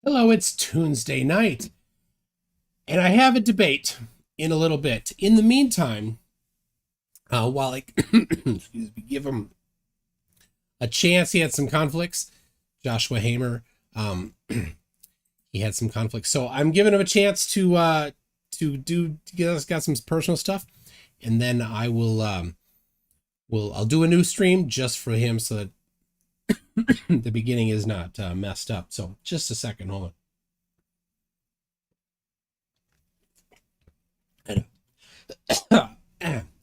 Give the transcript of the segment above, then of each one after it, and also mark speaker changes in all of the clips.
Speaker 1: Hello, it's Tuesday night, and I have a debate in a little bit. In the meantime, while I excuse me, give him a chance, he had some conflicts. Joshua Hamer, he had some conflicts, so I'm giving him a chance to get us got some personal stuff, and then I I'll do a new stream just for him so that the beginning is not messed up. So just a second, hold on.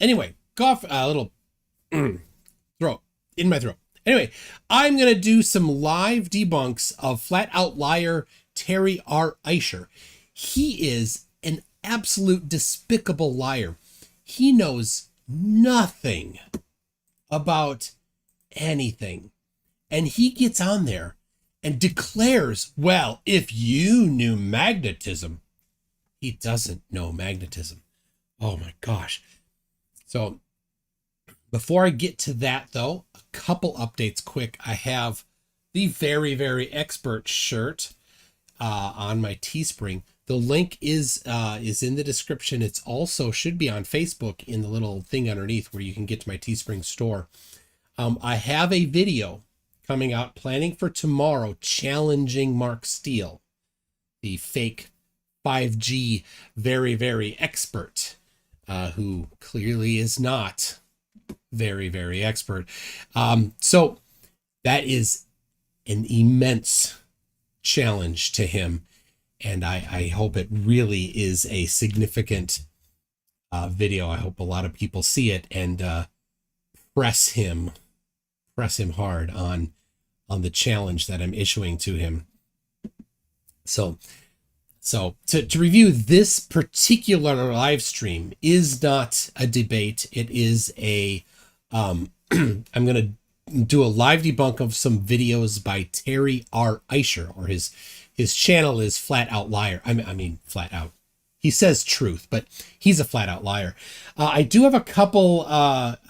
Speaker 1: Anyway, cough, a little throat in my throat. Anyway, I'm gonna do some live debunks of flat out liar Terry R. Eicher. He is an absolute despicable liar. He knows nothing about anything, and he gets on there and declares, well, if you knew magnetism. He doesn't know magnetism. Oh my gosh. So before I get to that, though, a couple updates quick. I have the very, very expert shirt on my Teespring. The link is in the description. It's also should be on Facebook in the little thing underneath where you can get to my Teespring store. I have a video coming out planning for tomorrow challenging Mark Steele, the fake 5G very, very expert, who clearly is not very, very expert. So that is an immense challenge to him. And I hope it really is a significant video. I hope a lot of people see it and press him hard on the challenge that I'm issuing to him. So to review, this particular live stream is not a debate. It is a I'm going to do a live debunk of some videos by Terry R. Eicher, or his channel is Flat Out Liar. I mean flat out. He says truth, but he's a flat out liar. I do have a couple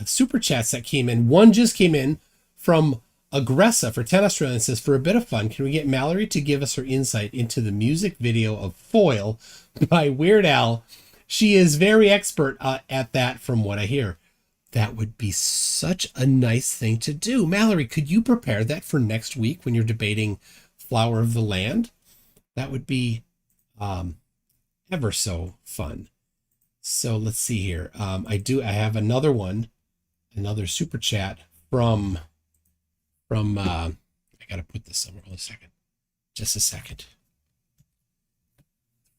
Speaker 1: super chats that came in. One just came in from Aggressa for 10 Australian. Says, for a bit of fun, can we get Mallory to give us her insight into the music video of Foil by Weird Al? She is very expert at that from what I hear. That would be such a nice thing to do. Mallory, could you prepare that for next week when you're debating Flower of the Land? That would be ever so fun. So let's see here. I have another one, another super chat from I gotta put this somewhere. Hold a second. Just a second.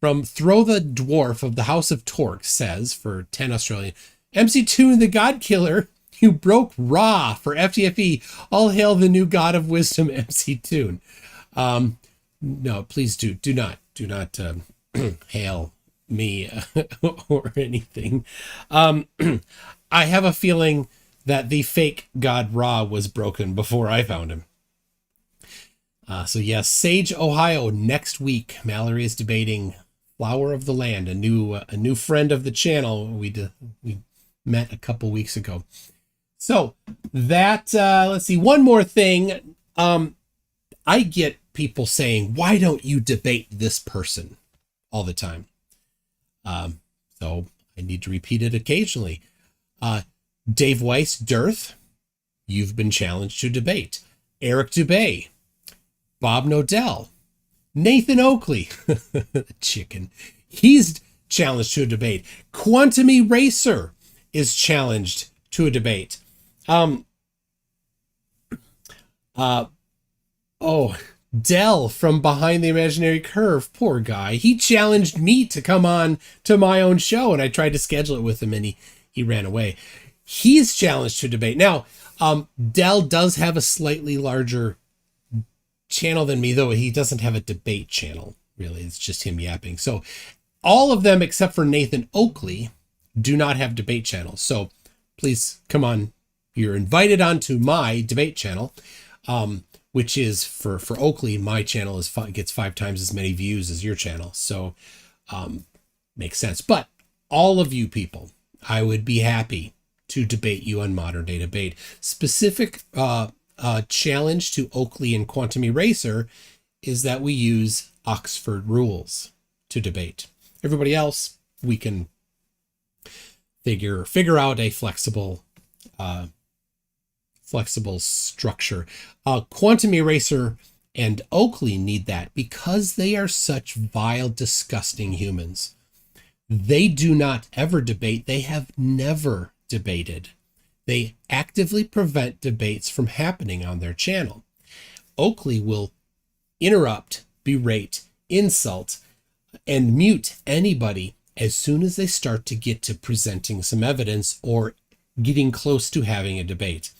Speaker 1: From Throw the Dwarf of the House of Torque says, for 10 Australian, MC Toon the God Killer, you broke Raw for FTFE. All hail the new God of Wisdom, MC Toon. No, please do not hail me or anything. I have a feeling that the fake God Ra was broken before I found him. So yes, Sage, Ohio, next week. Mallory is debating Flower of the Land, a new friend of the channel we met a couple weeks ago. So that let's see, one more thing. I get people saying, why don't you debate this person all the time? So I need to repeat it occasionally. Dave Weiss, Dearth, you've been challenged to debate. Eric Dubay, Bob Nodell, Nathan Oakley, the chicken, he's challenged to a debate. Quantum Eraser is challenged to a debate. Dell from Behind the Imaginary Curve, poor guy. He challenged me to come on to my own show, and I tried to schedule it with him, and he ran away. He's challenged to debate. Now, Dell does have a slightly larger channel than me, though he doesn't have a debate channel, really. It's just him yapping. So all of them, except for Nathan Oakley, do not have debate channels. So please come on. You're invited onto my debate channel, which is for Oakley. My channel gets 5 times as many views as your channel. So makes sense. But all of you people, I would be happy to debate you on Modern Day Debate. Specific challenge to Oakley and Quantum Eraser is that we use Oxford rules to debate. Everybody else, we can figure out a flexible structure. Quantum Eraser and Oakley need that because they are such vile, disgusting humans. They do not ever debate. They have never debated. They actively prevent debates from happening on their channel. Oakley will interrupt, berate, insult, and mute anybody as soon as they start to get to presenting some evidence or getting close to having a debate.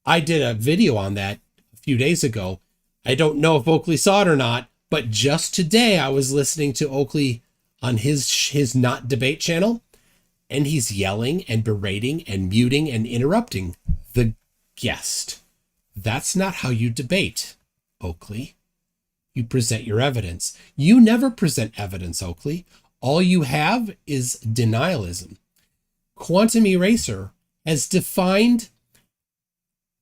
Speaker 1: I did a video on that a few days ago. I don't know if Oakley saw it or not, but just today I was listening to Oakley on his not debate channel, and he's yelling and berating and muting and interrupting the guest. That's not how you debate, Oakley. You present your evidence. You never present evidence, Oakley. All you have is denialism. Quantum Eraser has defined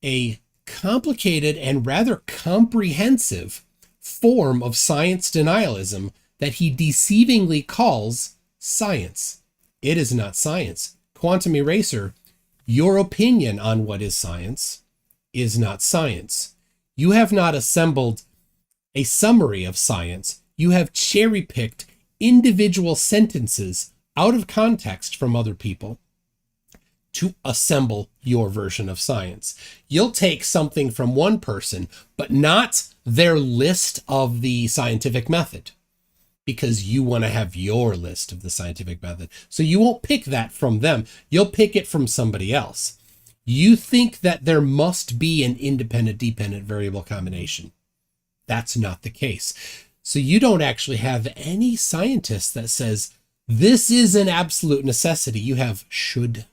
Speaker 1: a complicated and rather comprehensive form of science denialism that he deceivingly calls science. It is not science. Quantum Eraser, your opinion on what is science is not science. You have not assembled a summary of science. You have cherry-picked individual sentences out of context from other people to assemble your version of science. You'll take something from one person, but not their list of the scientific method, because you want to have your list of the scientific method. So you won't pick that from them. You'll pick it from somebody else. You think that there must be an independent, dependent variable combination. That's not the case. So you don't actually have any scientist that says this is an absolute necessity. You have should.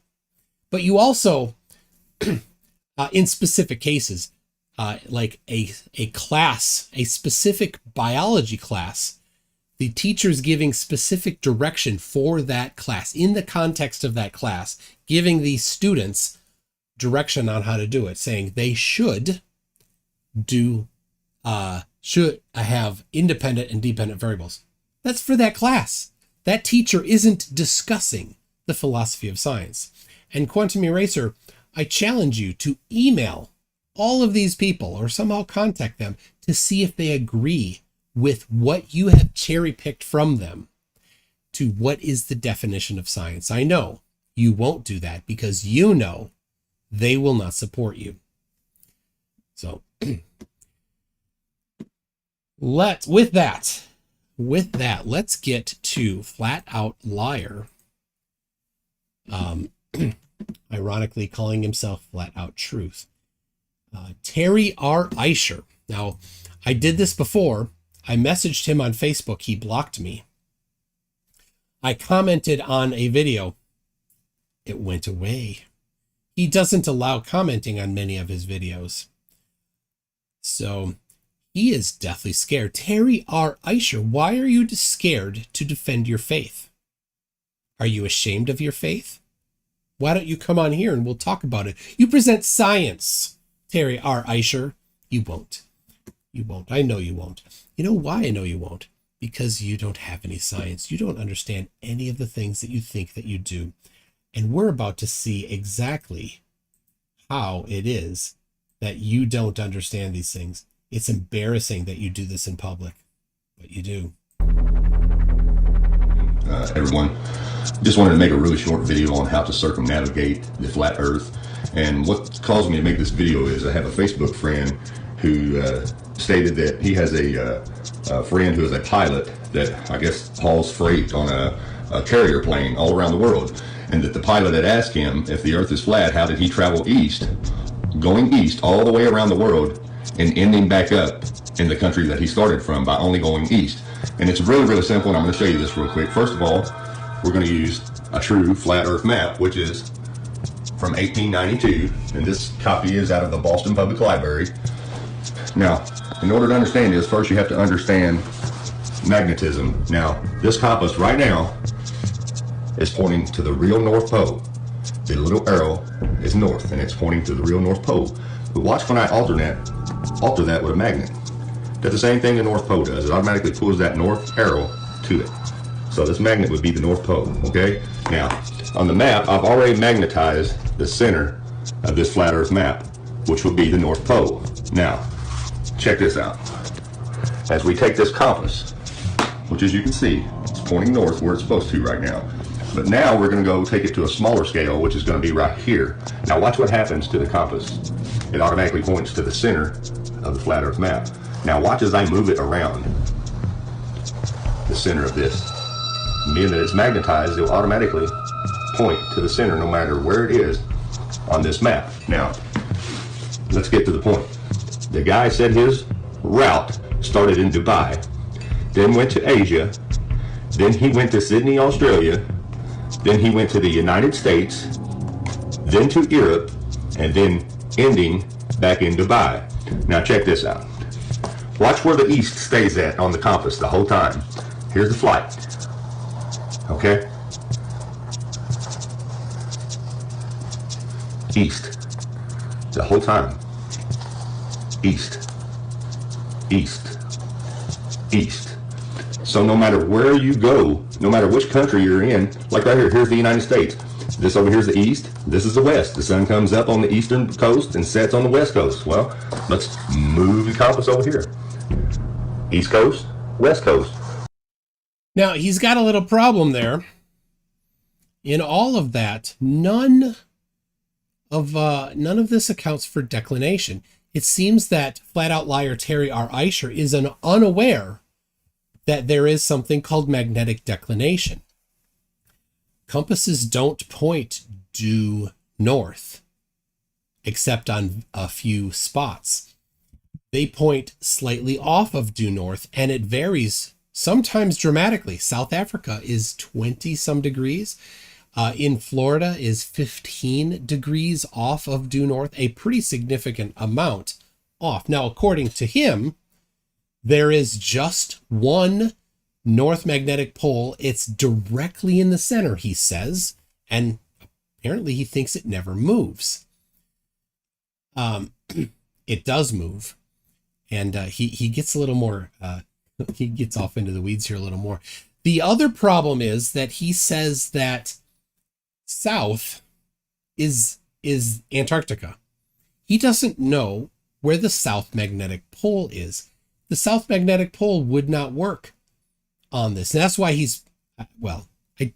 Speaker 1: But you also, in specific cases, like a class, a specific biology class, the teacher's giving specific direction for that class, in the context of that class, giving the students direction on how to do it, saying they should have independent and dependent variables. That's for that class. That teacher isn't discussing the philosophy of science. And Quantum Eraser, I challenge you to email all of these people or somehow contact them to see if they agree with what you have cherry-picked from them to what is the definition of science. I know you won't do that because you know they will not support you. So with that, let's get to Flat Out Liar. Ironically calling himself Flat Out Truth. Terry R. Eicher. Now, I did this before. I messaged him on Facebook. He blocked me. I commented on a video. It went away. He doesn't allow commenting on many of his videos. So he is deathly scared. Terry R. Eicher, why are you scared to defend your faith? Are you ashamed of your faith? Why don't you come on here and we'll talk about it? You present science, Terry R. Eicher. You won't. You won't. I know you won't. You know why I know you won't? Because you don't have any science. You don't understand any of the things that you think that you do. And we're about to see exactly how it is that you don't understand these things. It's embarrassing that you do this in public, but you do.
Speaker 2: Everyone, just wanted to make a really short video on how to circumnavigate the flat earth. And what caused me to make this video is I have a Facebook friend who stated that he has a friend who is a pilot that I guess hauls freight on a carrier plane all around the world, and that the pilot had asked him if the earth is flat, how did he travel east, going east all the way around the world and ending back up in the country that he started from by only going east. And it's really, really simple, and I'm going to show you this real quick. First of all, we're going to use a true flat earth map, which is from 1892, and this copy is out of the Boston Public Library. Now, in order to understand this, first you have to understand magnetism. Now, this compass right now is pointing to the real North Pole. The little arrow is north, and it's pointing to the real North Pole. But watch when I alter that with a magnet. That's the same thing the North Pole does. It automatically pulls that north arrow to it. So this magnet would be the North Pole, okay? Now, on the map, I've already magnetized the center of this flat Earth map, which would be the North Pole. Now, check this out. As we take this compass, which as you can see, it's pointing north where it's supposed to right now. But now we're going to go take it to a smaller scale, which is going to be right here. Now watch what happens to the compass. It automatically points to the center of the flat Earth map. Now watch as I move it around the center of this. Being that it's magnetized, it will automatically point to the center no matter where it is on this map. Now, let's get to the point. The guy said his route started in Dubai, then went to Asia, then he went to Sydney, Australia, then he went to the United States, then to Europe, and then ending back in Dubai. Now check this out. Watch where the east stays at on the compass the whole time. Here's the flight. Okay? East. The whole time. East. East. East. So no matter where you go, no matter which country you're in, like right here, here's the United States. This over here is the east, this is the west. The sun comes up on the eastern coast and sets on the west coast. Well, let's move the compass over here. East coast, west coast.
Speaker 1: Now, he's got a little problem there. In all of that, none of this accounts for declination. It seems that flat-out liar Terry R. Eicher is unaware that there is something called magnetic declination. Compasses don't point due north, except on a few spots. They point slightly off of due north, and it varies sometimes dramatically. South Africa is 20 some degrees. In Florida is 15 degrees off of due north, a pretty significant amount off. Now, according to him, there is just one north magnetic pole. It's directly in the center, he says, and apparently he thinks it never moves. It does move, and he gets a little more, he gets off into the weeds here a little more. The other problem is that he says that south is Antarctica. He doesn't know where the south magnetic pole is. The south magnetic pole would not work on this. And that's why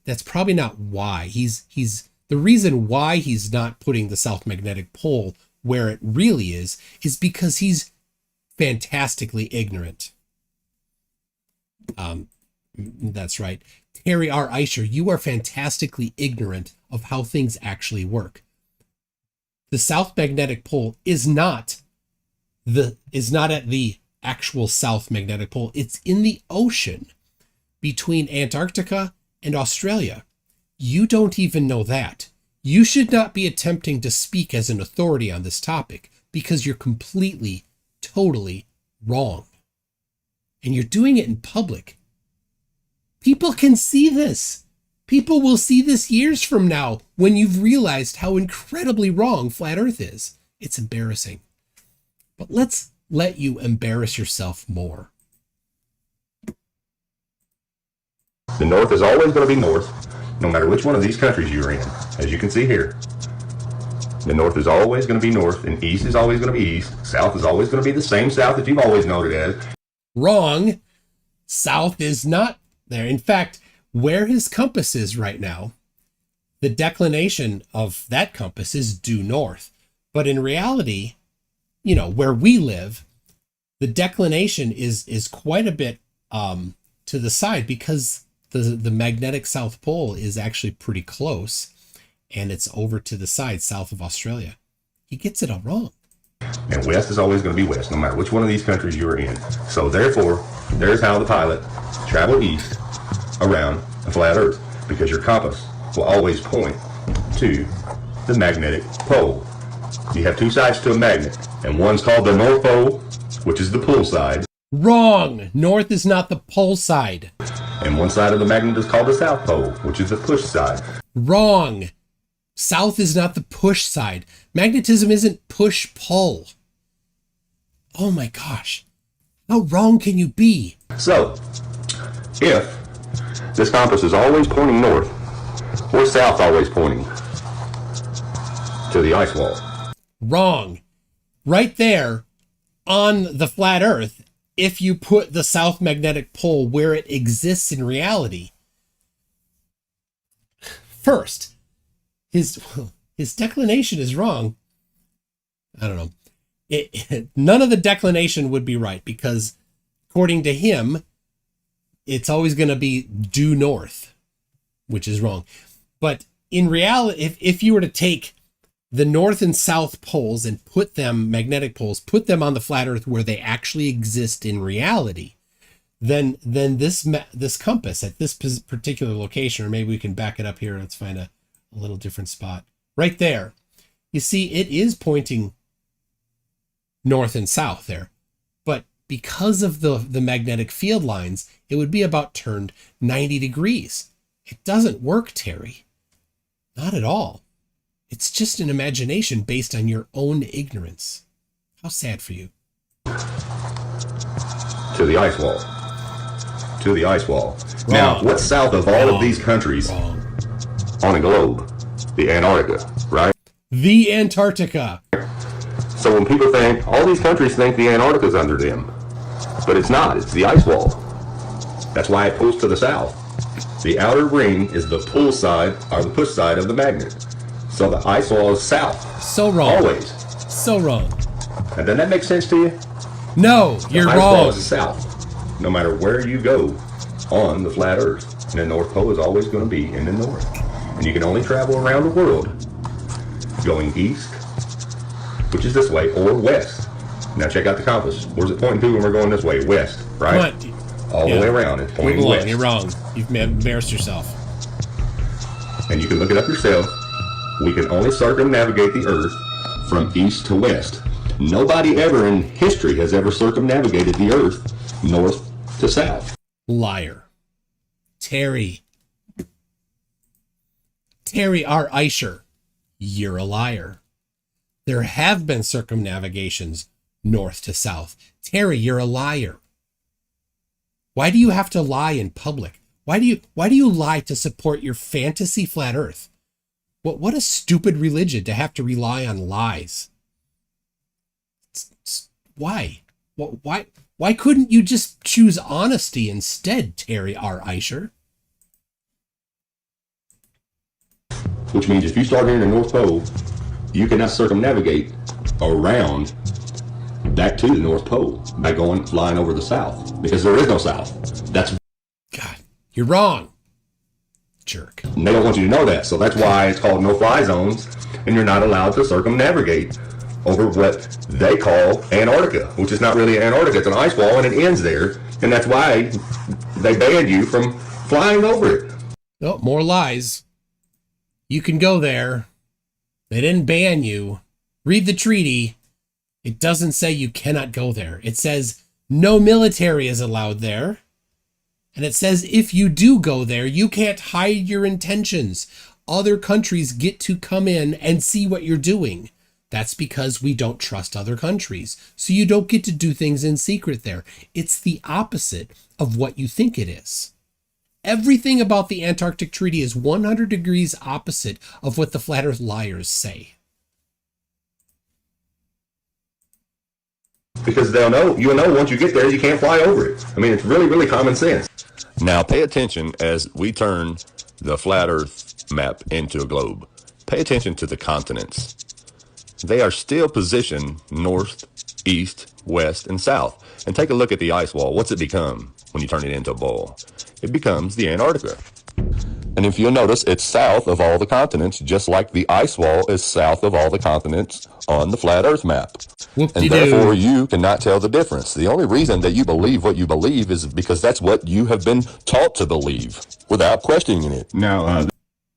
Speaker 1: that's probably not why. He's the reason why he's not putting the south magnetic pole where it really is because he's fantastically ignorant. That's right. Terry R. Eicher, you are fantastically ignorant of how things actually work. The south magnetic pole is not at the actual south magnetic pole. It's in the ocean between Antarctica and Australia. You don't even know that. You should not be attempting to speak as an authority on this topic because you're completely, totally wrong. And you're doing it in public. People can see this. People will see this years from now when you've realized how incredibly wrong Flat Earth is. It's embarrassing. But let's let you embarrass yourself more.
Speaker 2: The north is always going to be north, no matter which one of these countries you're in. As you can see here, the north is always going to be north, and east is always going to be east. South is always going to be the same south that you've always known it as.
Speaker 1: Wrong. South is not there. In fact, where his compass is right now, the declination of that compass is due north. But in reality, where we live, the declination is quite a bit to the side because the magnetic South Pole is actually pretty close, and it's over to the side south of Australia. He gets it all wrong.
Speaker 2: And west is always going to be west, no matter which one of these countries you're in. So therefore, there's how the pilot traveled east around a flat Earth, because your compass will always point to the magnetic pole. You have two sides to a magnet, and one's called the North Pole, which is the pull side.
Speaker 1: Wrong. North is not the pull side.
Speaker 2: And one side of the magnet is called the South Pole, which is the push side.
Speaker 1: Wrong. South is not the push side. Magnetism isn't push-pull. Oh my gosh. How wrong can you be?
Speaker 2: So, if this compass is always pointing north, where's south always pointing? To the ice wall.
Speaker 1: Wrong. Right there on the flat Earth, if you put the south magnetic pole where it exists in reality. First, his declination is wrong. I don't know. None of the declination would be right because according to him, it's always going to be due north, which is wrong. But in reality, if you were to take the north and south poles and put them, magnetic poles, put them on the flat Earth where they actually exist in reality, then this compass at this particular location, or maybe we can back it up here. Let's find a little different spot. Right there. You see, it is pointing north and south there. But because of the magnetic field lines, it would be about turned 90 degrees. It doesn't work, Terry. Not at all. It's just an imagination based on your own ignorance. How sad for you.
Speaker 2: To the ice wall. To the ice wall.
Speaker 1: Wrong.
Speaker 2: Now, what's south of all of these countries on a globe? The Antarctica, right?
Speaker 1: The Antarctica.
Speaker 2: So when people think, all these countries think the Antarctica's under them. But it's not. It's the ice wall. That's why it pulls to the south. The outer ring is the pull side, or the push side of the magnet. So the ice wall is south.
Speaker 1: So wrong.
Speaker 2: Always.
Speaker 1: So wrong.
Speaker 2: And doesn't that make sense to you?
Speaker 1: No, you're
Speaker 2: the ice wall
Speaker 1: wrong.
Speaker 2: is south. No matter where you go on the flat Earth. And the North Pole is always going to be in the north. And you can only travel around the world going east, which is this way, or west. Now check out the compass. Where's it pointing to when we're going this way? West, right? All the way around. It's pointing west.
Speaker 1: You're wrong. You've embarrassed yourself.
Speaker 2: And you can look it up yourself. We can only circumnavigate the Earth from east to west. Nobody ever in history has ever circumnavigated the Earth north to south.
Speaker 1: Liar. Terry R. Eicher, you're a liar. There have been circumnavigations north to south. Terry, you're a liar. Why do you have to lie in public? Why do you lie to support your fantasy flat Earth? What a stupid religion to have to rely on lies. Why? Why couldn't you just choose honesty instead, Terry R. Eicher?
Speaker 2: Which means if you start here in the North Pole, you cannot circumnavigate around back to the North Pole by flying over the south, because there is no south. That's
Speaker 1: God, you're wrong. Jerk.
Speaker 2: And they don't want you to know that, so that's why it's called no-fly zones, and you're not allowed to circumnavigate over what they call Antarctica, which is not really Antarctica. It's an ice wall, and it ends there, and that's why they banned you from flying over it.
Speaker 1: Oh, more lies. You can go there. They didn't ban you. Read the treaty. It doesn't say you cannot go there. It says no military is allowed there. And it says if you do go there, you can't hide your intentions. Other countries get to come in and see what you're doing. That's because we don't trust other countries. So you don't get to do things in secret there. It's the opposite of what you think it is. Everything about the Antarctic Treaty is 100 degrees opposite of what the flat earth liars say.
Speaker 2: Because you'll know once you get there, you can't fly over it. I mean, it's really, really common sense.
Speaker 3: Now pay attention as we turn the flat earth map into a globe. Pay attention to the continents. They are still positioned north, east, west, and south. And take a look at the ice wall. What's it become when you turn it into a ball? It becomes the Antarctica. And if you'll notice, it's south of all the continents, just like the ice wall is south of all the continents on the flat earth map. And therefore, you cannot tell the difference. The only reason that you believe what you believe is because that's what you have been taught to believe without questioning it.
Speaker 2: Now,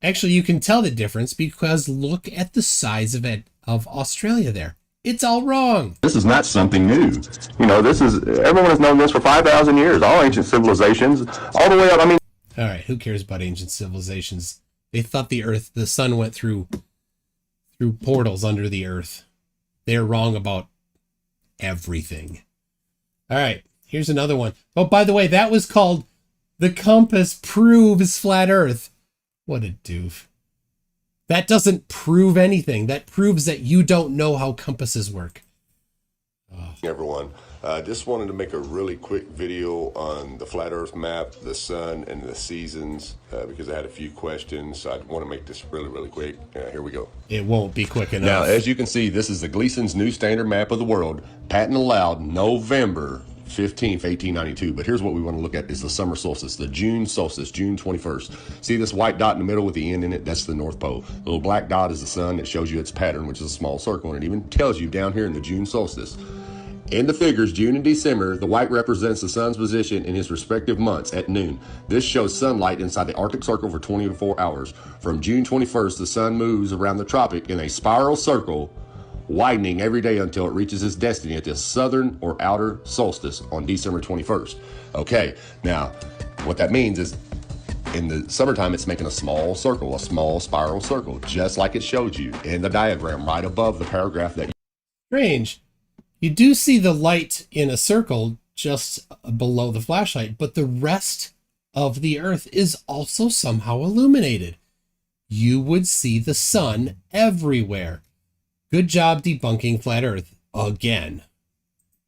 Speaker 1: actually, you can tell the difference because look at the size of Australia there. It's all wrong.
Speaker 2: this is not something new. Everyone has known this for 5,000 years. All ancient civilizations, all the way up. I mean,
Speaker 1: All right, who cares about ancient civilizations? They thought the sun went through portals under the earth. They're wrong about everything. All right, Here's another one. Oh, by the way, that was called The Compass Proves Flat Earth. What a doof. That doesn't prove anything. That proves that you don't know how compasses work.
Speaker 3: Everyone, just wanted to make a really quick video on the flat earth map, the sun, and the seasons, because I had a few questions. So I want to make this really quick. Here we go.
Speaker 1: It won't be quick enough.
Speaker 3: Now, as you can see, this is the Gleason's new standard map of the world, patent allowed November 15th, 1892. But here's what we want to look at is the summer solstice, the June solstice, June 21st. See this white dot in the middle with the end in it? That's the North Pole. The little black dot is the sun. It shows you its pattern, which is a small circle, and it even tells you down here in the June solstice. In the figures, June and December, the white represents the sun's position in his respective months at noon. This shows sunlight inside the Arctic Circle for 24 hours. From June 21st, the sun moves around the tropic in a spiral circle, widening every day until it reaches its destiny at the southern or outer solstice on December 21st. Okay, now, what that means is in the summertime, it's making a small circle, a small spiral circle, just like it showed you in the diagram right above the paragraph that
Speaker 1: Strange. You do see the light in a circle just below the flashlight, but the rest of the Earth is also somehow illuminated. You would see the sun everywhere. Good job debunking flat Earth again.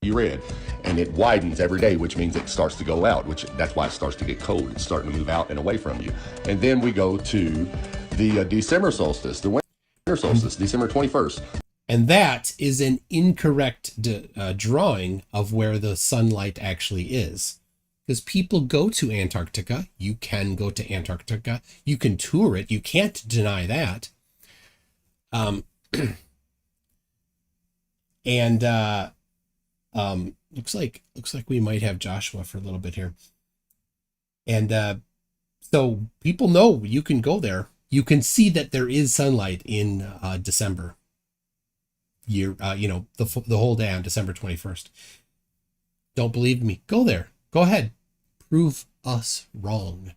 Speaker 3: you read, and it widens every day, which means it starts to go out, that's why it starts to get cold. It's starting to move out and away from you. And then we go to the December solstice, the winter solstice, December 21st.
Speaker 1: And that is an incorrect drawing of where the sunlight actually is. Because people go to Antarctica. You can go to Antarctica. You can tour it. You can't deny that. Looks like we might have Joshua for a little bit here. And so people know you can go there. You can see that there is sunlight in December. The whole day on December 21st. Don't believe me? Go there. Go ahead. Prove us wrong.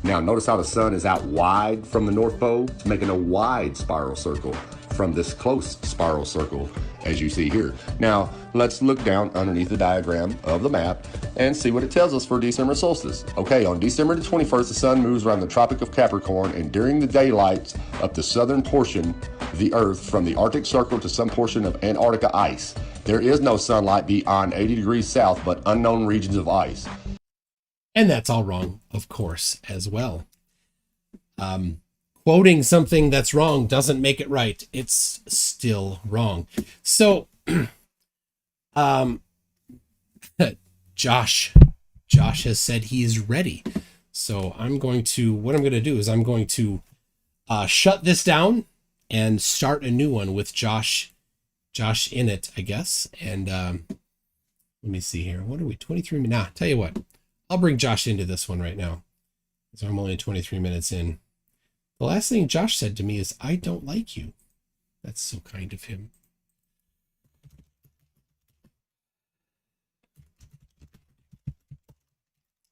Speaker 3: Now, notice how the sun is out wide from the North Pole. It's making a wide spiral circle from this close spiral circle, as you see here. Now, let's look down underneath the diagram of the map and see what it tells us for December solstice. Okay, on December the 21st, the sun moves around the Tropic of Capricorn, and during the daylight up the southern portion of the Earth, from the Arctic Circle to some portion of Antarctica ice. There is no sunlight beyond 80 degrees south, but unknown regions of ice.
Speaker 1: And that's all wrong, of course, as well. Quoting something that's wrong doesn't make it right. It's still wrong. So, Josh has said he's ready. So what I'm going to do is I'm going to shut this down and start a new one with Josh in it, I guess. And let me see here. What are we, 23 minutes? Nah, tell you what. I'll bring Josh into this one right now. So I'm only 23 minutes in. The last thing Josh said to me is, I don't like you. That's so kind of him.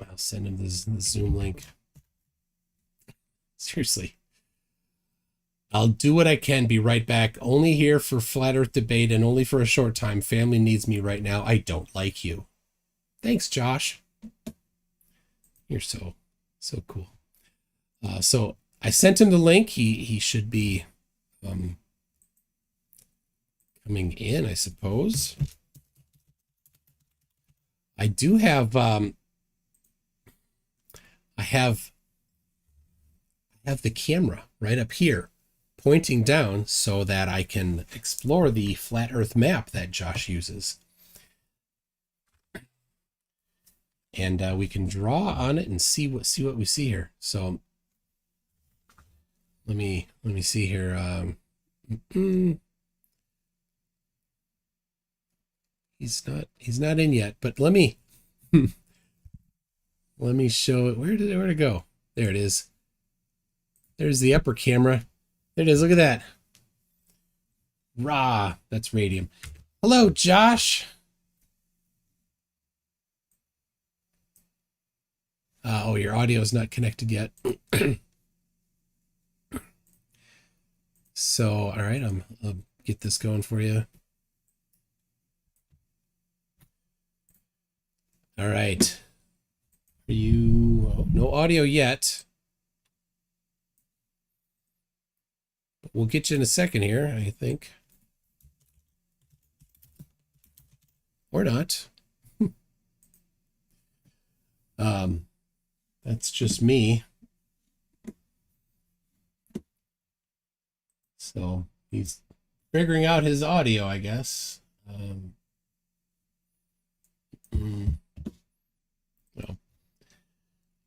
Speaker 1: I'll send him the Zoom link. Seriously. I'll do what I can. Be right back. Only here for Flat Earth debate and only for a short time. Family needs me right now. I don't like you. Thanks, Josh. You're so cool. So I sent him the link. He should be coming in, I suppose. I do have I have the camera right up here pointing down so that I can explore the flat Earth map that Josh uses. And we can draw on it and see what we see here. So let me see here. He's not in yet, but let me show it. Where'd it go? There it is. There's the upper camera. There it is. Look at that. Rah, that's radium. Hello, Josh. Oh, your audio is not connected yet. So, all right, I'll get this going for you. All right. No audio yet. But we'll get you in a second here, I think. Or not. That's just me. So he's figuring out his audio, I guess. No.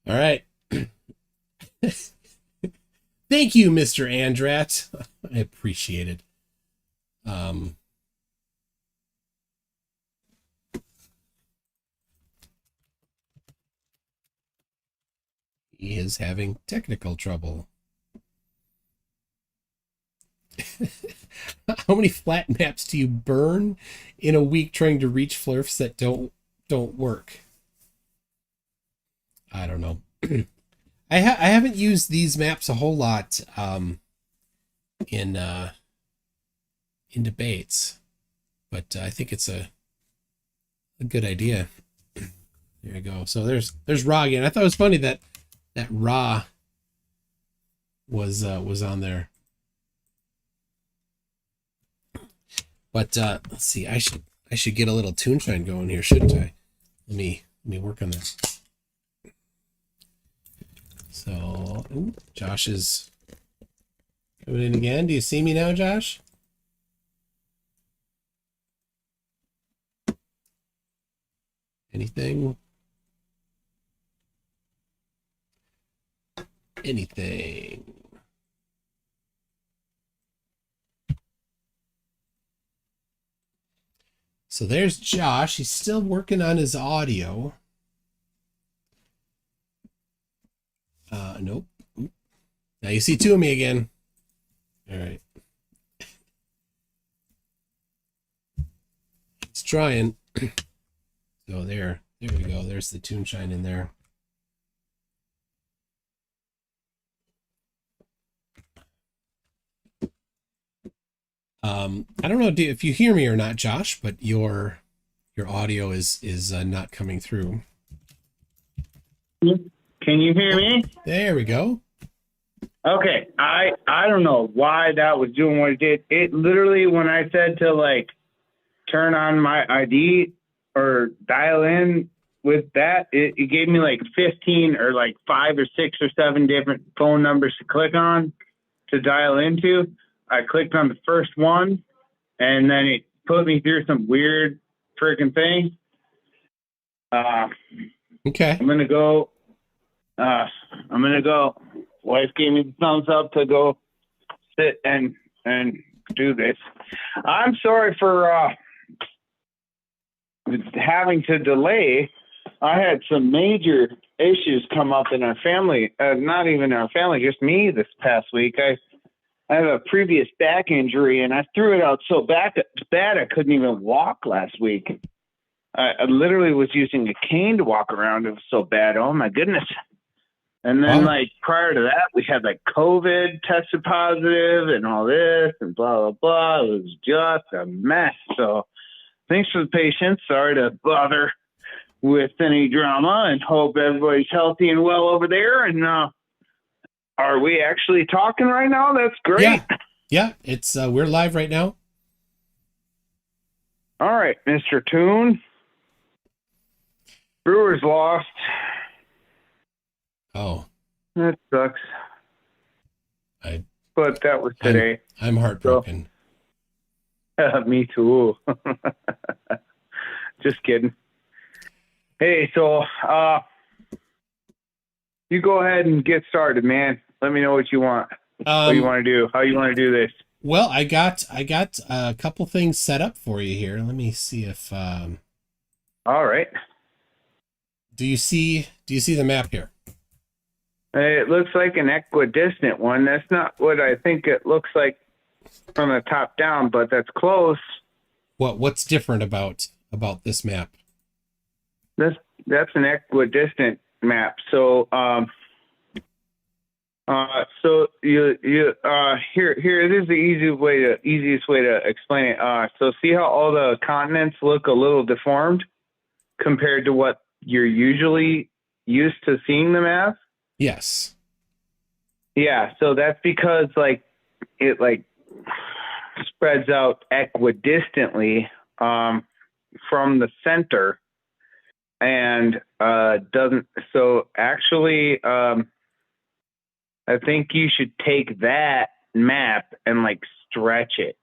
Speaker 1: All right. Thank you, Mr. Andrat. I appreciate it. He is having technical trouble. How many flat maps do you burn in a week trying to reach flurfs that don't work? I don't know. I haven't used these maps a whole lot in debates, but I think it's a good idea. There you go. So there's Ra again. I thought it was funny that Ra was on there. But let's see. I should get a little toonshine going here, shouldn't I? Let me work on that. So, Josh is coming in again. Do you see me now, Josh? Anything? Anything? So there's Josh. He's still working on his audio. Nope. Now you see two of me again. All right. It's trying. So there we go. There's the toonshine in there. I don't know if you hear me or not, Josh, but your audio is not coming through.
Speaker 4: Can you hear me?
Speaker 1: There we go.
Speaker 4: Okay. I don't know why that was doing what it did. It literally, when I said to like turn on my ID or dial in with that, it gave me like 15 or like 5 or 6 or 7 different phone numbers to click on to dial into. I clicked on the first one and then it put me through some weird freaking thing.
Speaker 1: Okay.
Speaker 4: I'm going to go. Wife gave me the thumbs up to go sit and do this. I'm sorry for having to delay. I had some major issues come up in our family. Not even our family, just me this past week. I have a previous back injury, and I threw it out so bad I couldn't even walk last week. I literally was using a cane to walk around. It was so bad. Oh, my goodness. And then, like, prior to that, we had, like, COVID tested positive and all this and blah, blah, blah. It was just a mess. So thanks for the patience. Sorry to bother with any drama, and hope everybody's healthy and well over there. And are we actually talking right now? That's great.
Speaker 1: Yeah. It's we're live right now.
Speaker 4: All right, Mr. Toon. Brewers lost.
Speaker 1: Oh,
Speaker 4: that sucks. But that was today.
Speaker 1: I'm heartbroken.
Speaker 4: So, me too. Just kidding. Hey, so you go ahead and get started, man. Let me know what you want. What you want to do? How you want to do this?
Speaker 1: Well, I got a couple things set up for you here. Let me see if.
Speaker 4: All right.
Speaker 1: Do you see the map here?
Speaker 4: It looks like an equidistant one. That's not what I think it looks like from the top down, but that's close.
Speaker 1: What's different about this map?
Speaker 4: That's an equidistant map. So you here this is the easiest way to explain it. So see how all the continents look a little deformed compared to what you're usually used to seeing them as.
Speaker 1: Yes.
Speaker 4: Yeah, so that's because like it like spreads out equidistantly from the center and doesn't. So actually, I think you should take that map and like stretch it.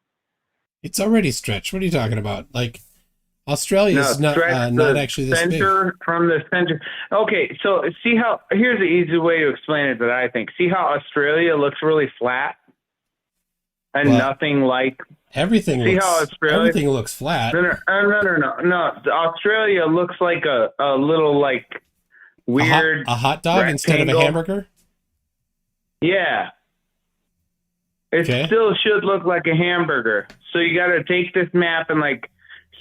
Speaker 1: It's already stretched. What are you talking about? Like, Australia is not actually this big.
Speaker 4: From the center. Okay, so see how, here's the easy way to explain it that I think. See how Australia looks really flat and nothing like.
Speaker 1: Everything looks flat.
Speaker 4: No. Australia looks like a little like weird
Speaker 1: a hot dog rectangle. Instead of a hamburger.
Speaker 4: Yeah. It still should look like a hamburger. So you got to take this map and like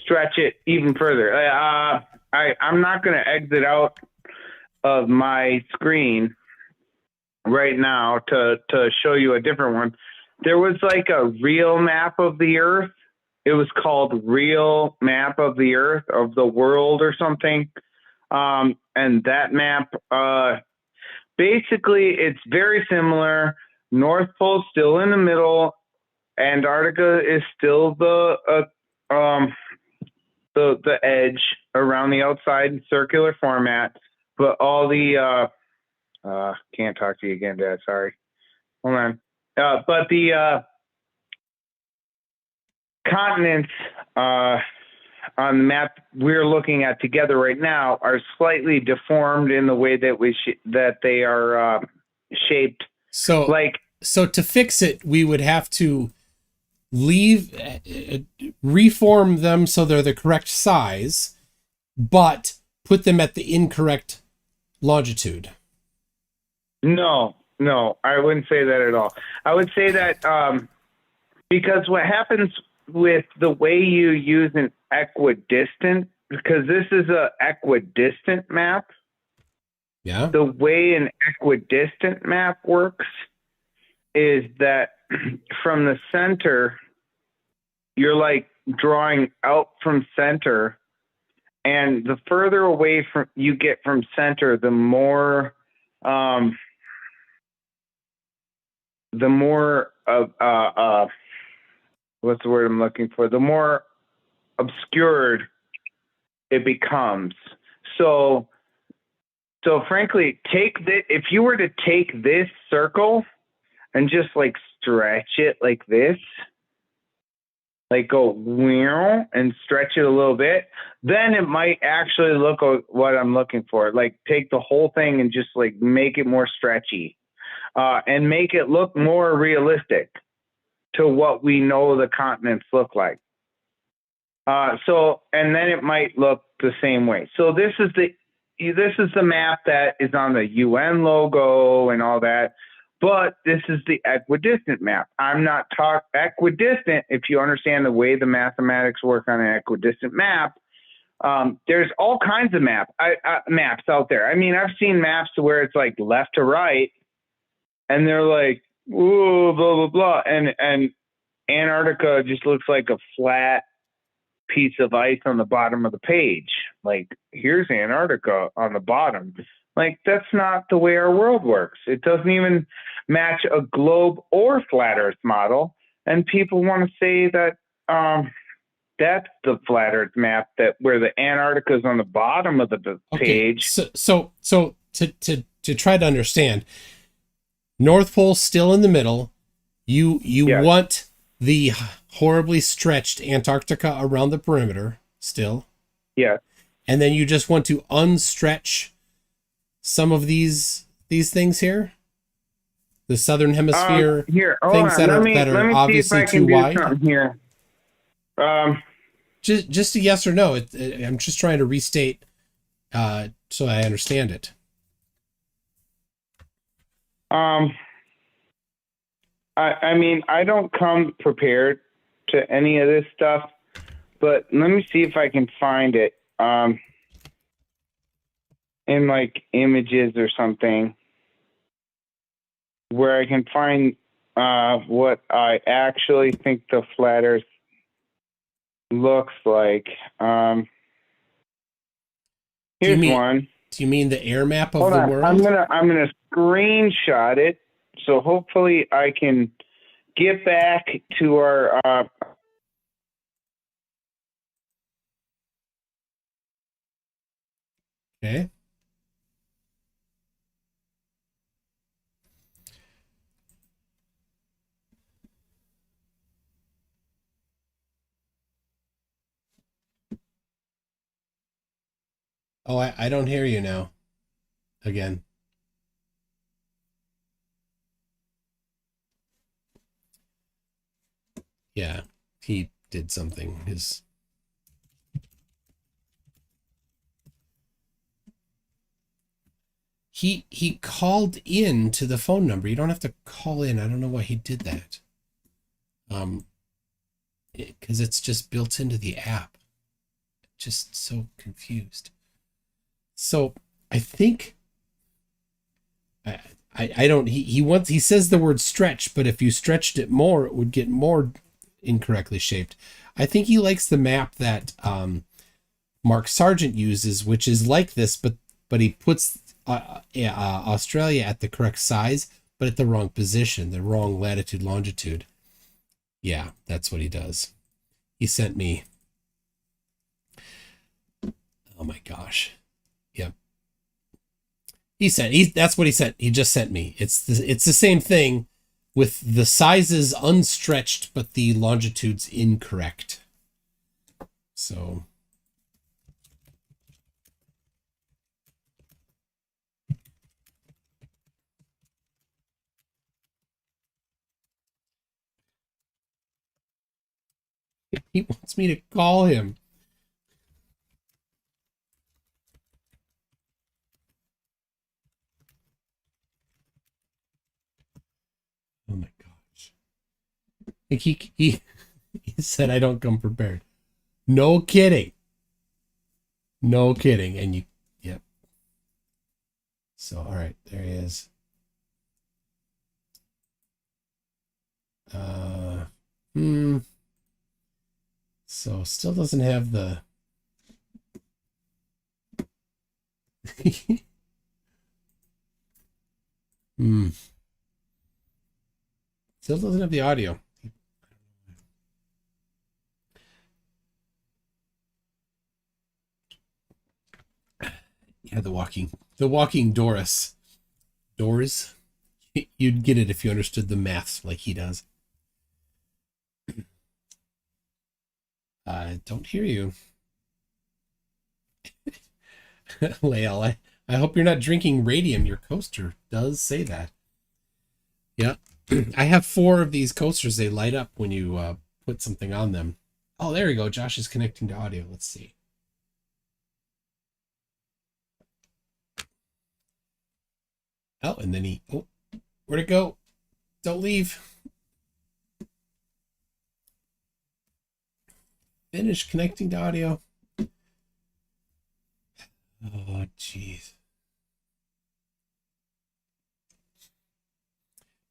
Speaker 4: stretch it even further. I'm not going to exit out of my screen right now to show you a different one. There was like a real map of the Earth. It was called Real Map of the Earth, of the World or something. And that map, basically it's very similar. North Pole still in the middle. Antarctica is still the edge around the outside in circular format, but all the can't talk to you again, Dad. Sorry. Hold on. But the continents on the map we're looking at together right now are slightly deformed in the way that that they are shaped.
Speaker 1: So to fix it, we would have to reform them so they're the correct size, but put them at the incorrect longitude.
Speaker 4: No, I wouldn't say that at all. I would say that because what happens with the way you use an equidistant, because this is a equidistant map.
Speaker 1: Yeah.
Speaker 4: The way an equidistant map works is that from the center, you're like drawing out from center, and the further away from you get from center, the more what's the word I'm looking for? The more obscured it becomes. So frankly, if you were to take this circle and just like stretch it like this, like go and stretch it a little bit, then it might actually look what I'm looking for. Like take the whole thing and just like make it more stretchy, and make it look more realistic to what we know the continents look like. And then it might look the same way. So this is the map that is on the UN logo and all that, but this is the equidistant map. I'm not equidistant. If you understand the way the mathematics work on an equidistant map, there's all kinds of maps out there. I mean, I've seen maps to where it's like left to right, and they're like, ooh, blah, blah, blah. And Antarctica just looks like a flat piece of ice on the bottom of the page. Like, here's Antarctica on the bottom. Like, that's not the way our world works. It doesn't even match a globe or flat Earth model. And people want to say that that's the flat Earth map, that where the Antarctica is on the bottom of the page.
Speaker 1: So to try to understand, North Pole still in the middle. You yes. Want the horribly stretched Antarctica around the perimeter still.
Speaker 4: Yeah.
Speaker 1: And then you just want to unstretch some of these things here. The southern hemisphere things that are obviously too wide.
Speaker 4: Here.
Speaker 1: Just a yes or no. I'm just trying to restate so I understand it.
Speaker 4: I mean, I don't come prepared to any of this stuff, but let me see if I can find it in like images or something where I can find what I actually think the flat Earth looks like. Here's one.
Speaker 1: Do you mean the air map of
Speaker 4: Hold
Speaker 1: the
Speaker 4: on.
Speaker 1: world?
Speaker 4: I'm gonna screenshot it, so hopefully I can get back to our.
Speaker 1: Okay. Oh, I don't hear you now. Again. Yeah, he did something. He called in to the phone number. You don't have to call in. I don't know why he did that. Because it's just built into the app. Just so confused. So I think I don't he says the word stretch, but if you stretched it more, it would get more incorrectly shaped. I think he likes the map that Mark Sargent uses, which is like this, but he puts Australia at the correct size, but at the wrong position, the wrong latitude, longitude. Yeah, that's what he does. He sent me. Oh my gosh. Yep. That's what he sent. He just sent me. It's the same thing with the sizes unstretched, but the longitudes incorrect. So. He wants me to call him. Oh my gosh. Like he said I don't come prepared. No kidding. No kidding. And you, yep. So, all right, there he is. So still doesn't have the Still doesn't have the audio. Yeah, the walking Doris. Doors. You'd get it if you understood the maths like he does. I don't hear you. Lael, I hope you're not drinking radium. Your coaster does say that. Yeah. I have 4 of these coasters. They light up when you put something on them. Oh, there we go. Josh is connecting to audio. Let's see. Oh, and then where'd it go? Don't leave. Finish connecting to audio. Oh, jeez.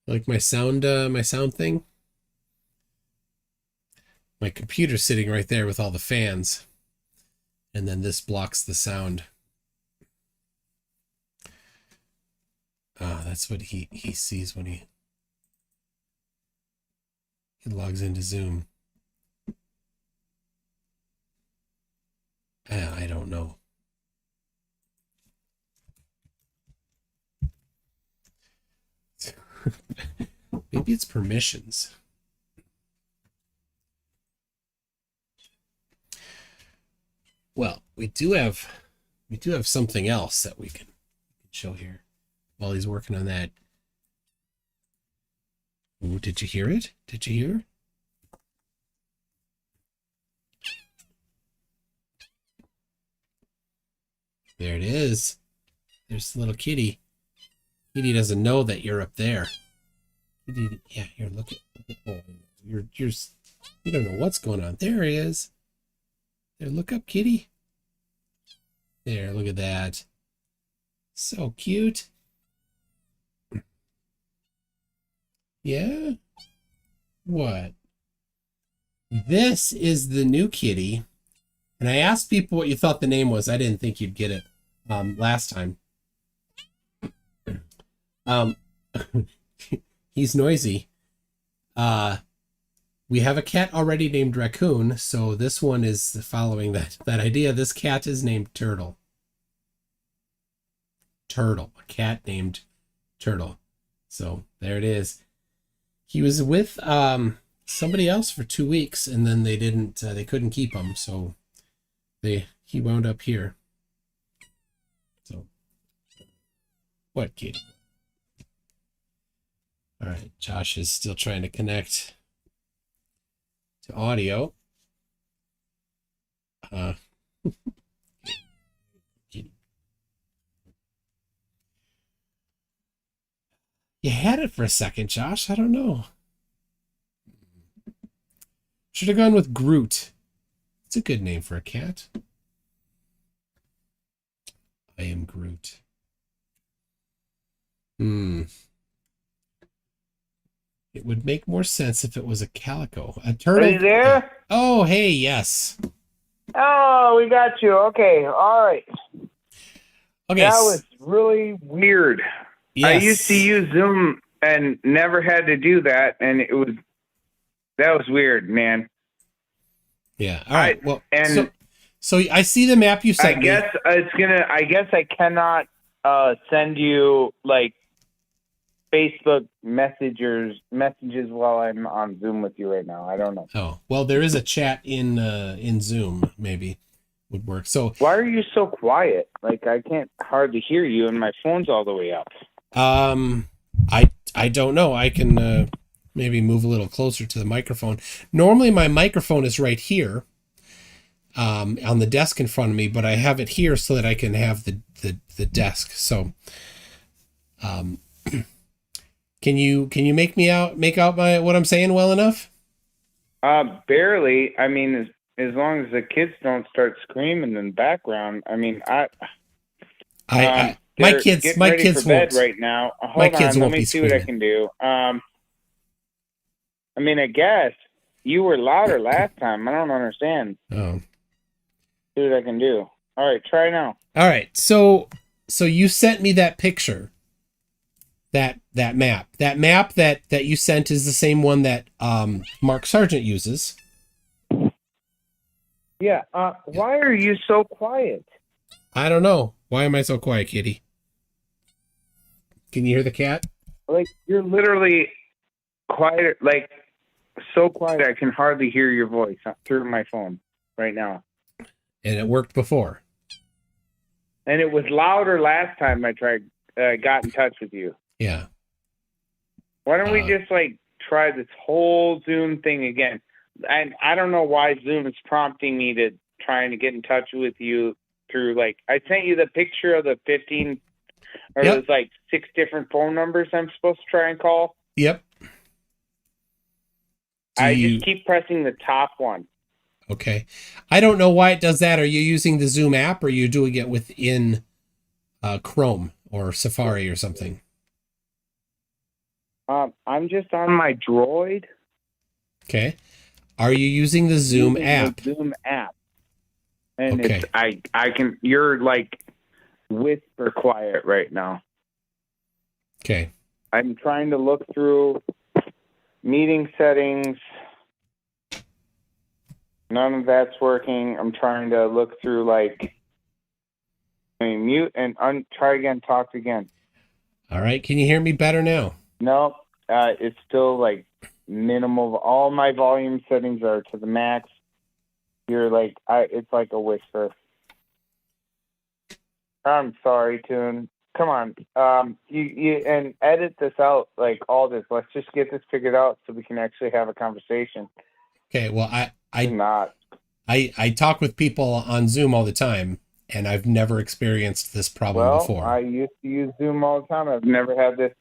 Speaker 1: Like my sound thing? My computer's sitting right there with all the fans. And then this blocks the sound. That's what he sees when he logs into Zoom. I don't know. Maybe it's permissions. Well, we do have something else that we can show here while he's working on that. Ooh, did you hear it? Did you hear? There it is. There's the little kitty. Kitty doesn't know that you're up there. Kitty, yeah, here, look at oh, you don't know what's going on. There he is. There, look up, kitty. There, look at that. So cute. Yeah? What? This is the new kitty. And I asked people what you thought the name was. I didn't think you'd get it. last time. He's noisy. We have a cat already named Raccoon, so this one is following that idea. This cat is named Turtle. A cat named Turtle. So there it is. He was with somebody else for 2 weeks, and then they couldn't keep him, so he wound up here. So what, Katie? All right, Josh is still trying to connect to audio. You had it for a second, Josh. I don't know. Should have gone with Groot. It's a good name for a cat. I am Groot. It would make more sense if it was a calico. A turtle.
Speaker 4: Are you there?
Speaker 1: Oh, hey, yes.
Speaker 4: Oh, we got you. Okay, all right.
Speaker 1: Okay.
Speaker 4: That was really weird.
Speaker 1: Yes.
Speaker 4: I used to use Zoom and never had to do that, and that was weird, man.
Speaker 1: Yeah. All right. Well,
Speaker 4: and
Speaker 1: so I see the map you sent
Speaker 4: I guess I guess I cannot send you like Facebook messages while I'm on Zoom with you right now. I don't know.
Speaker 1: Oh, well, there is a chat in Zoom. Maybe would work. So
Speaker 4: why are you so quiet? Like I can't hardly hear you, and my phone's all the way up.
Speaker 1: I don't know. I can maybe move a little closer to the microphone. Normally my microphone is right here on the desk in front of me, but I have it here so that I can have the desk. So can you make out what I'm saying well enough?
Speaker 4: Barely. I mean, as long as the kids don't start screaming in the background. I mean, my kids for bed right now. Hold on, let me see what I can do. I mean, I guess you were louder last time. I don't understand.
Speaker 1: Oh.
Speaker 4: See what I can do. All right, try now.
Speaker 1: All right. So you sent me that picture. That map. That map that you sent is the same one that Mark Sargent uses.
Speaker 4: Yeah. Why are you so quiet?
Speaker 1: I don't know. Why am I so quiet, Kitty? Can you hear the cat?
Speaker 4: Like, you're literally quiet, like, so quiet I can hardly hear your voice through my phone right now.
Speaker 1: And it worked before.
Speaker 4: And it was louder last time I got in touch with you.
Speaker 1: Yeah.
Speaker 4: Why don't we just, like, try this whole Zoom thing again? And I don't know why Zoom is prompting me to trying to get in touch with you through, like, I sent you the picture of the 15, or
Speaker 1: Yep.
Speaker 4: there's like 6 different phone numbers I'm supposed to try and call.
Speaker 1: Yep.
Speaker 4: Just keep pressing the top one.
Speaker 1: Okay. I don't know why it does that. Are you using the Zoom app or are you doing it within Chrome or Safari or something?
Speaker 4: I'm just on my Droid.
Speaker 1: Okay. Are you using the Zoom app?
Speaker 4: The Zoom app. And
Speaker 1: Okay.
Speaker 4: you're like whisper quiet right now.
Speaker 1: Okay.
Speaker 4: I'm trying to look through meeting settings. None of that's working. I'm trying to look through mute and try again, talk again.
Speaker 1: All right. Can you hear me better now?
Speaker 4: No, it's still like minimal. All my volume settings are to the max. You're like, it's like a whisper. I'm sorry, Toon. Come on. You and edit this out, like all this. Let's just get this figured out so we can actually have a conversation.
Speaker 1: Okay. Well,
Speaker 4: not.
Speaker 1: I talk with people on Zoom all the time, and I've never experienced this problem before.
Speaker 4: I used to use Zoom all the time. I've never had this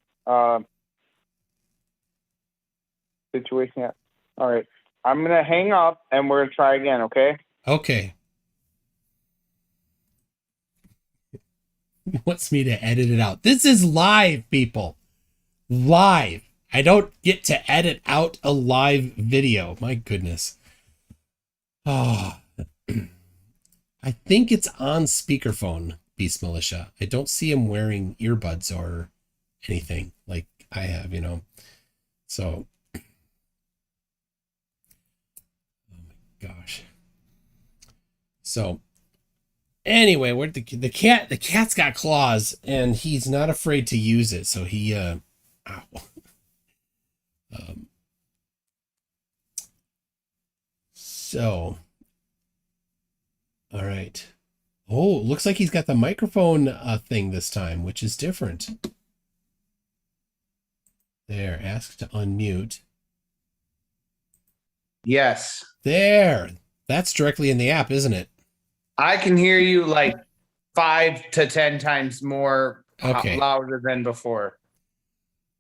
Speaker 4: situation yet. All right. I'm going to hang up, and we're going to try again, okay?
Speaker 1: Okay. He wants me to edit it out. This is live, people. Live. I don't get to edit out a live video. My goodness. Oh. I think it's on speakerphone Peace Militia. I don't see him wearing earbuds or anything like I have, So, oh my gosh. So, anyway, where the cat's got claws, and he's not afraid to use it. So he, ow. So, all right. Oh, looks like he's got the microphone thing this time, which is different. There, ask to unmute.
Speaker 5: Yes.
Speaker 1: There. That's directly in the app, isn't it?
Speaker 5: I can hear you like 5 to 10 times more louder than before.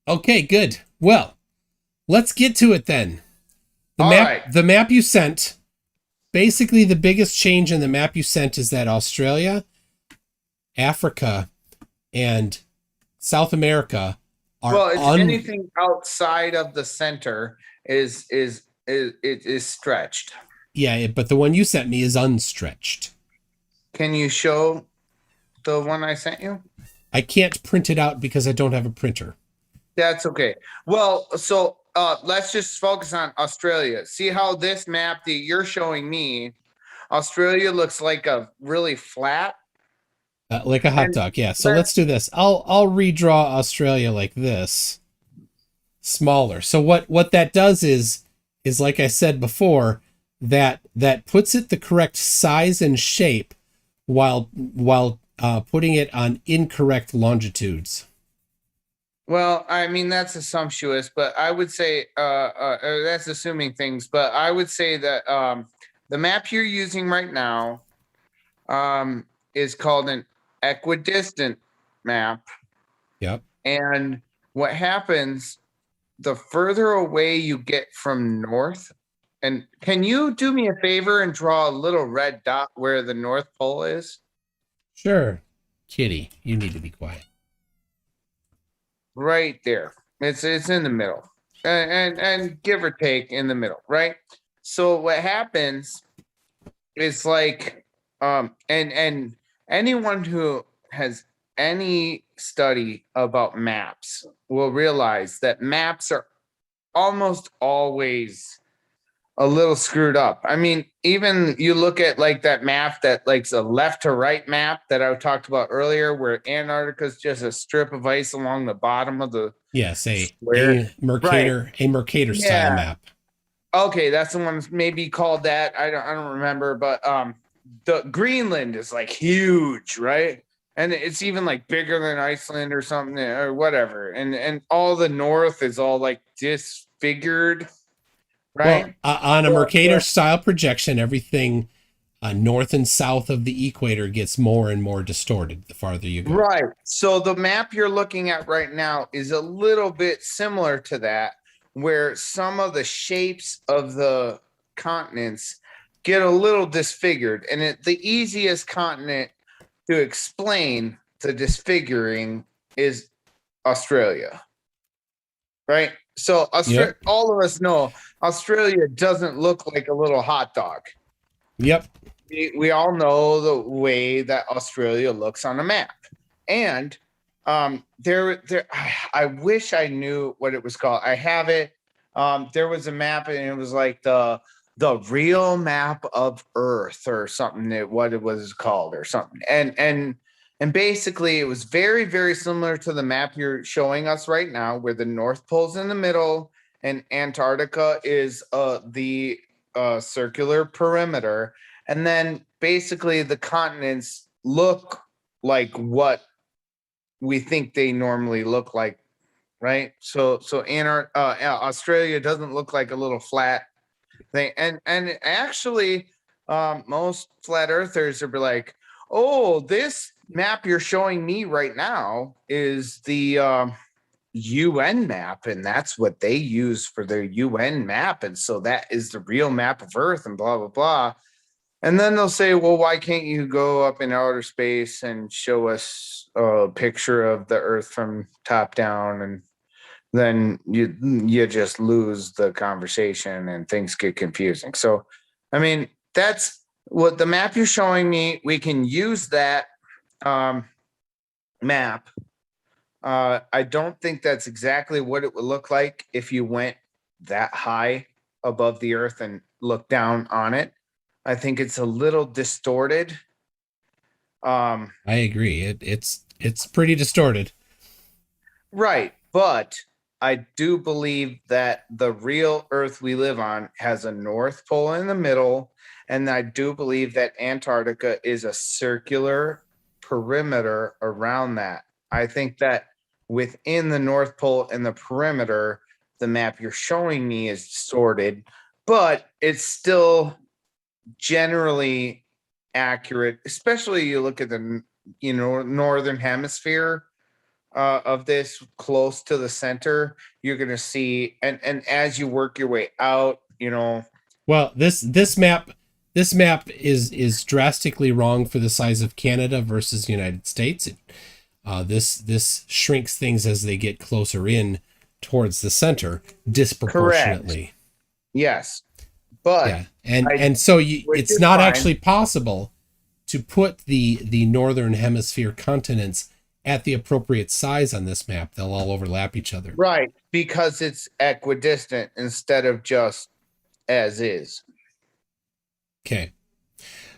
Speaker 1: Okay, good. Well, let's get to it then. The map you sent. Basically, the biggest change in the map you sent is that Australia, Africa, and South America are
Speaker 5: anything outside of the center is stretched.
Speaker 1: Yeah, but the one you sent me is unstretched.
Speaker 5: Can you show the one I sent you?
Speaker 1: I can't print it out because I don't have a printer.
Speaker 5: That's okay. Well, so let's just focus on Australia. See how this map that you're showing me, Australia looks like a really flat,
Speaker 1: like a hot dog. Yeah. So let's do this. I'll redraw Australia like this, smaller. So what that does is like I said before, that puts it the correct size and shape while putting it on incorrect longitudes.
Speaker 5: Well, I mean, that's assumptuous, but I would say that's assuming things. But I would say that the map you're using right now is called an equidistant map.
Speaker 1: Yep.
Speaker 5: And what happens, the further away you get from north, and can you do me a favor and draw a little red dot where the North Pole is?
Speaker 1: Sure. Kitty, you need to be quiet.
Speaker 5: Right there. It's in the middle. And give or take in the middle, right? So what happens is like and anyone who has any study about maps will realize that maps are almost always a little screwed up. I mean, even you look at like that map that like a left to right map that I talked about earlier, where Antarctica is just a strip of ice along the bottom of the
Speaker 1: a Mercator style map.
Speaker 5: Okay, that's the one maybe called that. I don't remember, but the Greenland is like huge, right? And it's even like bigger than Iceland or something or whatever. And all the north is all like disfigured. Right.
Speaker 1: Well, on a Mercator style projection, everything north and south of the equator gets more and more distorted the farther you go.
Speaker 5: Right. So the map you're looking at right now is a little bit similar to that, where some of the shapes of the continents get a little disfigured. And the easiest continent to explain the disfiguring is Australia. Right. So all of us know Australia doesn't look like a little hot dog.
Speaker 1: Yep.
Speaker 5: We all know the way that Australia looks on a map. And I wish I knew what it was called. I have it. There was a map and it was like the real map of Earth or something, what it was called or something. And basically, it was very, very similar to the map you're showing us right now, where the North Pole's in the middle and Antarctica is the circular perimeter. And then basically the continents look like what we think they normally look like, right? So Australia doesn't look like a little flat thing. And actually, most flat earthers are like, oh, this map you're showing me right now is the UN map, and that's what they use for their UN map, and so that is the real map of Earth, and blah blah blah. And then they'll say, well, why can't you go up in outer space and show us a picture of the Earth from top down? And then you just lose the conversation and things get confusing. So I mean, that's what the map you're showing me. We can use that map. I don't think that's exactly what it would look like if you went that high above the earth and looked down on it. I think it's a little distorted.
Speaker 1: I agree. It's pretty distorted.
Speaker 5: Right, but I do believe that the real Earth we live on has a North Pole in the middle, and I do believe that Antarctica is a circular perimeter around that. I think that within the North Pole and the perimeter, the map you're showing me is distorted, but it's still generally accurate, especially you look at the northern hemisphere of this close to the center. You're going to see, and as you work your way out,
Speaker 1: Well, this map is drastically wrong for the size of Canada versus the United States. This shrinks things as they get closer in towards the center disproportionately.
Speaker 5: Correct. Yes, but
Speaker 1: yeah, and so it's not actually possible to put the northern hemisphere continents at the appropriate size on this map. They'll all overlap each other.
Speaker 5: Right, because it's equidistant instead of just as is.
Speaker 1: Okay.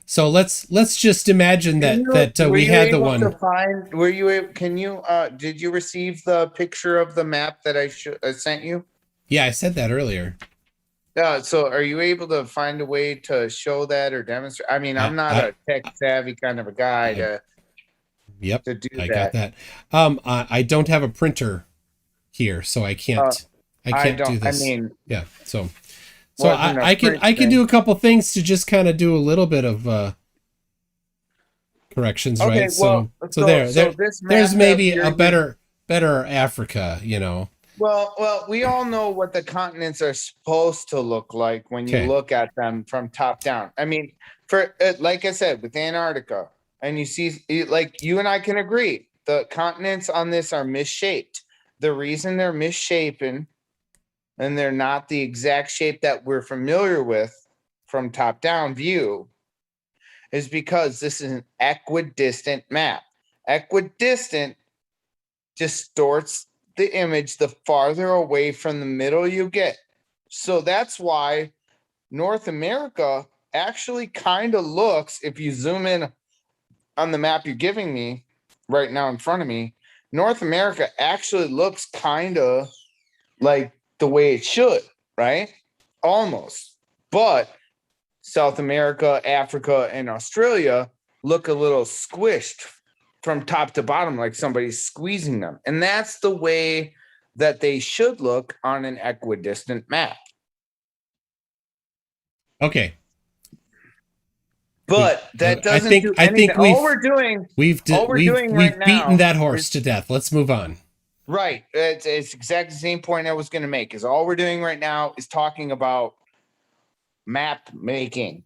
Speaker 1: So let's just imagine that we had the one.
Speaker 5: Did you receive the picture of the map that I sent you?
Speaker 1: Yeah, I said that earlier.
Speaker 5: So are you able to find a way to show that or demonstrate? I mean, I'm not a tech savvy kind of a guy to do that.
Speaker 1: I got that. I don't have a printer here, so I can't do this.
Speaker 5: I mean,
Speaker 1: yeah. So I can do a couple things to just kind of do a little bit of corrections,
Speaker 5: okay,
Speaker 1: right?
Speaker 5: Well,
Speaker 1: there's maybe a better Africa,
Speaker 5: Well, we all know what the continents are supposed to look like when you look at them from top down. I mean, for like I said, with Antarctica, and you see, like you and I can agree, the continents on this are misshaped. The reason they're misshapen and they're not the exact shape that we're familiar with from top down view is because this is an equidistant map. Equidistant distorts the image the farther away from the middle you get. So that's why North America actually kind of looks, if you zoom in on the map you're giving me right now in front of me, North America actually looks kind of like the way it should, right? Almost. But South America, Africa, and Australia look a little squished from top to bottom, like somebody's squeezing them. And that's the way that they should look on an equidistant map.
Speaker 1: Okay.
Speaker 5: But that doesn't do anything.
Speaker 1: We've beaten that horse to death. Let's move on.
Speaker 5: Right. It's exactly the same point I was going to make, is all we're doing right now is talking about map making.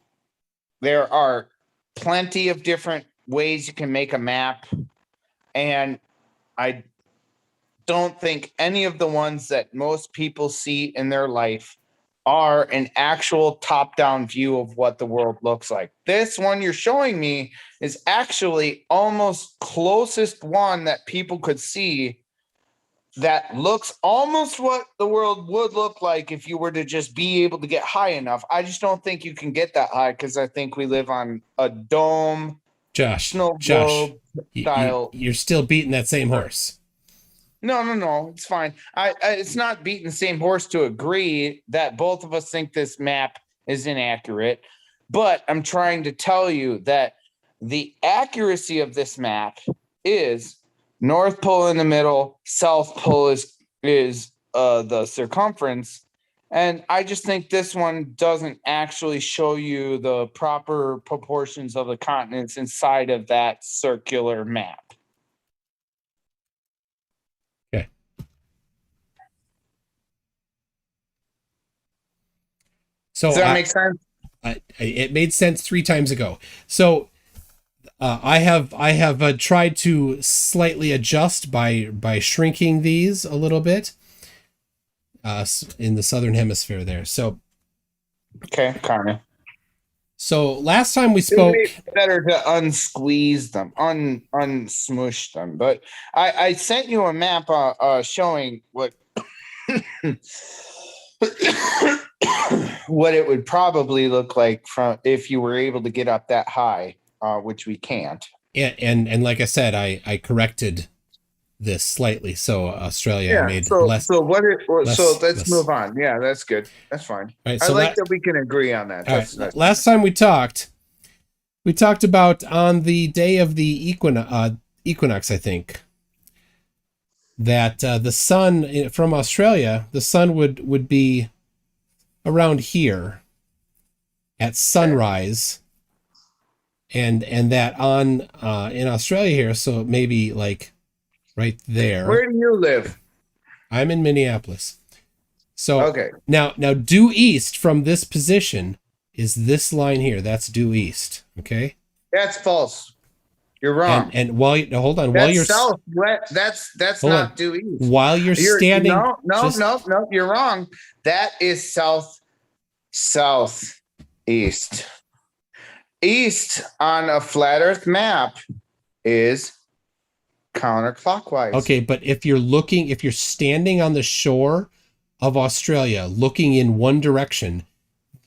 Speaker 5: There are plenty of different ways you can make a map, and I don't think any of the ones that most people see in their life are an actual top-down view of what the world looks like. This one you're showing me is actually almost closest one that people could see that looks almost what the world would look like if you were to just be able to get high enough. I just don't think you can get that high because I think we live on a dome, snow globe style.
Speaker 1: You're still beating that same horse.
Speaker 5: No, it's fine. It's not beating the same horse to agree that both of us think this map is inaccurate, but I'm trying to tell you that the accuracy of this map is North Pole in the middle, South Pole is the circumference, and I just think this one doesn't actually show you the proper proportions of the continents inside of that circular map.
Speaker 1: Okay. So
Speaker 5: does that make sense?
Speaker 1: It made sense 3 times ago. So I have tried to slightly adjust by shrinking these a little bit in the southern hemisphere there. So
Speaker 5: okay, kind of.
Speaker 1: So last time we
Speaker 5: It'd
Speaker 1: spoke,
Speaker 5: be better to unsqueeze them, unsmush them. But I sent you a map showing what what it would probably look like from if you were able to get up that high, which we can't.
Speaker 1: and like I said, I corrected this slightly. So Australia
Speaker 5: Yeah.
Speaker 1: made
Speaker 5: So
Speaker 1: less.
Speaker 5: so what? So let's
Speaker 1: less-
Speaker 5: move on. Yeah, that's good. That's fine.
Speaker 1: Right,
Speaker 5: I
Speaker 1: so
Speaker 5: like
Speaker 1: that-
Speaker 5: that we can agree on that.
Speaker 1: All
Speaker 5: That's,
Speaker 1: right.
Speaker 5: that's
Speaker 1: Last time we talked about on the day of the equinox, I think, that the sun from Australia, the sun would be around here at sunrise, and that on in Australia here, so maybe like right there.
Speaker 5: Where do you live?
Speaker 1: I'm in Minneapolis. So
Speaker 5: Okay.
Speaker 1: now due east from this position is this line here. That's due east. Okay.
Speaker 5: That's false. You're wrong.
Speaker 1: And while you hold on,
Speaker 5: That's
Speaker 1: while you're
Speaker 5: southwest. That's
Speaker 1: hold
Speaker 5: not
Speaker 1: on.
Speaker 5: due east.
Speaker 1: While you're standing,
Speaker 5: No,
Speaker 1: just-
Speaker 5: you're wrong. That is southeast. East on a flat Earth map is counterclockwise.
Speaker 1: Okay, but if you're standing on the shore of Australia, looking in one direction,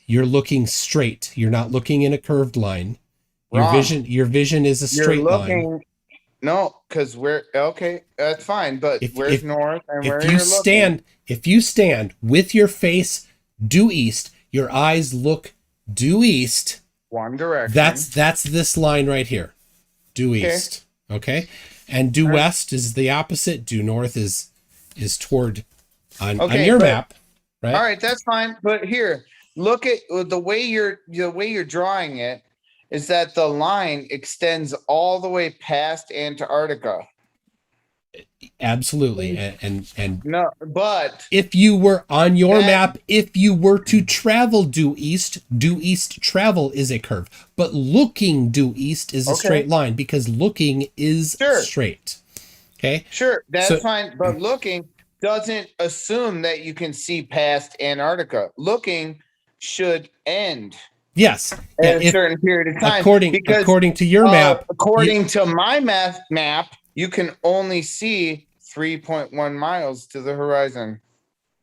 Speaker 1: you're looking straight. You're not looking in a curved line.
Speaker 5: Wrong.
Speaker 1: Your vision is a straight line.
Speaker 5: No, because we're okay. That's fine. But where's north and where you're looking?
Speaker 1: If you stand with your face due east, your eyes look due east.
Speaker 5: One direction.
Speaker 1: That's this line right here, due east. Okay, and due west is the opposite. Due north is toward on your map, right?
Speaker 5: All right, that's fine. But here, look at the way you're drawing it. Is that the line extends all the way past Antarctica?
Speaker 1: Absolutely, and
Speaker 5: No, but
Speaker 1: if you were on your map, if you were to travel due east travel is a curve, but looking due east is a straight line because looking is straight. Okay,
Speaker 5: sure, that's fine. But looking doesn't assume that you can see past Antarctica. Looking should end.
Speaker 1: Yes,
Speaker 5: at a certain period of time.
Speaker 1: According to your map,
Speaker 5: according to my map, you can only see 3.1 miles to the horizon,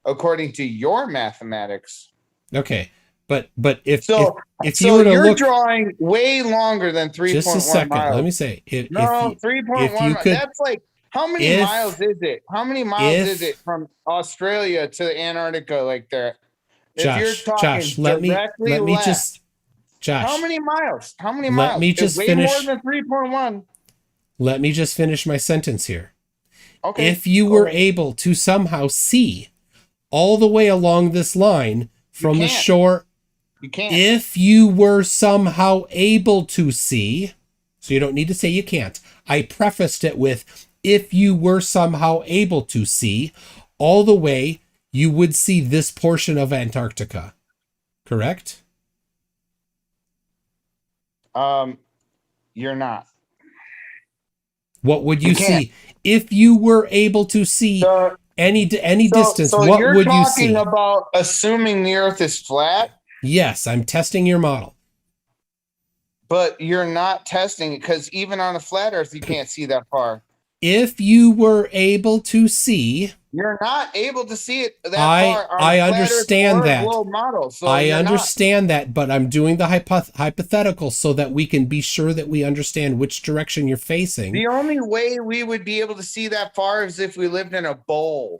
Speaker 5: according to your mathematics.
Speaker 1: Okay, but if you
Speaker 5: so
Speaker 1: were to
Speaker 5: you're
Speaker 1: look,
Speaker 5: drawing way longer than 3.1 miles.
Speaker 1: just a second, let me say,
Speaker 5: 3.1. That's like how many miles is it? How many miles is it from Australia to Antarctica like that?
Speaker 1: Josh, let me just Josh.
Speaker 5: How many miles?
Speaker 1: Let me just
Speaker 5: way
Speaker 1: finish.
Speaker 5: More than 3.1.
Speaker 1: Let me just finish my sentence here.
Speaker 5: Okay.
Speaker 1: If you were able to somehow see all the way along this line from the shore,
Speaker 5: you can't.
Speaker 1: If you were somehow able to see, so you don't need to say you can't. I prefaced it with if you were somehow able to see all the way, you would see this portion of Antarctica. Correct?
Speaker 5: You're not.
Speaker 1: What would you see if you were able to see any distance? What would you see?
Speaker 5: You're talking about assuming the Earth is flat?
Speaker 1: Yes, I'm testing your model.
Speaker 5: But you're not testing it because even on a flat Earth, you can't see that far.
Speaker 1: If you were able to see,
Speaker 5: you're not able to see it that far.
Speaker 1: I understand that.
Speaker 5: Model, so
Speaker 1: I understand that, but I'm doing the hypothetical so that we can be sure that we understand which direction you're facing.
Speaker 5: The only way we would be able to see that far is if we lived in a bowl.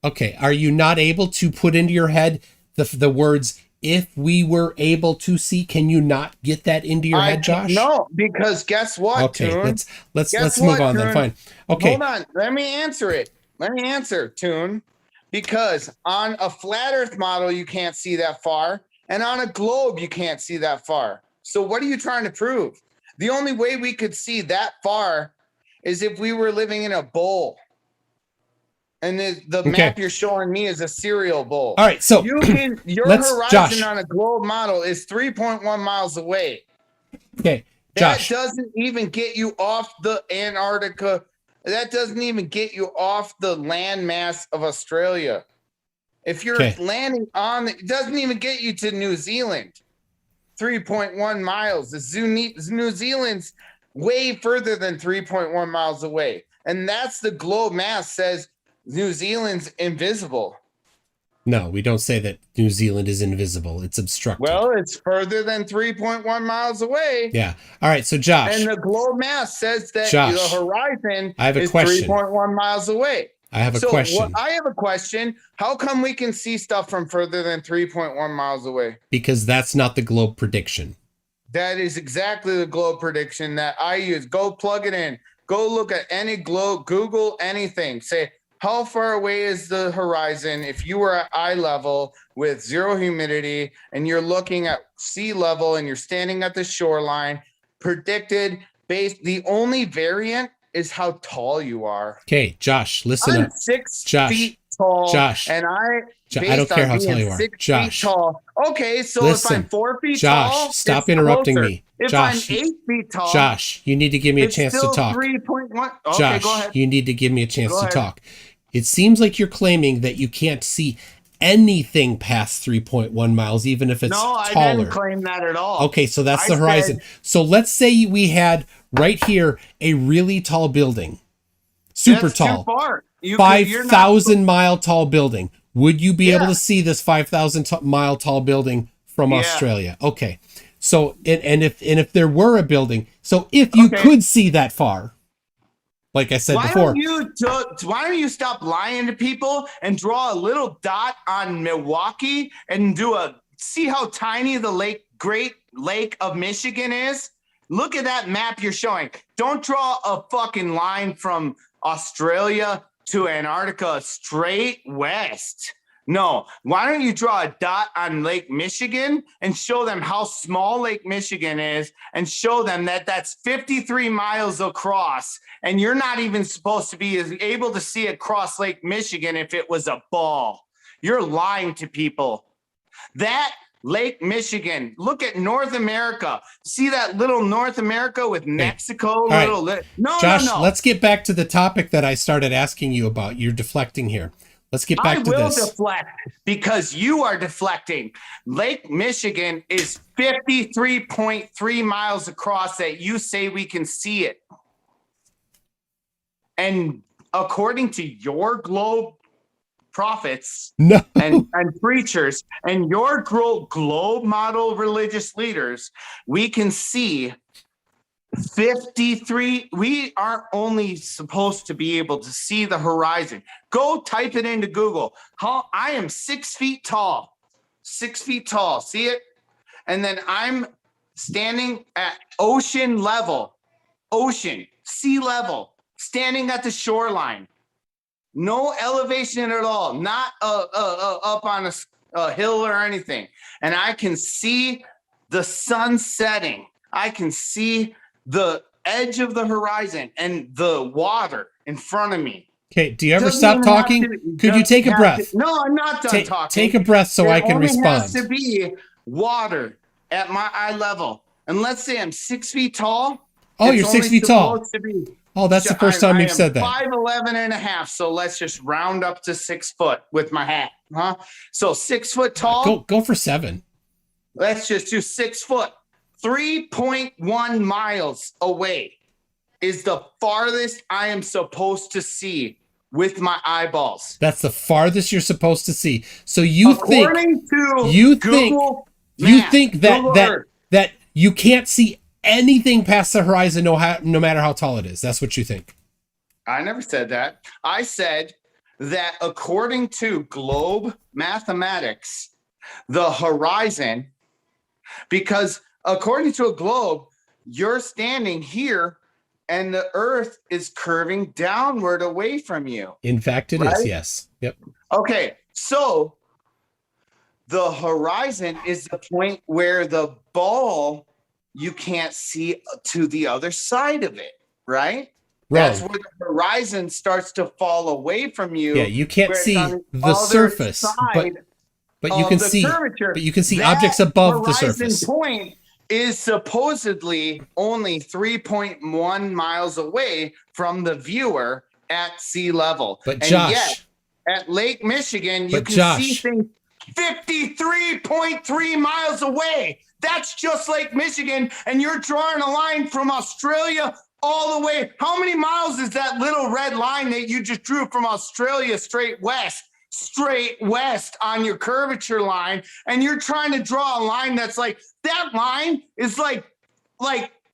Speaker 1: Okay, are you not able to put into your head the words? If we were able to see, can you not get that into your head, Josh?
Speaker 5: No, because guess what?
Speaker 1: Okay,
Speaker 5: Toon?
Speaker 1: let's move on then. Fine. Okay.
Speaker 5: Hold on. Let me answer it. Let me answer, Toon. Because on a flat Earth model, you can't see that far, and on a globe, you can't see that far. So what are you trying to prove? The only way we could see that far is if we were living in a bowl. And the map you're showing me is a cereal bowl.
Speaker 1: All right, so
Speaker 5: your horizon
Speaker 1: Josh,
Speaker 5: on a globe model is 3.1 miles away.
Speaker 1: Okay, Josh.
Speaker 5: That doesn't even get you off the Antarctica. That doesn't even get you off the landmass of Australia. If you're landing on, it doesn't even get you to New Zealand. 3.1 miles. New Zealand's way further than 3.1 miles away. And that's the globe mass says New Zealand's invisible.
Speaker 1: No, we don't say that New Zealand is invisible. It's obstructed.
Speaker 5: Well, it's further than 3.1 miles away.
Speaker 1: Yeah. All right. So Josh.
Speaker 5: And the globe mass says that
Speaker 1: Josh,
Speaker 5: the horizon
Speaker 1: I have a
Speaker 5: is
Speaker 1: question.
Speaker 5: 3.1 miles away.
Speaker 1: I have a question.
Speaker 5: I have a question. How come we can see stuff from further than 3.1 miles away?
Speaker 1: Because that's not the globe prediction.
Speaker 5: That is exactly the globe prediction that I use. Go plug it in. Go look at any globe, Google anything. Say, how far away is the horizon if you were at eye level with zero humidity and you're looking at sea level and you're standing at the shoreline? Predicted based, the only variant is how tall you are.
Speaker 1: Okay, Josh, listen
Speaker 5: I'm
Speaker 1: up.
Speaker 5: 6
Speaker 1: Josh,
Speaker 5: feet tall.
Speaker 1: Josh,
Speaker 5: and I
Speaker 1: don't care how tall you are.
Speaker 5: 6
Speaker 1: Josh,
Speaker 5: feet tall. Okay, so
Speaker 1: listen,
Speaker 5: if I'm 4 feet
Speaker 1: Josh,
Speaker 5: tall,
Speaker 1: stop
Speaker 5: it's
Speaker 1: interrupting
Speaker 5: closer.
Speaker 1: me.
Speaker 5: If
Speaker 1: Josh,
Speaker 5: I'm 8 feet tall,
Speaker 1: Josh, you need to give me a chance to talk.
Speaker 5: 3.1. Okay,
Speaker 1: Josh,
Speaker 5: go ahead.
Speaker 1: you need to give me a chance
Speaker 5: Go
Speaker 1: to
Speaker 5: ahead.
Speaker 1: talk. It seems like you're claiming that you can't see anything past 3.1 miles, even if it's
Speaker 5: No,
Speaker 1: taller.
Speaker 5: I didn't claim that at all.
Speaker 1: Okay, so that's
Speaker 5: I
Speaker 1: the horizon. So let's say we had right here a really tall building, super
Speaker 5: That's
Speaker 1: tall,
Speaker 5: too far.
Speaker 1: 5,000 mile tall building. Would you be able
Speaker 5: Yeah.
Speaker 1: to see this 5,000 mile tall building from
Speaker 5: Yeah.
Speaker 1: Australia? Okay. So, and if there were a building, so if you
Speaker 5: Okay.
Speaker 1: could see that far, like I said
Speaker 5: Why
Speaker 1: before,
Speaker 5: don't you stop lying to people and draw a little dot on Milwaukee and see how tiny the Great Lake of Michigan is? Look at that map you're showing. Don't draw a fucking line from Australia to Antarctica straight west. No, why don't you draw a dot on Lake Michigan and show them how small Lake Michigan is and show them that that's 53 miles across and you're not even supposed to be able to see across Lake Michigan if it was a ball. You're lying to people. That Lake Michigan, look at North America. See that little North America with Mexico?
Speaker 1: right.
Speaker 5: No,
Speaker 1: Josh,
Speaker 5: no.
Speaker 1: let's get back to the topic that I started asking you about. You're deflecting here. Let's get back to this.
Speaker 5: I will deflect because you are deflecting. Lake Michigan is 53.3 miles across that you say we can see it. And according to your globe prophets
Speaker 1: No.
Speaker 5: and preachers and your globe model religious leaders, we can see 53. We aren't only supposed to be able to see the horizon. Go type it into Google. I am 6 feet tall. 6 feet tall. See it? And then I'm standing at ocean level. Ocean, sea level, standing at the shoreline. No elevation at all. Not up on a hill or anything. And I can see the sun setting. I can see the edge of the horizon and the water in front of me.
Speaker 1: Okay, do you ever stop talking? Could you take a breath?
Speaker 5: No, I'm not done talking.
Speaker 1: Take a breath so I can respond.
Speaker 5: There has to be water at my eye level. And let's say I'm 6 feet tall.
Speaker 1: Oh, you're 6 feet tall. Oh, that's the first time you've said that.
Speaker 5: 5'11" and a half. So let's just round up to 6 foot with my hat. Huh? So 6 foot tall.
Speaker 1: Go for 7.
Speaker 5: Let's just do 6 foot. 3.1 miles away is the farthest I am supposed to see with my eyeballs.
Speaker 1: That's the farthest you're supposed to see. So you think
Speaker 5: that
Speaker 1: you can't see anything past the horizon no matter how tall it is. That's what you think.
Speaker 5: I never said that. I said that according to globe mathematics, the horizon, because according to a globe, you're standing here and the earth is curving downward away from you.
Speaker 1: In fact, it is. Yes. Yep.
Speaker 5: Okay. So the horizon is the point where the ball, you can't see to the other side of it, right? That's where the horizon starts to fall away from you.
Speaker 1: Yeah, you can't see the surface, but you can see objects above the surface.
Speaker 5: The point is supposedly only 3.1 miles away from the viewer at sea level.
Speaker 1: But Josh,
Speaker 5: yet, at Lake Michigan, you can see things 53.3 miles away. That's just Lake Michigan, and you're drawing a line from Australia all the way. How many miles is that little red line that you just drew from Australia straight west on your curvature line? And you're trying to draw a line that's like, that line is like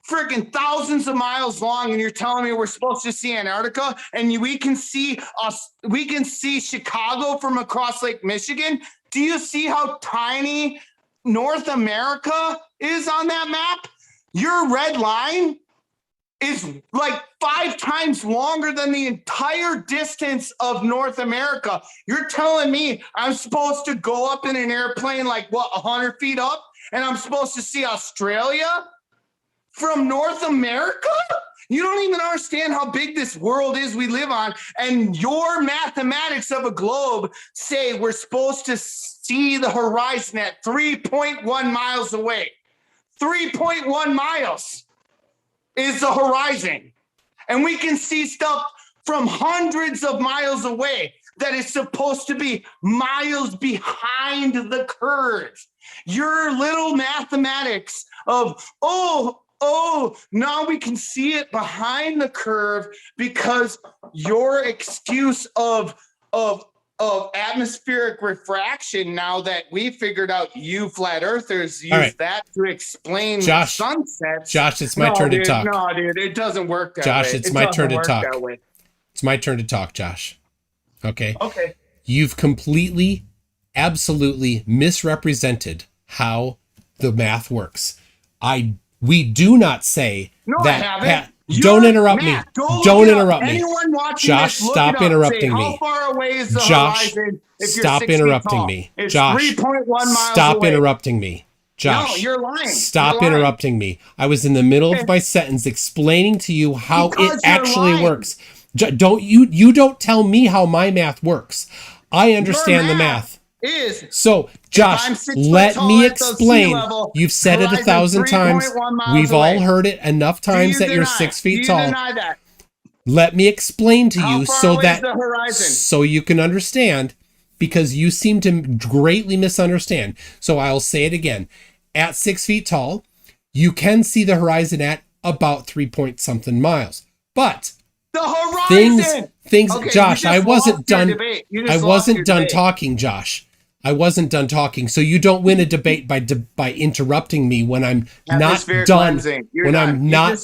Speaker 5: freaking thousands of miles long, and you're telling me we're supposed to see Antarctica, and we can see Chicago from across Lake Michigan? Do you see how tiny North America is on that map? Your red line is like 5 times longer than the entire distance of North America. You're telling me I'm supposed to go up in an airplane like 100 feet up, and I'm supposed to see Australia from North America? You don't even understand how big this world is we live on. And your mathematics of a globe say we're supposed to see the horizon at 3.1 miles away. 3.1 miles is the horizon. And we can see stuff from hundreds of miles away that is supposed to be miles behind the curve. Your little mathematics of, now we can see it behind the curve because your excuse of atmospheric refraction, now that we figured out, you flat earthers use that to explain sunsets.
Speaker 1: Josh, it's my turn to talk.
Speaker 5: No, dude, it doesn't work that way.
Speaker 1: Josh, it's my turn to talk. It's my turn to talk, Josh. Okay. You've completely, absolutely misrepresented how the math works. We do not say that.
Speaker 5: I haven't.
Speaker 1: Don't interrupt me. Don't interrupt me.
Speaker 5: Anyone watching
Speaker 1: Josh,
Speaker 5: this,
Speaker 1: stop interrupting me.
Speaker 5: How far away is the
Speaker 1: Josh,
Speaker 5: horizon if you're
Speaker 1: stop
Speaker 5: 6 feet
Speaker 1: interrupting
Speaker 5: tall?
Speaker 1: me.
Speaker 5: It's
Speaker 1: Josh,
Speaker 5: 3.1 miles
Speaker 1: stop
Speaker 5: away.
Speaker 1: interrupting me. Josh,
Speaker 5: No, you're lying.
Speaker 1: Stop
Speaker 5: You're lying.
Speaker 1: interrupting me. I was in the middle of my sentence explaining to you how
Speaker 5: Because
Speaker 1: it
Speaker 5: you're
Speaker 1: actually
Speaker 5: lying.
Speaker 1: works. You don't tell me how my math works. I understand the math. So, Josh, let me explain. You've said it 1,000 times. We've all heard it enough times that you're 6 feet tall.
Speaker 5: Deny that?
Speaker 1: Let me explain to you
Speaker 5: far
Speaker 1: so
Speaker 5: away
Speaker 1: that
Speaker 5: is the horizon?
Speaker 1: so you can understand, because you seem to greatly misunderstand. So I'll say it again. At 6 feet tall, you can see the horizon at about 3 something miles. But
Speaker 5: the horizon
Speaker 1: things
Speaker 5: okay,
Speaker 1: Josh, I wasn't done. I wasn't done
Speaker 5: debate.
Speaker 1: talking, Josh. I wasn't done talking. So you don't win a debate by interrupting me when I'm not done. When I'm not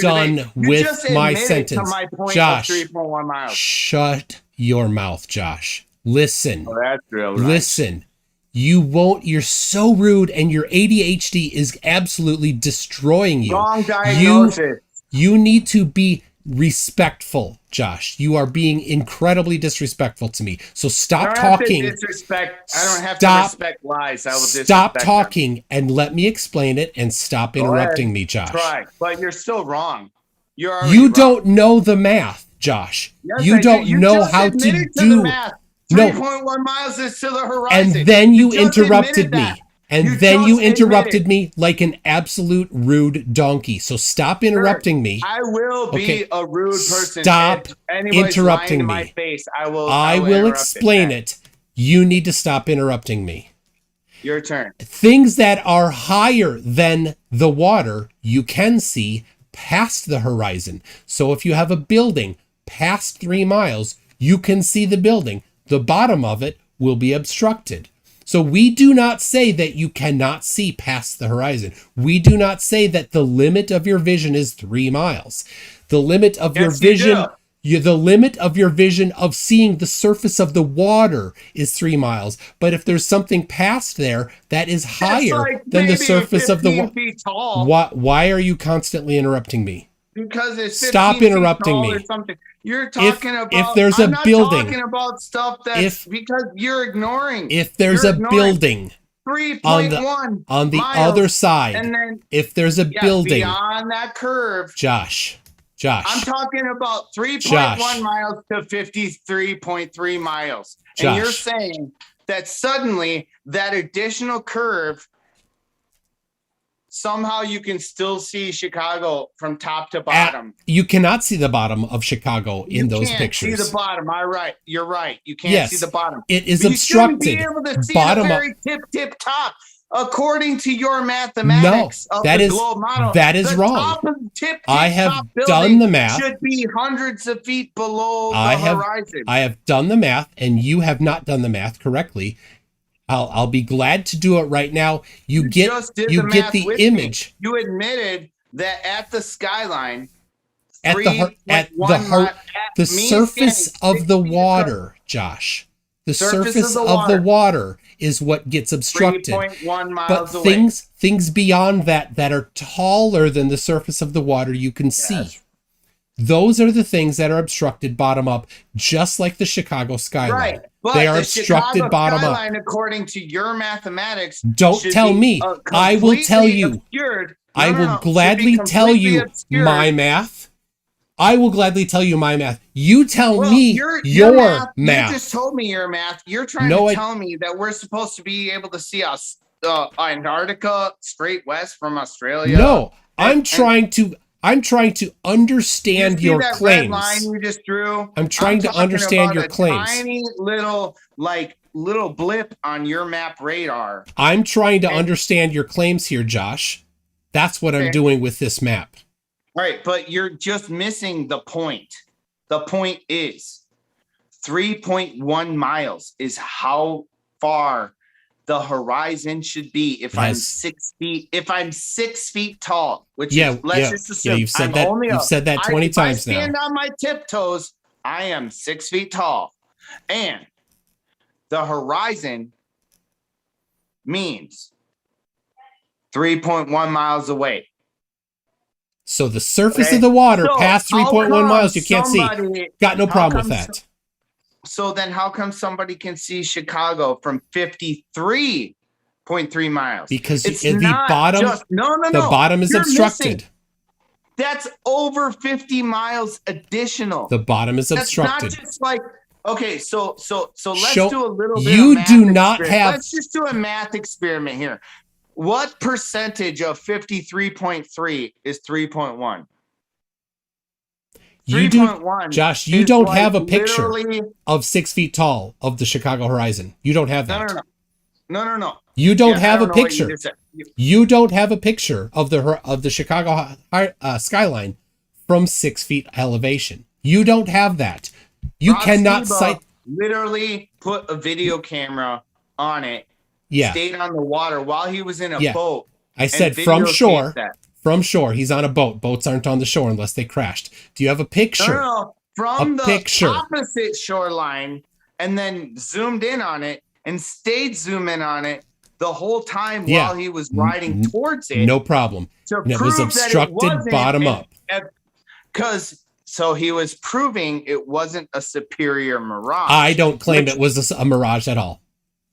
Speaker 1: done with my sentence.
Speaker 5: My point
Speaker 1: Josh,
Speaker 5: of 3.1 miles.
Speaker 1: Shut your mouth, Josh. Listen.
Speaker 5: Oh, that's real nice.
Speaker 1: Listen. You're so rude, and your ADHD is absolutely destroying you.
Speaker 5: Wrong diagnosis.
Speaker 1: You need to be respectful, Josh. You are being incredibly disrespectful to me. So stop talking.
Speaker 5: I don't have to respect lies. I will
Speaker 1: stop talking and let me explain it, and stop interrupting me, Josh.
Speaker 5: Try, but you're still wrong.
Speaker 1: You don't know the math, Josh.
Speaker 5: Yes,
Speaker 1: you don't know how to do
Speaker 5: the math. 3.1 miles is to the horizon.
Speaker 1: And then you interrupted me. And then you interrupted me like an absolute rude donkey. So stop interrupting me.
Speaker 5: I will be a rude person.
Speaker 1: Stop interrupting me.
Speaker 5: My face, I
Speaker 1: will explain it. You need to stop interrupting me.
Speaker 5: Your turn.
Speaker 1: Things that are higher than the water, you can see past the horizon. So if you have a building past 3 miles, you can see the building. The bottom of it will be obstructed. So we do not say that you cannot see past the horizon. We do not say that the limit of your vision is 3 miles. The limit of your vision, the limit of your vision of seeing the surface of the water is 3 miles. But if there's something past there that is higher than the surface of the water, why are you constantly interrupting me?
Speaker 5: Because it's
Speaker 1: stop interrupting me.
Speaker 5: You're talking about.
Speaker 1: If there's a building,
Speaker 5: I'm not talking about stuff that because you're ignoring.
Speaker 1: If there's a building
Speaker 5: 3.1
Speaker 1: on the other side, and then if there's a building
Speaker 5: beyond that curve,
Speaker 1: Josh,
Speaker 5: I'm talking about 3.1 miles to 53.3 miles, and you're saying that suddenly that additional curve. Somehow you can still see Chicago from top to bottom.
Speaker 1: You cannot see the bottom of Chicago in those pictures.
Speaker 5: You can't see the bottom. You're right. You can't see the bottom.
Speaker 1: It is obstructed.
Speaker 5: You shouldn't be able to see
Speaker 1: bottom
Speaker 5: the very tip top. According to your mathematics of
Speaker 1: that
Speaker 5: the
Speaker 1: is-
Speaker 5: globe model,
Speaker 1: that is
Speaker 5: the
Speaker 1: wrong.
Speaker 5: top of the
Speaker 1: I have
Speaker 5: top
Speaker 1: done
Speaker 5: building
Speaker 1: the math.
Speaker 5: should be hundreds of feet below
Speaker 1: I
Speaker 5: the
Speaker 1: have-
Speaker 5: horizon.
Speaker 1: I have done the math, and you have not done the math correctly. I'll be glad to do it right now. You get
Speaker 5: math
Speaker 1: the
Speaker 5: with me.
Speaker 1: image
Speaker 5: You admitted that at the skyline,
Speaker 1: at the surface of the water, Josh. The surface of the water is what gets obstructed.
Speaker 5: 3.1 miles
Speaker 1: But
Speaker 5: away.
Speaker 1: things beyond that are taller than the surface of the water you can see. Those are the things that are obstructed bottom up, just like the Chicago skyline.
Speaker 5: Right. But
Speaker 1: They are
Speaker 5: the
Speaker 1: obstructed
Speaker 5: Chicago
Speaker 1: bottom
Speaker 5: skyline,
Speaker 1: up.
Speaker 5: according to your mathematics,
Speaker 1: Don't
Speaker 5: should
Speaker 1: tell
Speaker 5: be,
Speaker 1: me. I will tell
Speaker 5: completely
Speaker 1: you.
Speaker 5: obscured.
Speaker 1: I
Speaker 5: No, no,
Speaker 1: will
Speaker 5: no. Should be
Speaker 1: gladly tell
Speaker 5: completely
Speaker 1: you
Speaker 5: obscured.
Speaker 1: my math. I will gladly tell you my math. You tell
Speaker 5: Well,
Speaker 1: me your math.
Speaker 5: You just told me your math. You're trying to tell me that we're supposed to be able to see us Antarctica straight west from Australia.
Speaker 1: No, I'm trying to understand
Speaker 5: see
Speaker 1: your
Speaker 5: that
Speaker 1: claims.
Speaker 5: red line you just drew?
Speaker 1: I'm trying to
Speaker 5: talking
Speaker 1: understand
Speaker 5: about
Speaker 1: your
Speaker 5: a
Speaker 1: claims.
Speaker 5: Tiny little blip on your map radar.
Speaker 1: I'm trying to understand your claims here, Josh. That's what I'm
Speaker 5: Okay.
Speaker 1: doing with this map.
Speaker 5: All right, but you're just missing the point. The point is 3.1 miles is how far the horizon should be if I'm
Speaker 1: Yes.
Speaker 5: 6 feet. If I'm 6 feet tall, which
Speaker 1: Yeah,
Speaker 5: is let's just assume
Speaker 1: you've said
Speaker 5: I'm
Speaker 1: that.
Speaker 5: only
Speaker 1: You've said that 20
Speaker 5: if I
Speaker 1: times now.
Speaker 5: stand on my tiptoes, I am 6 feet tall, and the horizon means 3.1 miles away.
Speaker 1: So the surface
Speaker 5: Okay.
Speaker 1: of the water
Speaker 5: So
Speaker 1: past
Speaker 5: how
Speaker 1: 3.1
Speaker 5: come
Speaker 1: miles you can't see.
Speaker 5: somebody-
Speaker 1: Got no
Speaker 5: how
Speaker 1: problem with
Speaker 5: come
Speaker 1: that.
Speaker 5: So then how come somebody can see Chicago from 53.3 miles?
Speaker 1: Because
Speaker 5: It's
Speaker 1: the
Speaker 5: not
Speaker 1: bottom
Speaker 5: just, no.
Speaker 1: the bottom is
Speaker 5: You're
Speaker 1: obstructed.
Speaker 5: missing. That's over 50 miles additional.
Speaker 1: The bottom is
Speaker 5: That's
Speaker 1: obstructed.
Speaker 5: not just like, okay, so let's
Speaker 1: Show-
Speaker 5: do a little bit
Speaker 1: you
Speaker 5: of math
Speaker 1: do not
Speaker 5: experiment.
Speaker 1: have-
Speaker 5: Let's just do a math experiment here. What percentage of 53.3 is 3.1?
Speaker 1: You do,
Speaker 5: 3.1
Speaker 1: Josh, you
Speaker 5: is
Speaker 1: don't
Speaker 5: like
Speaker 1: have a picture
Speaker 5: literally-
Speaker 1: of 6 feet tall of the Chicago horizon. You don't have that.
Speaker 5: No.
Speaker 1: You don't
Speaker 5: Yeah, I
Speaker 1: have
Speaker 5: don't
Speaker 1: a
Speaker 5: know what you
Speaker 1: picture.
Speaker 5: just said.
Speaker 1: You don't have a picture of the Chicago skyline from 6 feet elevation. You don't have that. You
Speaker 5: Rob
Speaker 1: cannot
Speaker 5: Steva
Speaker 1: cite.
Speaker 5: literally put a video camera on it,
Speaker 1: Yeah,
Speaker 5: stayed on the water while he was in a
Speaker 1: Yeah.
Speaker 5: boat.
Speaker 1: I
Speaker 5: and
Speaker 1: said from
Speaker 5: videotaped
Speaker 1: shore.
Speaker 5: that.
Speaker 1: From shore. He's on a boat. Boats aren't on the shore unless they crashed. Do you have a picture?
Speaker 5: No, from
Speaker 1: A
Speaker 5: the
Speaker 1: picture.
Speaker 5: opposite shoreline, and then zoomed in on it and stayed zoom in on it the whole time
Speaker 1: Yeah.
Speaker 5: while he was riding towards it.
Speaker 1: No problem.
Speaker 5: to
Speaker 1: And it
Speaker 5: prove
Speaker 1: was obstructed bottom up.
Speaker 5: Because so he was proving it wasn't a superior mirage.
Speaker 1: I don't claim it was a mirage at all.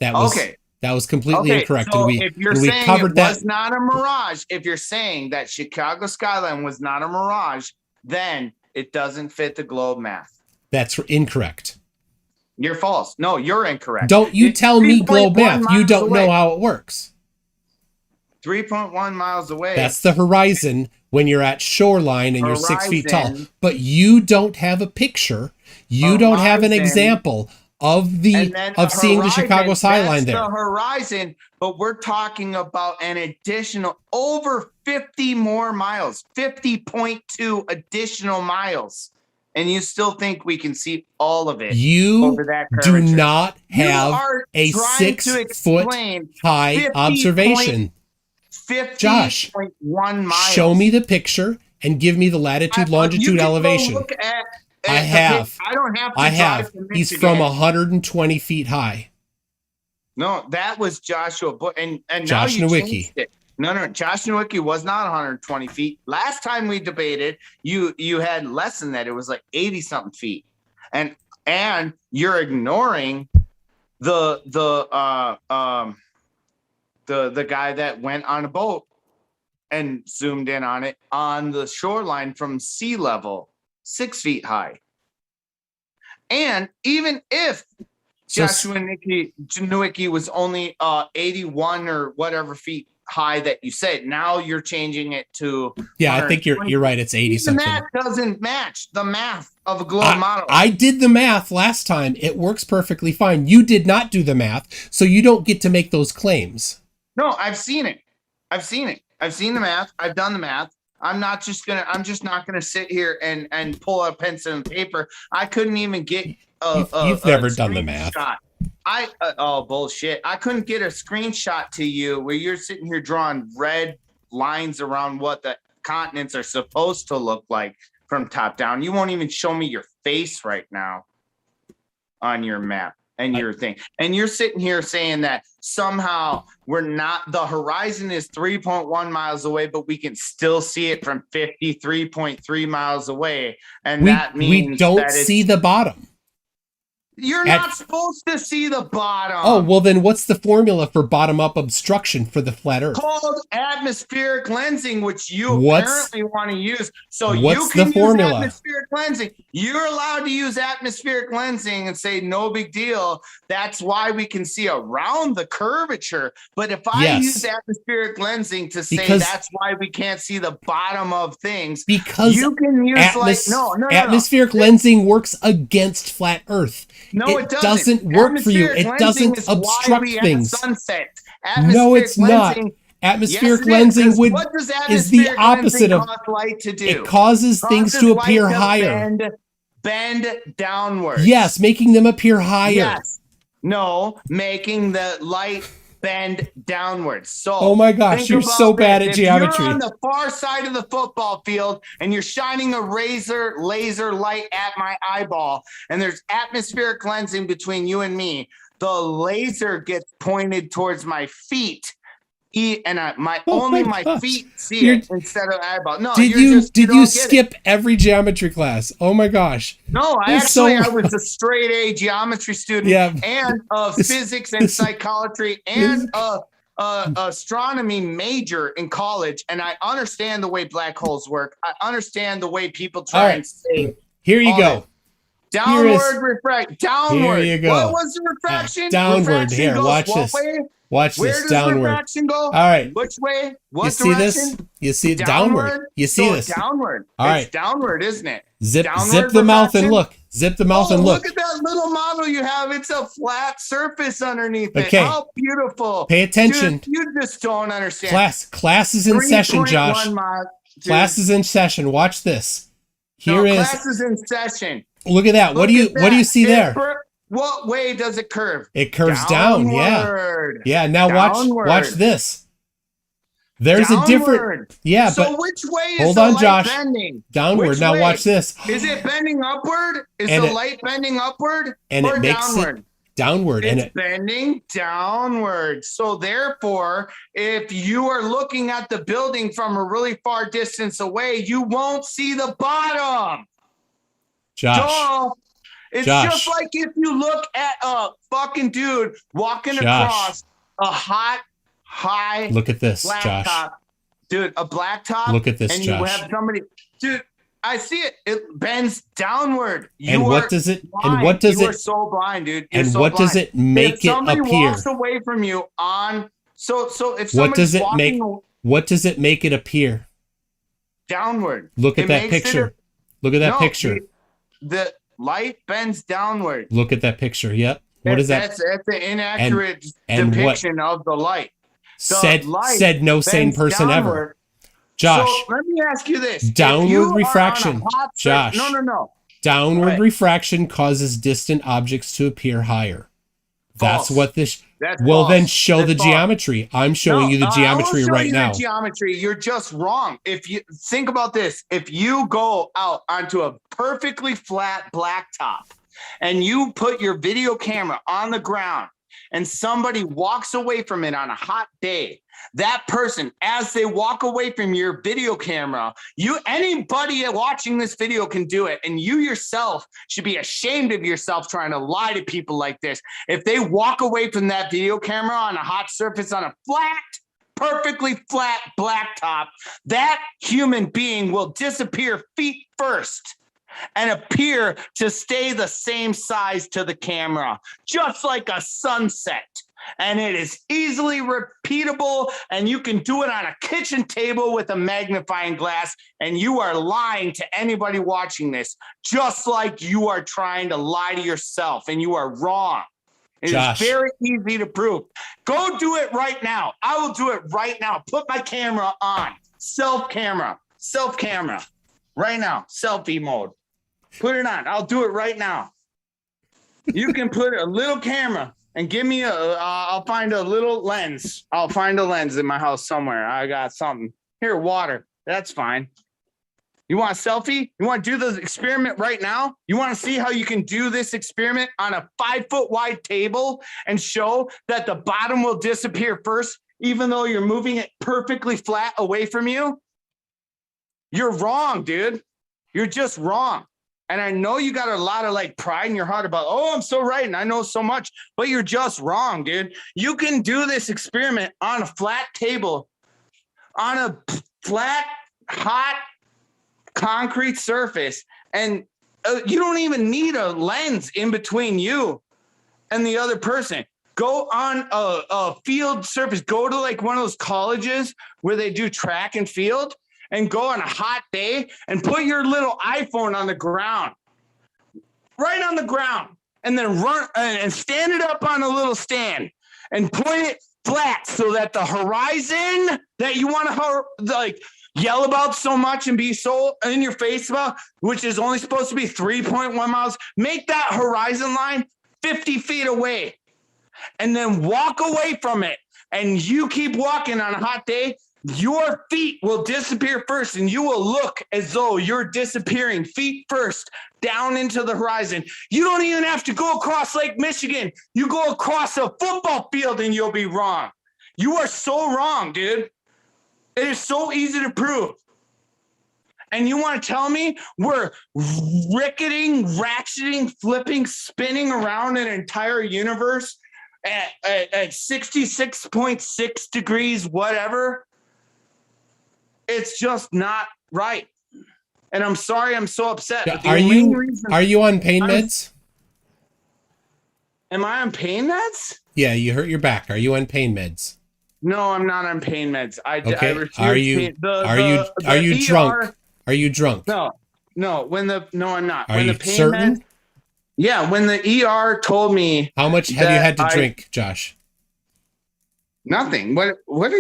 Speaker 1: That was
Speaker 5: Okay.
Speaker 1: That was completely incorrect.
Speaker 5: So
Speaker 1: and
Speaker 5: if you're
Speaker 1: we
Speaker 5: saying
Speaker 1: covered
Speaker 5: it
Speaker 1: that.
Speaker 5: was not a mirage, if you're saying that Chicago skyline was not a mirage, then it doesn't fit the globe math.
Speaker 1: That's incorrect.
Speaker 5: You're false. No, you're incorrect.
Speaker 1: Don't you
Speaker 5: It's
Speaker 1: tell me
Speaker 5: 3.1
Speaker 1: globe math. You
Speaker 5: miles
Speaker 1: don't
Speaker 5: away.
Speaker 1: know how it works.
Speaker 5: 3.1 miles away.
Speaker 1: That's the horizon when you're at shoreline and you're 6 feet tall.
Speaker 5: Horizon.
Speaker 1: But you don't have a picture. You don't have an
Speaker 5: Horizon.
Speaker 1: example of
Speaker 5: And
Speaker 1: the
Speaker 5: then
Speaker 1: of seeing the
Speaker 5: horizon,
Speaker 1: Chicago skyline
Speaker 5: that's
Speaker 1: there.
Speaker 5: the horizon, but we're talking about an additional over 50 more miles, 50.2 additional miles. And you still think we can see all of it
Speaker 1: You
Speaker 5: over that
Speaker 1: do
Speaker 5: curvature.
Speaker 1: not
Speaker 5: You
Speaker 1: have
Speaker 5: are
Speaker 1: a
Speaker 5: trying
Speaker 1: 6
Speaker 5: to
Speaker 1: foot
Speaker 5: explain
Speaker 1: high
Speaker 5: 50
Speaker 1: observation.
Speaker 5: 50.1 miles.
Speaker 1: Show me the picture and give me the latitude,
Speaker 5: You
Speaker 1: longitude,
Speaker 5: can go
Speaker 1: elevation.
Speaker 5: look at
Speaker 1: I
Speaker 5: the
Speaker 1: have.
Speaker 5: pic. I don't have to
Speaker 1: I
Speaker 5: drive
Speaker 1: have.
Speaker 5: to
Speaker 1: He's
Speaker 5: Michigan.
Speaker 1: from 120 feet high.
Speaker 5: No, that was Joshua. And
Speaker 1: Josh
Speaker 5: now you
Speaker 1: Nowicki.
Speaker 5: changed it. No, Josh Nowicki was not 120 feet. Last time we debated, you had less than that. It was like 80 something feet, and you're ignoring the guy that went on a boat and zoomed in on it on the shoreline from sea level, 6 feet high. And even if
Speaker 1: So-
Speaker 5: Joshua Nowicki was only 81 or whatever feet high that you said, now you're changing it to
Speaker 1: Yeah, I think you're right. It's 80
Speaker 5: even
Speaker 1: something.
Speaker 5: that doesn't match the math of a globe model.
Speaker 1: I did the math last time. It works perfectly fine. You did not do the math, so you don't get to make those claims.
Speaker 5: No, I've seen it. I've seen the math. I've done the math. I'm just not gonna sit here and pull a pencil and paper. I couldn't even get
Speaker 1: You've never done the math.
Speaker 5: Oh, bullshit. I couldn't get a screenshot to you where you're sitting here drawing red lines around what the continents are supposed to look like from top down. You won't even show me your face right now on your map and your thing. And you're sitting here saying that somehow the horizon is 3.1 miles away, but we can still see it from 53.3 miles away. And that means
Speaker 1: we don't see the bottom.
Speaker 5: You're not supposed to see the bottom.
Speaker 1: Oh, well then what's the formula for bottom-up obstruction for the flat Earth?
Speaker 5: Called atmospheric lensing, which you apparently want to use. So
Speaker 1: what's
Speaker 5: you can
Speaker 1: the formula?
Speaker 5: use atmospheric lensing. You're allowed to use atmospheric lensing and say no big deal. That's why we can see around the curvature. But if I use atmospheric lensing to say that's why we can't see the bottom of things,
Speaker 1: because
Speaker 5: you can use
Speaker 1: atmospheric lensing works against flat Earth.
Speaker 5: No,
Speaker 1: it doesn't work for you. It doesn't obstruct things.
Speaker 5: Sunset.
Speaker 1: No, it's not. Atmospheric lensing is the opposite of
Speaker 5: light to do.
Speaker 1: It causes things to appear higher.
Speaker 5: Bend downwards.
Speaker 1: Yes, making them appear higher.
Speaker 5: Yes. No, making the light bend downwards. So,
Speaker 1: oh my gosh, you're so bad at geometry.
Speaker 5: You're on the far side of the football field and you're shining a laser light at my eyeball, and there's atmospheric lensing between you and me. The laser gets pointed towards my feet. My feet see it instead of eyeball. No, did
Speaker 1: you skip every geometry class? Oh my gosh.
Speaker 5: No, I was a straight A geometry student and a physics and psychology and astronomy major in college, and I understand the way black holes work. I understand the way people try and say.
Speaker 1: Here you go.
Speaker 5: Downward refract. Downward.
Speaker 1: Here you go.
Speaker 5: What was the refraction?
Speaker 1: Downward.
Speaker 5: Refraction
Speaker 1: Here, watch this.
Speaker 5: Way?
Speaker 1: Watch
Speaker 5: Where
Speaker 1: this.
Speaker 5: does
Speaker 1: Downward.
Speaker 5: Refraction go?
Speaker 1: All right.
Speaker 5: Which way? What
Speaker 1: you see
Speaker 5: direction?
Speaker 1: this? You see it downward. You see this?
Speaker 5: Downward.
Speaker 1: All right.
Speaker 5: It's downward, isn't it?
Speaker 1: Zip the mouth and look. Zip the mouth and look.
Speaker 5: Look at that little model you have. It's a flat surface underneath it.
Speaker 1: Okay.
Speaker 5: How beautiful.
Speaker 1: Pay attention.
Speaker 5: Dude, you just don't understand.
Speaker 1: Class is in session, Josh. Class is in session. Watch this.
Speaker 5: Class is in session.
Speaker 1: Look at that. What do you see there?
Speaker 5: What way does it curve?
Speaker 1: It curves down. Yeah. Now watch this. There's a different. Yeah,
Speaker 5: so
Speaker 1: but
Speaker 5: which way is
Speaker 1: hold on, Josh.
Speaker 5: Bending?
Speaker 1: Downward.
Speaker 5: Which
Speaker 1: now
Speaker 5: way?
Speaker 1: watch this.
Speaker 5: Is it bending upward? Is the light bending upward?
Speaker 1: And
Speaker 5: or
Speaker 1: it makes
Speaker 5: downward?
Speaker 1: it downward.
Speaker 5: It's bending downward. So therefore, if you are looking at the building from a really far distance away, you won't see the bottom.
Speaker 1: Josh.
Speaker 5: It's just like if you look at a fucking dude walking across a high
Speaker 1: look at this,
Speaker 5: blacktop.
Speaker 1: Josh.
Speaker 5: Dude, a blacktop.
Speaker 1: Look at this,
Speaker 5: and
Speaker 1: Josh.
Speaker 5: You have somebody, dude. I see it. It bends downward.
Speaker 1: And what does it? And what does it?
Speaker 5: You are so blind, dude.
Speaker 1: And what does it make it appear?
Speaker 5: If somebody walks away from you on, so if
Speaker 1: what does it make?
Speaker 5: Walking,
Speaker 1: what does it make it appear?
Speaker 5: Downward.
Speaker 1: Look at that picture. Look at that picture.
Speaker 5: The light bends downward.
Speaker 1: Look at that picture. Yep. What is that?
Speaker 5: That's an inaccurate depiction of the light.
Speaker 1: Said no sane person ever. Josh.
Speaker 5: So let me ask you this.
Speaker 1: Downward refraction. Josh.
Speaker 5: No.
Speaker 1: Downward refraction causes distant objects to appear higher. That's what this. Then show the geometry. I'm showing you the geometry right now.
Speaker 5: Geometry. You're just wrong. If you think about this, if you go out onto a perfectly flat blacktop and you put your video camera on the ground and somebody walks away from it on a hot day, that person, as they walk away from your video camera, anybody watching this video can do it. And you yourself should be ashamed of yourself trying to lie to people like this. If they walk away from that video camera on a hot surface on a perfectly flat blacktop, that human being will disappear feet first and appear to stay the same size to the camera, just like a sunset. And it is easily repeatable, and you can do it on a kitchen table with a magnifying glass, and you are lying to anybody watching this, just like you are trying to lie to yourself, and you are wrong. It
Speaker 1: Josh.
Speaker 5: is very easy to prove. Go do it right now. I will do it right now. Put my camera on. Self camera. Right now. Selfie mode. Put it on. I'll do it right now. You can put a little camera and give me I'll find a little lens. I'll find a lens in my house somewhere. I got something. Here, water. That's fine. You want a selfie? You want to do the experiment right now? You want to see how you can do this experiment on a 5-foot wide table and show that the bottom will disappear first, even though you're moving it perfectly flat away from you? You're wrong, dude. You're just wrong. And I know you got a lot of like pride in your heart about, oh, I'm so right and I know so much, but you're just wrong, dude. You can do this experiment on a flat table, on a flat, hot, concrete surface, and you don't even need a lens in between you and the other person. Go on a field surface. Go to like one of those colleges where they do track and field, and go on a hot day and put your little iPhone on the ground, right on the ground, and then run and stand it up on a little stand and point it flat so that the horizon that you want to like yell about so much and be so in your face about, which is only supposed to be 3.1 miles, make that horizon line 50 feet away and then walk away from it. And you keep walking on a hot day, your feet will disappear first and you will look as though you're disappearing feet first down into the horizon. You don't even have to go across Lake Michigan. You go across a football field and you'll be wrong. You are so wrong, dude. It is so easy to prove. And you want to tell me we're ricketing, ratcheting, flipping, spinning around an entire universe at 66.6 degrees, whatever? It's just not right. And I'm sorry I'm so upset.
Speaker 1: Are you on pain meds?
Speaker 5: Am I on pain meds?
Speaker 1: Yeah, you hurt your back. Are you on pain meds?
Speaker 5: No, I'm not on pain meds.
Speaker 1: Okay. Are you drunk? Are you drunk?
Speaker 5: No, I'm not.
Speaker 1: Are you certain?
Speaker 5: Yeah, when the ER told me.
Speaker 1: How much have you had to drink, Josh?
Speaker 5: Nothing. What are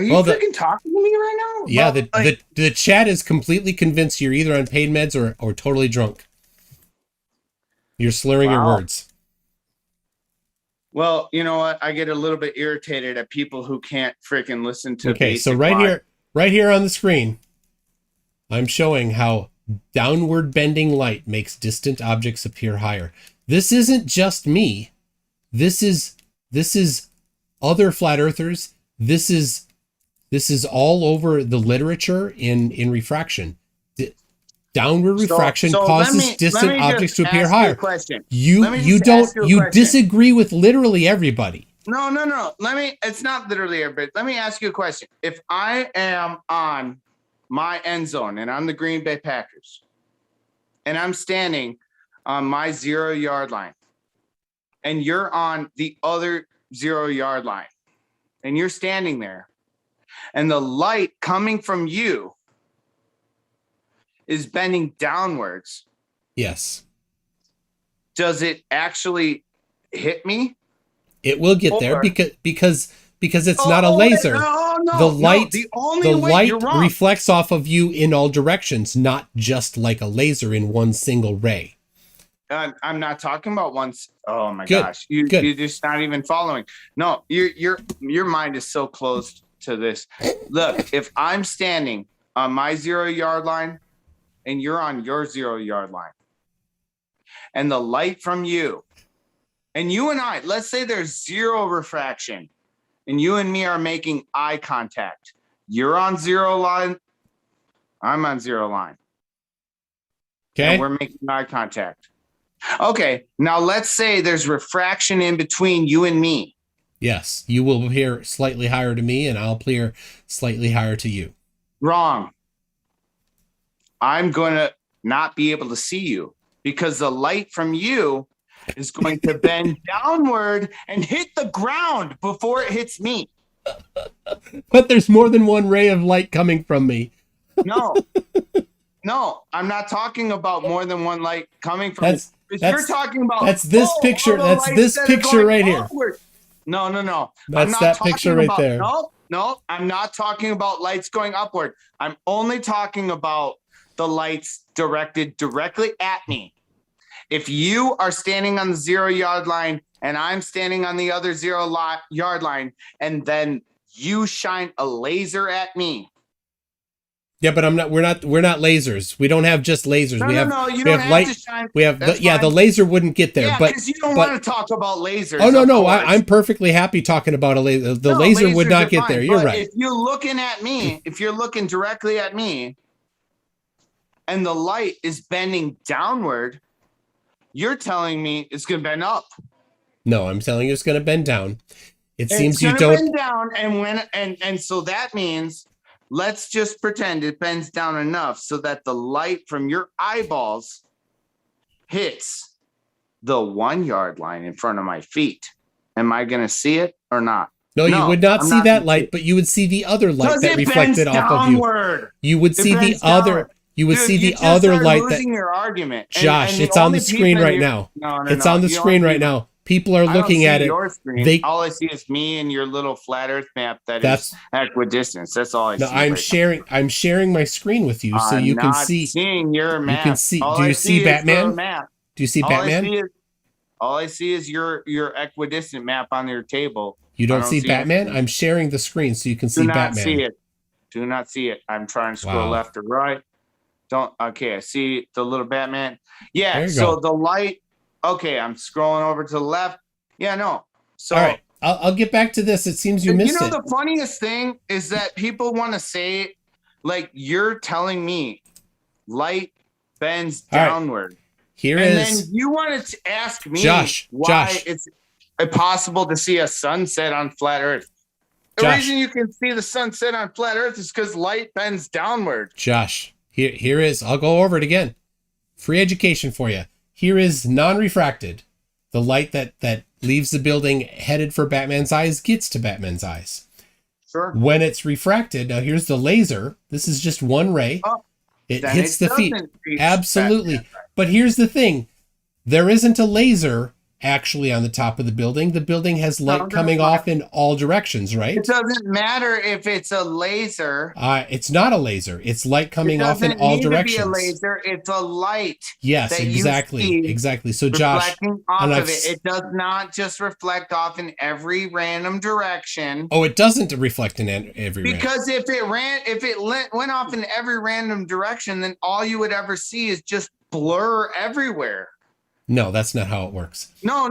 Speaker 5: you freaking talking to me right now?
Speaker 1: Yeah, the chat is completely convinced you're either on pain meds or totally drunk. You're slurring your words.
Speaker 5: Well, you know what? I get a little bit irritated at people who can't freaking listen to.
Speaker 1: Okay, so right here on the screen, I'm showing how downward bending light makes distant objects appear higher. This isn't just me. This is other flat earthers. This is all over the literature in refraction. Downward refraction causes distant objects to appear higher. You disagree with literally everybody.
Speaker 5: No. It's not literally everybody. Let me ask you a question. If I am on my end zone and I'm the Green Bay Packers and I'm standing on my 0-yard line and you're on the other 0-yard line and you're standing there and the light coming from you is bending downwards.
Speaker 1: Yes.
Speaker 5: Does it actually hit me?
Speaker 1: It will get there because it's not a laser. The light reflects off of you in all directions, not just like a laser in one single ray.
Speaker 5: I'm not talking about once. Oh my gosh, you're just not even following. No, your mind is so closed to this. Look, if I'm standing on my 0-yard line and you're on your 0-yard line, and the light from you, and you and I, let's say there's zero refraction, and you and me are making eye contact. You're on 0 line, I'm on 0 line.
Speaker 1: Okay.
Speaker 5: And we're making eye contact. Okay, now let's say there's refraction in between you and me.
Speaker 1: Yes, you will appear slightly higher to me, and I'll appear slightly higher to you.
Speaker 5: Wrong. I'm going to not be able to see you because the light from you is going to bend downward and hit the ground before it hits me.
Speaker 1: But there's more than one ray of light coming from me.
Speaker 5: No, I'm not talking about more than one light coming from me. You're talking about
Speaker 1: that's this picture. That's this picture right here.
Speaker 5: No.
Speaker 1: That's that picture right there.
Speaker 5: No, I'm not talking about lights going upward. I'm only talking about the lights directed directly at me. If you are standing on the 0 yard line and I'm standing on the other 0 yard line, and then you shine a laser at me.
Speaker 1: Yeah, but we're not lasers. We don't have just lasers.
Speaker 5: No,
Speaker 1: we have
Speaker 5: you don't have
Speaker 1: light.
Speaker 5: to shine.
Speaker 1: We have the laser wouldn't get there.
Speaker 5: Yeah,
Speaker 1: but
Speaker 5: because you don't want to talk about lasers.
Speaker 1: Oh no, I'm perfectly happy talking about a laser. The laser would not get there. You're right.
Speaker 5: If you're looking at me, if you're looking directly at me, and the light is bending downward, you're telling me it's going to bend up.
Speaker 1: No, I'm telling you it's going to bend down. It seems
Speaker 5: you
Speaker 1: don't
Speaker 5: bend down, and so that means let's just pretend it bends down enough so that the light from your eyeballs hits the 1 yard line in front of my feet. Am I going to see it or not?
Speaker 1: No, you would not see that light, but you would see the other light that reflected off of you. You would see the other. You would see the other light that.
Speaker 5: Your argument,
Speaker 1: Josh, it's on the screen right now. It's on the screen right now. People are looking at it.
Speaker 5: All I see is me and your little flat Earth map that's equidistance. That's all I see.
Speaker 1: No, I'm sharing my screen with you so you can see.
Speaker 5: Seeing your map.
Speaker 1: You can see. Do you see Batman? Do you see Batman?
Speaker 5: All I see is your equidistant map on your table.
Speaker 1: You don't see Batman? I'm sharing the screen so you can see Batman.
Speaker 5: Do not see it. I'm trying to scroll left or right. Okay, I see the little Batman. Yeah, so the light. Okay, I'm scrolling over to the left. Yeah, no. So
Speaker 1: all right, I'll get back to this. It seems you missed it.
Speaker 5: The funniest thing is that people want to say, like, you're telling me light bends downward. Then you wanted to ask me why it's impossible to see a sunset on flat Earth. The reason you can see the sunset on flat Earth is because light bends downward.
Speaker 1: Josh, here is, I'll go over it again. Free education for you. Here is non-refracted. The light that leaves the building headed for Batman's eyes gets to Batman's eyes.
Speaker 5: Sure.
Speaker 1: When it's refracted, now here's the laser. This is just one ray. It hits the feet. Absolutely. But here's the thing. There isn't a laser actually on the top of the building. The building has light coming off in all directions, right?
Speaker 5: It doesn't matter if it's a laser.
Speaker 1: It's not a laser. It's light coming off in all directions. It doesn't need to be a laser.
Speaker 5: It's a light.
Speaker 1: Yes, exactly. So Josh,
Speaker 5: it does not just reflect off in every random direction.
Speaker 1: Oh, it doesn't reflect in every
Speaker 5: because if it went off in every random direction, then all you would ever see is just blur everywhere.
Speaker 1: No, that's not how it works.
Speaker 5: No.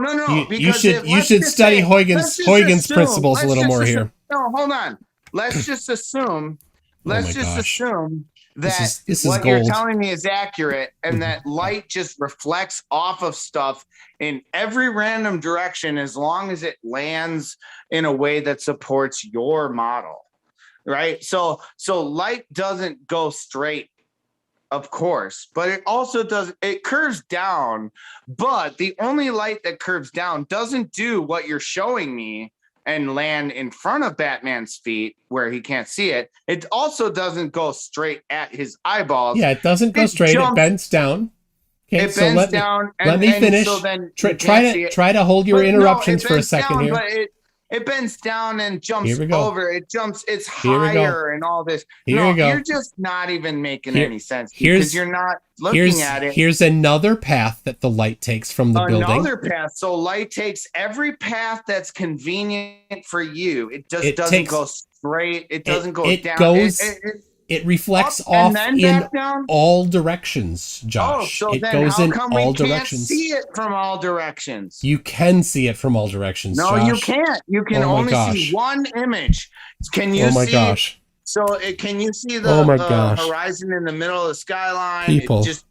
Speaker 1: You should study Huygens principles a little more here.
Speaker 5: No, hold on. Let's just assume. Assume that
Speaker 1: this is
Speaker 5: what
Speaker 1: gold.
Speaker 5: You're telling me is accurate, and that light just reflects off of stuff in every random direction as long as it lands in a way that supports your model, right? So light doesn't go straight. Of course, but it also it curves down, but the only light that curves down doesn't do what you're showing me and land in front of Batman's feet where he can't see it. It also doesn't go straight at his eyeballs.
Speaker 1: Yeah, it doesn't go straight. It bends down. Okay,
Speaker 5: it bends down.
Speaker 1: Let me finish. So then try to hold your interruptions for a second here.
Speaker 5: But it bends down and jumps over. It jumps. It's higher and all this. You're just not even making any sense because you're not looking at it.
Speaker 1: Here's another path that the light takes from the building.
Speaker 5: Another path. So light takes every path that's convenient for you. It just doesn't go straight. It doesn't go down.
Speaker 1: It reflects off in all directions, Josh.
Speaker 5: Oh, so
Speaker 1: it goes in all directions.
Speaker 5: Can't see it from all directions.
Speaker 1: You can see it from all directions.
Speaker 5: No,
Speaker 1: Josh.
Speaker 5: you can't. You can only see one image. Can you see?
Speaker 1: Oh my gosh.
Speaker 5: So can you see the horizon in the middle of the skyline? It just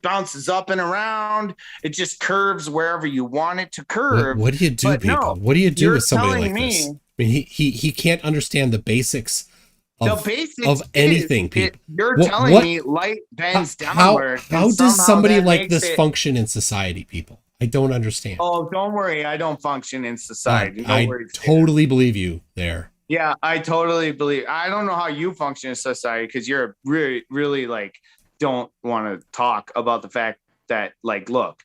Speaker 5: bounces up and around. It just curves wherever you want it to curve.
Speaker 1: What do you do, people? What do you do with somebody like this? I mean, he can't understand the basics. Of anything, people.
Speaker 5: You're telling me light bends downward.
Speaker 1: How does somebody like this function in society, people? I don't understand.
Speaker 5: Oh, don't worry. I don't function in society.
Speaker 1: I totally believe you there.
Speaker 5: Yeah, I totally believe. I don't know how you function in society because you're really, really like don't want to talk about the fact that, like, look,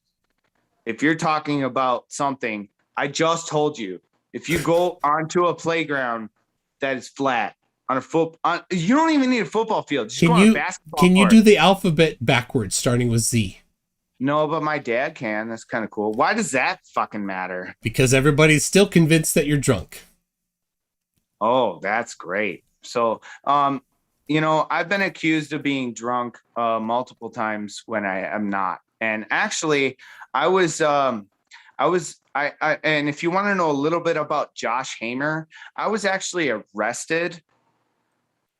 Speaker 5: if you're talking about something, I just told you, if you go onto a playground that is flat on a you don't even need a football field. Just go on a basketball
Speaker 1: can you
Speaker 5: court.
Speaker 1: do the alphabet backwards starting with Z?
Speaker 5: No, but my dad can. That's kind of cool. Why does that fucking matter?
Speaker 1: Because everybody's still convinced that you're drunk.
Speaker 5: Oh, that's great. So, I've been accused of being drunk multiple times when I am not. And actually, and if you want to know a little bit about Josh Hamer, I was actually arrested.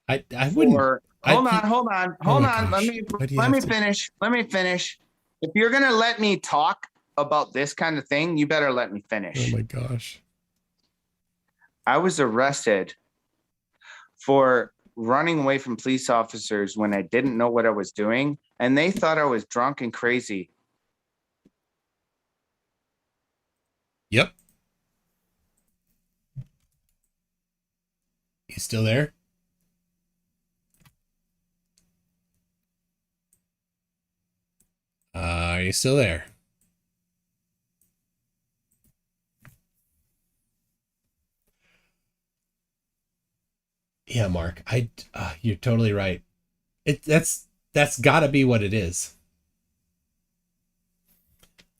Speaker 1: I wouldn't.
Speaker 5: Hold on.
Speaker 1: Gosh.
Speaker 5: Let me finish. If you're gonna let me talk about this kind of thing, you better let me finish.
Speaker 1: Oh my gosh.
Speaker 5: I was arrested for running away from police officers when I didn't know what I was doing, and they thought I was drunk and crazy.
Speaker 1: Yep. You still there? Are you still there? Yeah, Mark. You're totally right. That's got to be what it is.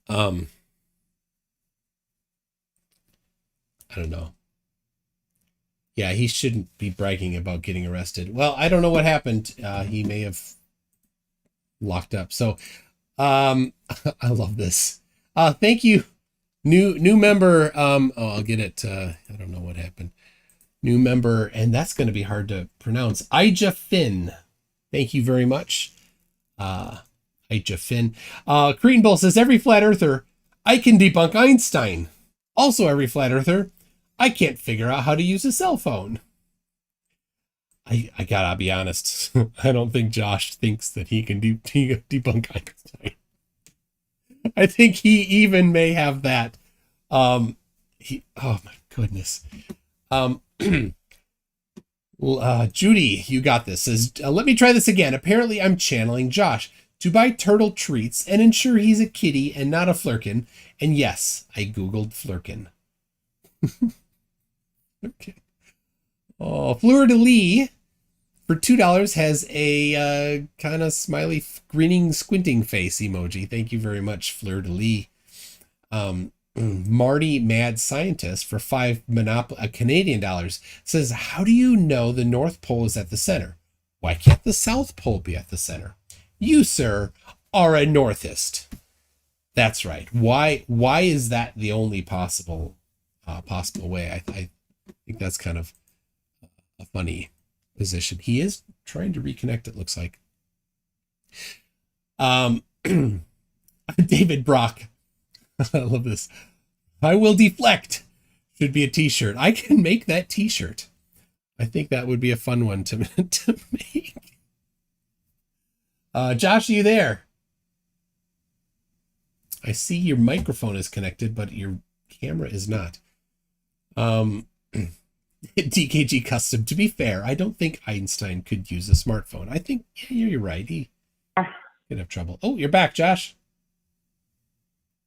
Speaker 1: I don't know. Yeah, he shouldn't be bragging about getting arrested. Well, I don't know what happened. He may have locked up. So, I love this. Thank you, new member. I'll get it. I don't know what happened. New member, and that's going to be hard to pronounce. Eicher Finn. Thank you very much. Eicher Finn. Cretan Bull says, every flat earther, I can debunk Einstein. Also, every flat earther, I can't figure out how to use a cell phone. I gotta be honest. I don't think Josh thinks that he can debunk Einstein. I think he even may have that. Oh my goodness. Judy, you got this. Says, let me try this again. Apparently, I'm channeling Josh to buy turtle treats and ensure he's a kitty and not a flurkin. And yes, I googled flurkin. Okay. Oh, Fleur de Lis for $2 has a kind of smiley, grinning, squinting face emoji. Thank you very much, Fleur de Lis. Marty Mad Scientist for $5 Canadian dollars says, how do you know the North Pole is at the center? Why can't the South Pole be at the center? You, sir, are a northist. That's right. Why is that the only possible way? I think that's kind of a funny position. He is trying to reconnect, it looks like. David Brock. I love this. I will deflect. Should be a t-shirt. I can make that t-shirt. I think that would be a fun one to make. Josh, are you there? I see your microphone is connected, but your camera is not. DKG Custom. To be fair, I don't think Einstein could use a smartphone. I think you're right. He could have trouble. Oh, you're back, Josh.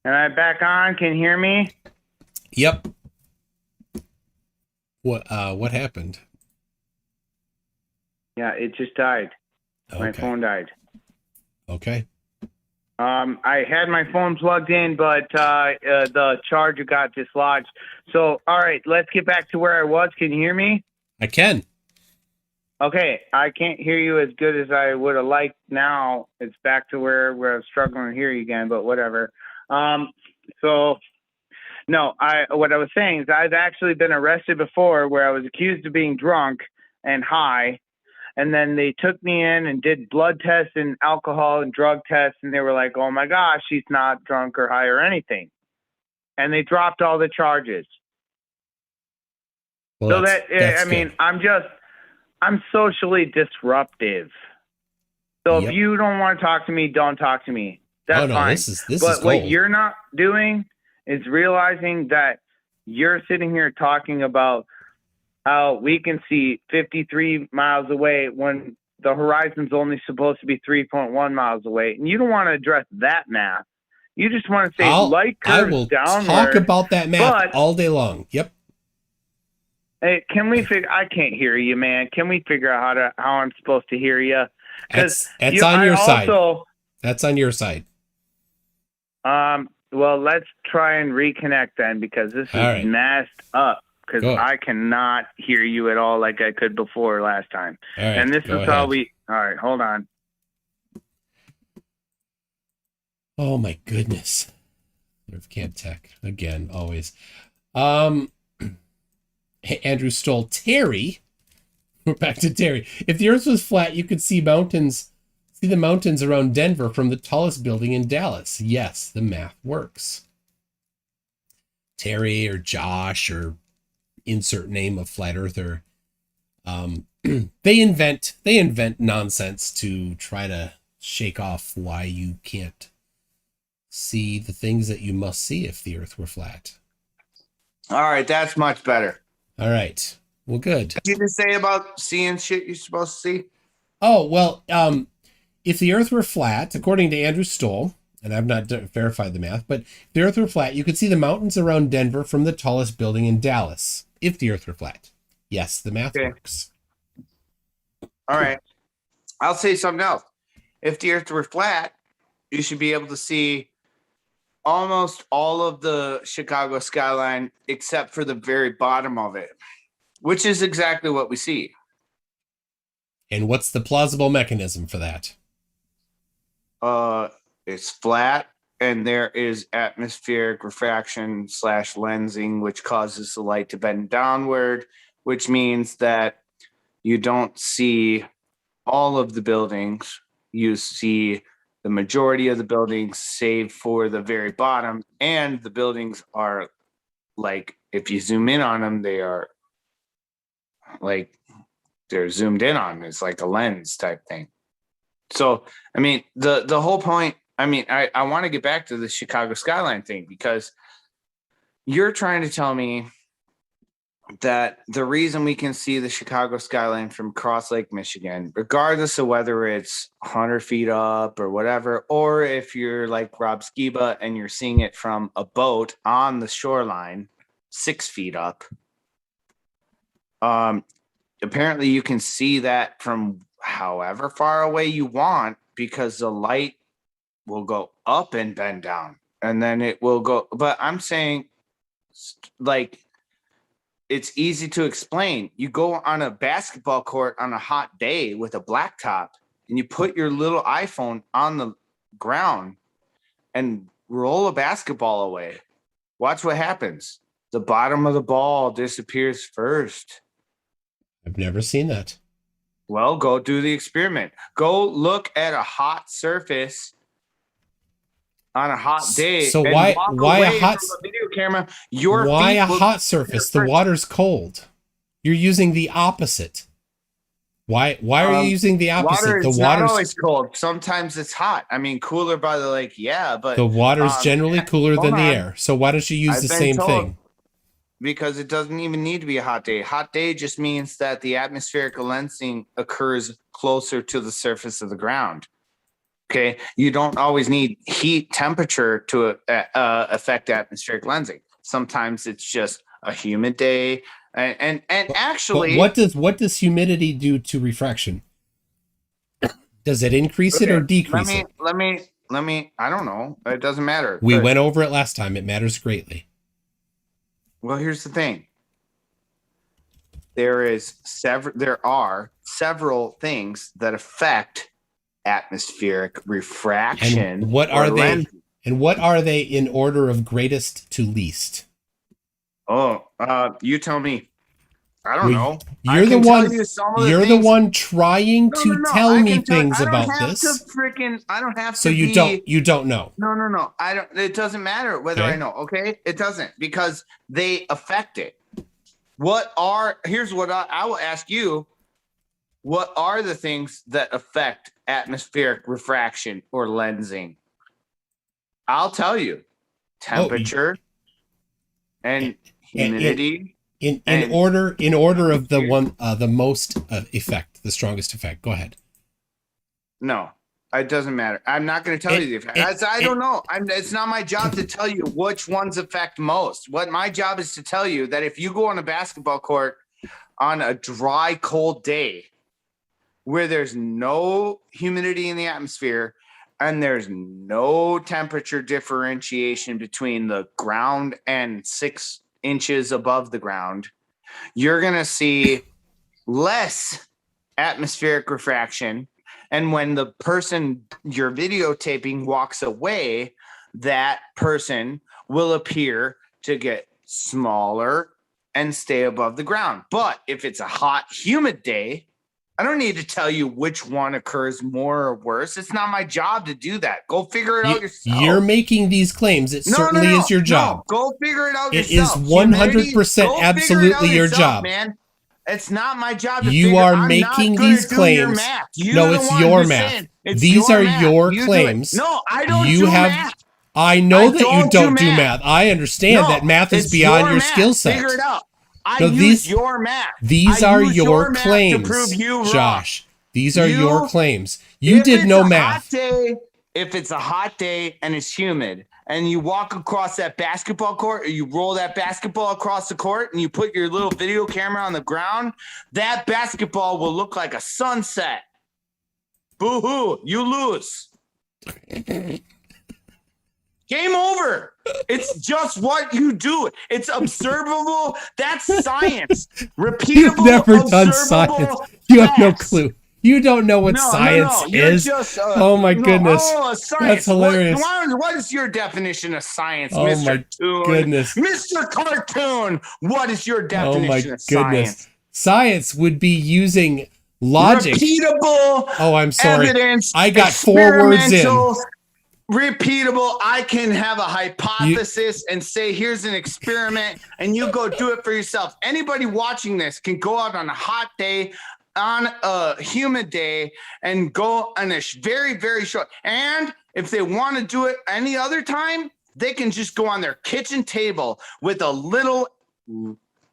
Speaker 4: Am I back on? Can you hear me?
Speaker 1: Yep. What happened?
Speaker 4: Yeah, it just died.
Speaker 1: Okay.
Speaker 4: My phone died.
Speaker 1: Okay.
Speaker 4: I had my phone plugged in, but the charger got dislodged. So, all right, let's get back to where I was. Can you hear me?
Speaker 1: I can.
Speaker 4: Okay, I can't hear you as good as I would have liked. Now it's back to where I'm struggling to hear you again, but whatever. What I was saying is I've actually been arrested before where I was accused of being drunk and high. And then they took me in and did blood tests and alcohol and drug tests. And they were like, oh my gosh, she's not drunk or high or anything. And they dropped all the charges.
Speaker 1: Well,
Speaker 4: so
Speaker 1: that's good.
Speaker 4: I'm socially disruptive. So
Speaker 1: Yep.
Speaker 4: if you don't want to talk to me, don't talk to me. That's fine.
Speaker 1: This is
Speaker 4: but
Speaker 1: gold.
Speaker 4: what you're not doing is realizing that you're sitting here talking about how we can see 53 miles away when the horizon's only supposed to be 3.1 miles away. And you don't want to address that math. You just want to say light
Speaker 1: I
Speaker 4: curves
Speaker 1: will
Speaker 4: downward.
Speaker 1: talk about that math
Speaker 4: but-
Speaker 1: all day long. Yep.
Speaker 4: Hey, can we figure? I can't hear you, man. Can we figure out how I'm supposed to hear you?
Speaker 1: That's on your side. That's on your side.
Speaker 4: Well, let's try and reconnect then, because this is
Speaker 1: right.
Speaker 4: messed up. Because
Speaker 1: Go ahead.
Speaker 4: I cannot hear you at all like I could before last time.
Speaker 1: All right,
Speaker 4: and this
Speaker 1: go
Speaker 4: is how
Speaker 1: ahead.
Speaker 4: we. All right, hold on.
Speaker 1: Oh my goodness. Camp Tech again, always. Andrew stole Terry. We're back to Terry. If the Earth was flat, you could see the mountains around Denver from the tallest building in Dallas. Yes, the math works. Terry or Josh or insert name of flat earther. They invent nonsense to try to shake off why you can't see the things that you must see if the Earth were flat.
Speaker 5: All right, that's much better.
Speaker 1: All right. Well, good.
Speaker 5: What did you just say about seeing shit you're supposed to see?
Speaker 1: Oh, well, if the Earth were flat, according to Andrew Stoll, and I've not verified the math, but if the Earth were flat, you could see the mountains around Denver from the tallest building in Dallas. If the Earth were flat. Yes, the math works.
Speaker 5: All right. I'll say something else. If the Earth were flat, you should be able to see almost all of the Chicago skyline except for the very bottom of it, which is exactly what we see.
Speaker 1: And what's the plausible mechanism for that?
Speaker 5: It's flat, and there is atmospheric refraction / lensing, which causes the light to bend downward, which means that you don't see all of the buildings. You see the majority of the buildings, save for the very bottom. And the buildings are like, if you zoom in on them, they are like, they're zoomed in on. It's like a lens type thing. So, I mean, the whole point, I mean, I want to get back to the Chicago skyline thing, because you're trying to tell me that the reason we can see the Chicago skyline from Cross Lake, Michigan, regardless of whether it's 100 feet up or whatever, or if you're like Rob Skiba and you're seeing it from a boat on the shoreline 6 feet up, apparently you can see that from however far away you want, because the light will go up and bend down, and then it will go. But I'm saying, like, it's easy to explain. You go on a basketball court on a hot day with a blacktop, and you put your little iPhone on the ground and roll a basketball away. Watch what happens. The bottom of the ball disappears first.
Speaker 1: I've never seen that.
Speaker 5: Well, go do the experiment. Go look at a hot surface on a hot day.
Speaker 1: So
Speaker 5: and
Speaker 1: why
Speaker 5: away
Speaker 1: a hot
Speaker 5: from a video camera?
Speaker 1: Why a hot surface? The water's cold. You're using the opposite. Why are you using the opposite?
Speaker 5: The water's not always cold. Sometimes it's hot. I mean, cooler by the lake, yeah, but
Speaker 1: the water's generally cooler than the
Speaker 5: on.
Speaker 1: air. So why don't you use the same thing?
Speaker 5: Because it doesn't even need to be a hot day. Hot day just means that the atmospheric lensing occurs closer to the surface of the ground. Okay, you don't always need heat temperature to affect atmospheric lensing. Sometimes it's just a humid day, and actually,
Speaker 1: but what does humidity do to refraction? Does it increase it or decrease it?
Speaker 5: Let me. I don't know. It doesn't matter.
Speaker 1: We went over it last time. It matters greatly.
Speaker 5: Well, here's the thing. There are several things that affect atmospheric refraction.
Speaker 1: And what are they? Lensing. And what are they in order of greatest to least?
Speaker 5: Oh, you tell me. I don't know.
Speaker 1: You're the one. You're the one trying to tell me things about this.
Speaker 5: I don't have to.
Speaker 1: So you don't know.
Speaker 5: No. I don't. It doesn't matter whether I know. Okay, it doesn't, because they affect it. Here's what I will ask you. What are the things that affect atmospheric refraction or lensing? I'll tell you. Temperature and humidity.
Speaker 1: In order of the one the most effect, the strongest effect. Go ahead.
Speaker 5: No. It doesn't matter. I'm not going to tell you the effect. I don't know. It's not my job to tell you which ones affect most. What my job is to tell you that if you go on a basketball court on a dry, cold day where there's no humidity in the atmosphere and there's no temperature differentiation between the ground and 6 inches above the ground, you're going to see less atmospheric refraction. And when the person you're videotaping walks away, that person will appear to get smaller and stay above the ground. But if it's a hot, humid day, I don't need to tell you which one occurs more or worse. It's not my job to do that. Go figure it out yourself.
Speaker 1: You're making these claims. It certainly is your job.
Speaker 5: No, go figure it out
Speaker 1: yourself.
Speaker 5: It
Speaker 1: is 100% absolutely your job.
Speaker 5: Man. It's not my job to
Speaker 1: You are making these claims. No, it's your math. These are your claims.
Speaker 5: No, I don't do math.
Speaker 1: I know that you don't do math. I understand that math is beyond your skill set.
Speaker 5: Figure it out. I use your math.
Speaker 1: These are your claims, Josh. These are your claims. You did no math.
Speaker 5: If it's a hot day and it's humid and you walk across that basketball court or you roll that basketball across the court and you put your little video camera on the ground, that basketball will look like a sunset. Boo-hoo, you lose. Game over. It's just what you do. It's observable. That's science. Repeatable.
Speaker 1: You've never done science. You have no clue. You don't know what science is. Oh my goodness.
Speaker 5: Science.
Speaker 1: That's hilarious.
Speaker 5: What is your definition of science,
Speaker 1: Mr. My goodness.
Speaker 5: Mr. Cartoon, what is your definition of science?
Speaker 1: Science would be using logic.
Speaker 5: Repeatable.
Speaker 1: Oh, I'm sorry.
Speaker 5: Evidence,
Speaker 1: I got 4 words in.
Speaker 5: Repeatable. I can have a hypothesis and say, here's an experiment, and you go do it for yourself. Anybody watching this can go out on a hot day, on a humid day, and go on a very, very short. And if they want to do it any other time, they can just go on their kitchen table with a little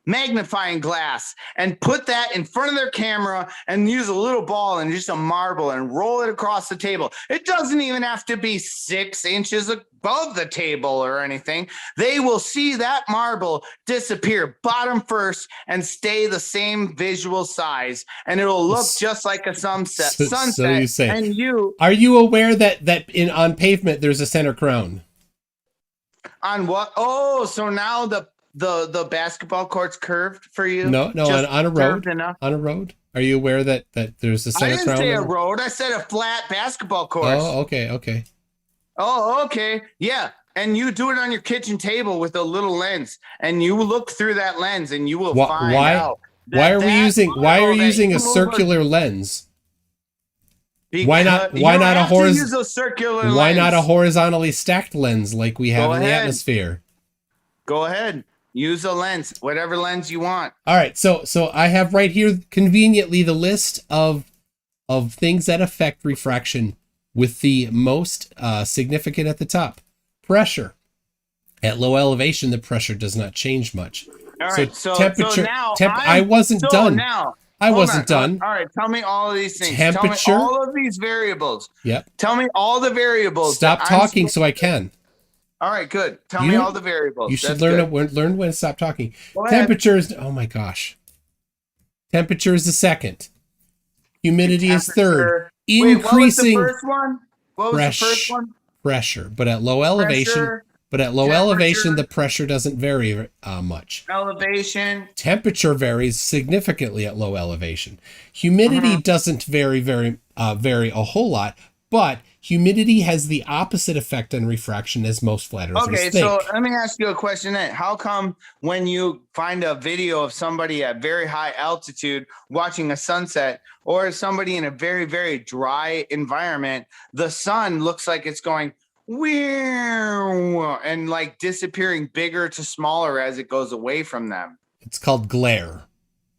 Speaker 5: magnifying glass and put that in front of their camera and use a little ball and just a marble and roll it across the table. It doesn't even have to be 6 inches above the table or anything. They will see that marble disappear bottom first and stay the same visual size, and it'll look just like a sunset.
Speaker 1: So you say.
Speaker 5: And
Speaker 1: are you aware that on pavement there's a center crown?
Speaker 5: On what? Oh, so now the basketball court's curved for you?
Speaker 1: No, on a road. On a road. Are you aware that there's a center crown?
Speaker 5: I didn't say a road. I said a flat basketball course.
Speaker 1: Oh, okay.
Speaker 5: Oh, okay. Yeah. And you do it on your kitchen table with a little lens, and you look through that lens and you will find out.
Speaker 1: Why are you using a circular lens? Why not a horizontally stacked lens like we have in the atmosphere?
Speaker 5: Go ahead. Use a lens, whatever lens you want.
Speaker 1: All right, so I have right here conveniently the list of things that affect refraction, with the most significant at the top. Pressure. At low elevation, the pressure does not change much.
Speaker 5: All right, so
Speaker 1: temperature.
Speaker 5: now
Speaker 1: I wasn't done. I wasn't done.
Speaker 5: All right, tell me all of these things.
Speaker 1: Temperature.
Speaker 5: Tell me all of these variables.
Speaker 1: Yep.
Speaker 5: Tell me all the variables.
Speaker 1: Stop talking so I can.
Speaker 5: All right, good. Tell me all the variables.
Speaker 1: You should learn when to stop talking. Temperature is, oh my gosh. Temperature is the second. Humidity is third. Increasing.
Speaker 5: What was the first one? What was the first one?
Speaker 1: Pressure. But at low elevation, the pressure doesn't vary much.
Speaker 5: Elevation.
Speaker 1: Temperature varies significantly at low elevation. Humidity doesn't vary a whole lot, but humidity has the opposite effect on refraction as most flat earthers think.
Speaker 5: Okay, so let me ask you a question then. How come when you find a video of somebody at very high altitude watching a sunset, or somebody in a very, very dry environment, the sun looks like it's going and like disappearing bigger to smaller as it goes away from them?
Speaker 1: It's called glare.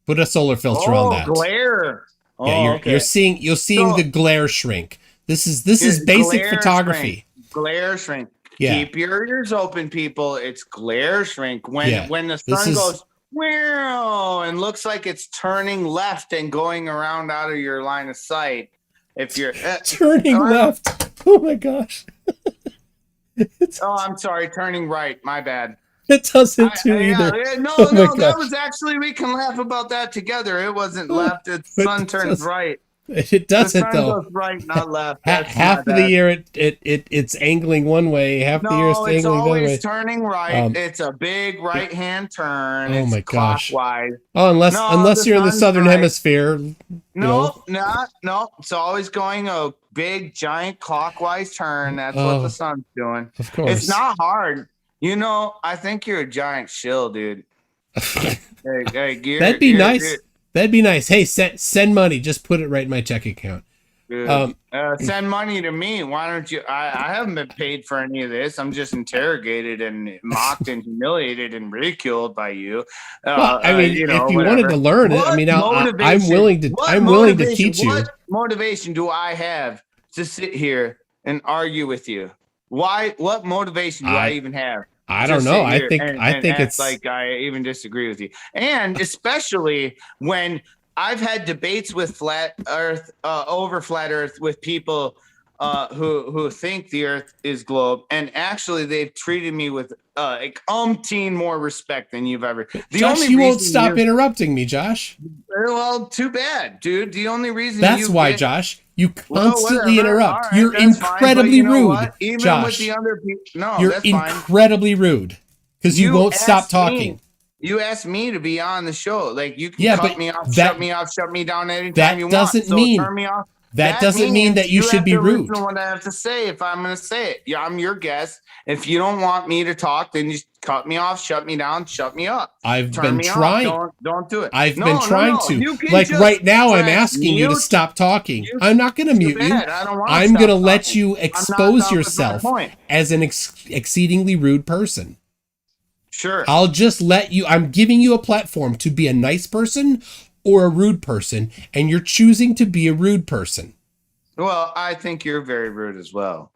Speaker 1: Put a solar filter on that.
Speaker 5: Glare.
Speaker 1: Yeah, you're seeing the glare shrink. This is basic photography.
Speaker 5: Glare shrink.
Speaker 1: Yeah.
Speaker 5: Keep your ears open, people. It's glare shrink. When the sun goes and looks like it's turning left and going around out of your line of sight, If you're
Speaker 1: Turning left. Oh my gosh.
Speaker 5: I'm sorry, turning right. My bad.
Speaker 1: It doesn't too either.
Speaker 5: No,
Speaker 1: Oh my
Speaker 5: that
Speaker 1: gosh.
Speaker 5: was actually, we can laugh about that together. It wasn't left. It's
Speaker 1: But
Speaker 5: sun turns right.
Speaker 1: It
Speaker 5: The
Speaker 1: doesn't
Speaker 5: sun
Speaker 1: though.
Speaker 5: goes right, not left. That's
Speaker 1: Half
Speaker 5: my
Speaker 1: of the
Speaker 5: bad.
Speaker 1: year it's angling one way, half the year it's
Speaker 5: No, it's
Speaker 1: angling the other way.
Speaker 5: always turning right. It's a big right hand turn.
Speaker 1: Oh
Speaker 5: It's
Speaker 1: my gosh.
Speaker 5: clockwise.
Speaker 1: Oh, unless
Speaker 5: No,
Speaker 1: you're in the
Speaker 5: sun's
Speaker 1: southern
Speaker 5: right.
Speaker 1: hemisphere.
Speaker 5: No, no. It's always going a big, giant clockwise turn. That's what the sun's doing.
Speaker 1: Of course.
Speaker 5: It's not hard. You know, I think you're a giant shill, dude.
Speaker 1: That'd be nice. That'd be nice. Hey, send money. Just put it right in my checking account.
Speaker 5: Send money to me. Why don't you? I haven't been paid for any of this. I'm just interrogated and mocked and humiliated and ridiculed by you.
Speaker 1: Well, I mean,
Speaker 5: you know,
Speaker 1: if you
Speaker 5: whatever.
Speaker 1: wanted to learn it, I mean, I'm willing to teach you.
Speaker 5: What motivation do I have to sit here and argue with you? Why? What motivation do I even have?
Speaker 1: I don't know. I think it's
Speaker 5: like I even disagree with you, and especially when I've had debates with flat Earth over flat Earth with people who think the Earth is globe, and actually they've treated me with like umpteen more respect than you've ever.
Speaker 1: Josh, you won't stop interrupting me, Josh.
Speaker 5: Well, too bad, dude. The only reason
Speaker 1: that's why, Josh. You constantly interrupt. Right, you're incredibly rude,
Speaker 5: even
Speaker 1: Josh.
Speaker 5: With the other people,
Speaker 1: you're incredibly rude because you won't stop talking.
Speaker 5: You asked me to be on the show. Like, you can cut me off, shut me down anytime you want. Turn me off.
Speaker 1: That doesn't mean that you should be rude.
Speaker 5: Listen to what I have to say if I'm going to say it. Yeah, I'm your guest. If you don't want me to talk, then you cut me off, shut me down, shut me up.
Speaker 1: I've been trying.
Speaker 5: Don't do it.
Speaker 1: I've been trying to. Like right now, I'm asking you to stop talking. I'm not going to mute you. I'm going to let you expose yourself as an exceedingly rude person.
Speaker 5: Sure.
Speaker 1: I'll just let you. I'm giving you a platform to be a nice person or a rude person, and you're choosing to be a rude person.
Speaker 5: Well, I think you're very rude as well.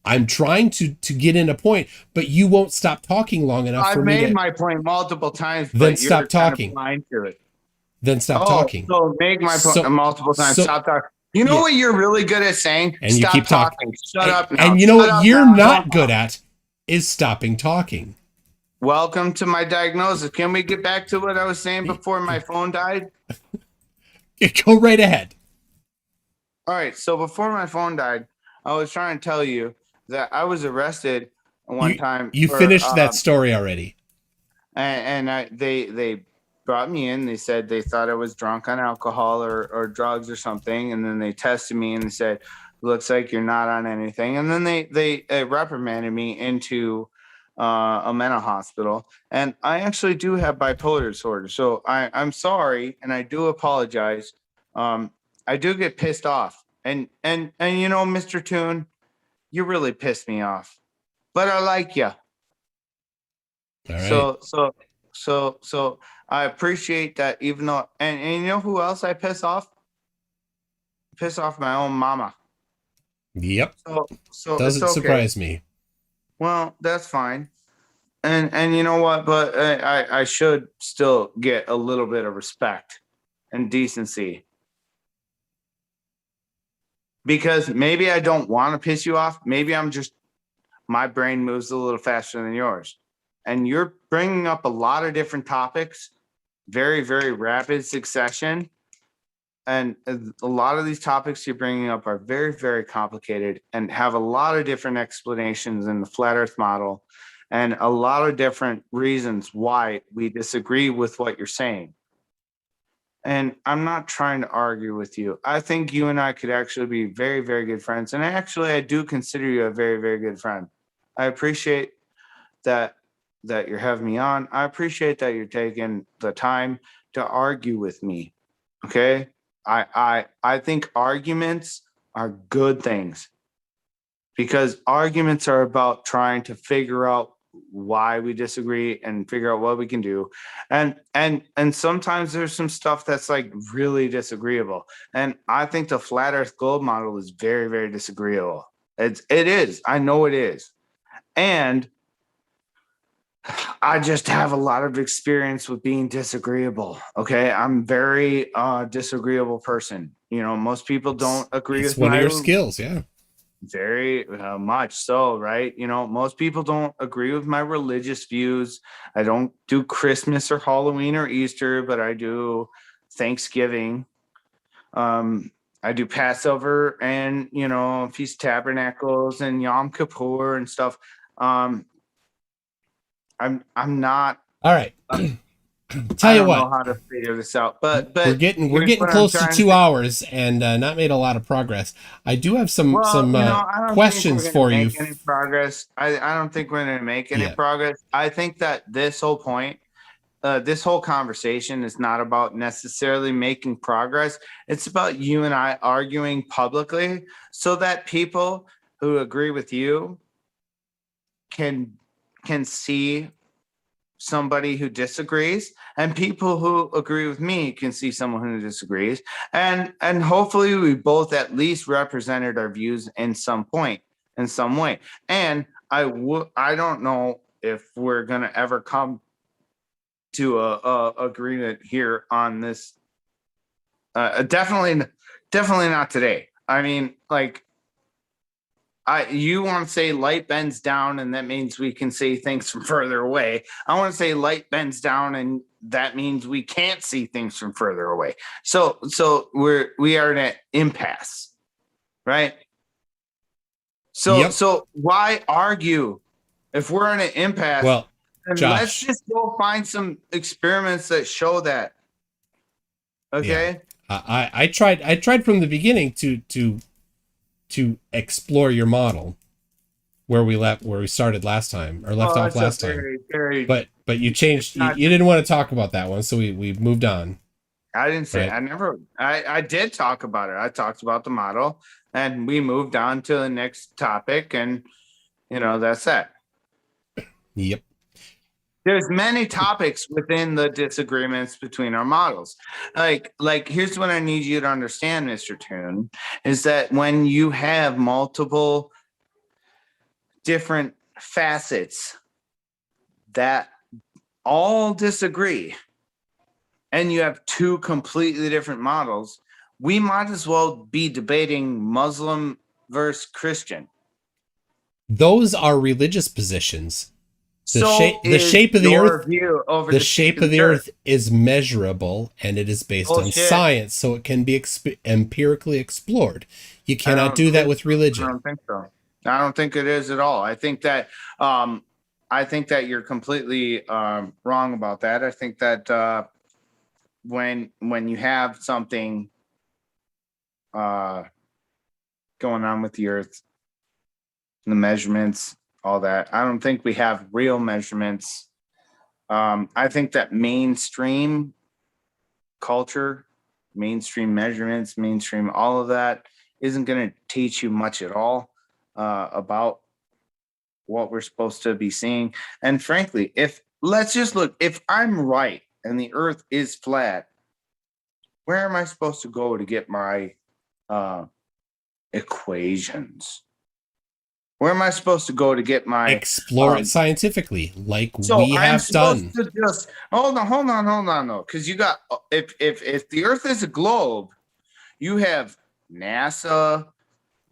Speaker 1: I'm trying to get in a point, but you won't stop talking long enough for me to...
Speaker 5: I've made my point multiple times, but
Speaker 1: then stop talking.
Speaker 5: Blind to it.
Speaker 1: Then stop talking.
Speaker 5: So make my point multiple times. Stop talking. You know what you're really good at saying?
Speaker 1: And you keep talking.
Speaker 5: Shut up now.
Speaker 1: And you know what you're not good at is stopping talking.
Speaker 5: Welcome to my diagnosis. Can we get back to what I was saying before my phone died?
Speaker 1: Go right ahead.
Speaker 5: All right. So before my phone died, I was trying to tell you that I was arrested one time.
Speaker 1: You finished that story already.
Speaker 5: And they brought me in. They said they thought I was drunk on alcohol or drugs or something. And then they tested me and they said, looks like you're not on anything. And then they reprimanded me into a mental hospital, and I actually do have bipolar disorder. So I'm sorry, and I do apologize. I do get pissed off, and you know, Mr. Toon, you really pissed me off, but I like you.
Speaker 1: All right.
Speaker 5: So I appreciate that, even though, and you know who else I piss off? Piss off my own mama.
Speaker 1: Yep.
Speaker 5: So
Speaker 1: doesn't surprise me.
Speaker 5: Well, that's fine. And you know what? But I should still get a little bit of respect and decency. Because maybe I don't want to piss you off. Maybe my brain moves a little faster than yours. And you're bringing up a lot of different topics, very, very rapid succession. And a lot of these topics you're bringing up are very, very complicated and have a lot of different explanations in the flat Earth model and a lot of different reasons why we disagree with what you're saying. And I'm not trying to argue with you. I think you and I could actually be very, very good friends. And actually, I do consider you a very, very good friend. I appreciate that you're having me on. I appreciate that you're taking the time to argue with me. Okay? I think arguments are good things because arguments are about trying to figure out why we disagree and figure out what we can do. And sometimes there's some stuff that's like really disagreeable. And I think the flat Earth globe model is very, very disagreeable. It is. I know it is. And I just have a lot of experience with being disagreeable. Okay. I'm very disagreeable person. You know, most people don't agree
Speaker 1: It's
Speaker 5: with
Speaker 1: one of
Speaker 5: my
Speaker 1: your skills. Yeah.
Speaker 5: very much so, right? You know, most people don't agree with my religious views. I don't do Christmas or Halloween or Easter, but I do Thanksgiving. I do Passover and, you know, Feast of Tabernacles and Yom Kippur and stuff. Um, I'm not.
Speaker 1: All right. Tell
Speaker 5: I
Speaker 1: you
Speaker 5: don't
Speaker 1: what,
Speaker 5: know how to figure this out, but
Speaker 1: we're getting
Speaker 5: here's what I'm
Speaker 1: close to
Speaker 5: trying
Speaker 1: 2 hours and not made a lot of progress. I do have some
Speaker 5: Well, you know, I don't think we're
Speaker 1: questions
Speaker 5: going to
Speaker 1: for you.
Speaker 5: make any progress. I don't think we're going to make any
Speaker 1: Yeah.
Speaker 5: progress. I think that this whole point, this whole conversation is not about necessarily making progress. It's about you and I arguing publicly so that people who agree with you can see somebody who disagrees, and people who agree with me can see someone who disagrees, and hopefully we both at least represented our views in some point, in some way. And I don't know if we're gonna ever come to a agreement here on this. Definitely not today. I mean, like, you want to say light bends down and that means we can see things from further away. I want to say light bends down and that means we can't see things from further away. So we are in an impasse, right?
Speaker 1: Yep.
Speaker 5: So why argue if we're in an impasse?
Speaker 1: Well,
Speaker 5: and
Speaker 1: Josh,
Speaker 5: let's just go find some experiments that show that. Okay.
Speaker 1: Yeah. I tried from the beginning to explore your model where we started last time, or left off last time. But you changed. You didn't want to talk about that one, so we moved on.
Speaker 5: I didn't say.
Speaker 1: Right.
Speaker 5: I did talk about it. I talked about the model, and we moved on to the next topic, and you know that's that.
Speaker 1: Yep.
Speaker 5: There's many topics within the disagreements between our models. Like here's what I need you to understand, Mr. Toon, is that when you have multiple different facets that all disagree, and you have two completely different models, we might as well be debating Muslim versus Christian.
Speaker 1: Those are religious positions. The shape of the earth is measurable, and it is based on science, so it can be empirically explored. You cannot do that with religion.
Speaker 5: I don't think so. I don't think it is at all. I think that you're completely wrong about that. I think that when you have something going on with the earth, the measurements, all that, I don't think we have real measurements. I think that mainstream culture, mainstream measurements, mainstream all of that isn't going to teach you much at all about what we're supposed to be seeing. And frankly, let's just look, if I'm right and the earth is flat, where am I supposed to go to get my equations? Where am I supposed to go to get my
Speaker 1: explore it scientifically, like we have done?
Speaker 5: To just hold on, though, because you got if the Earth is a globe, you have NASA,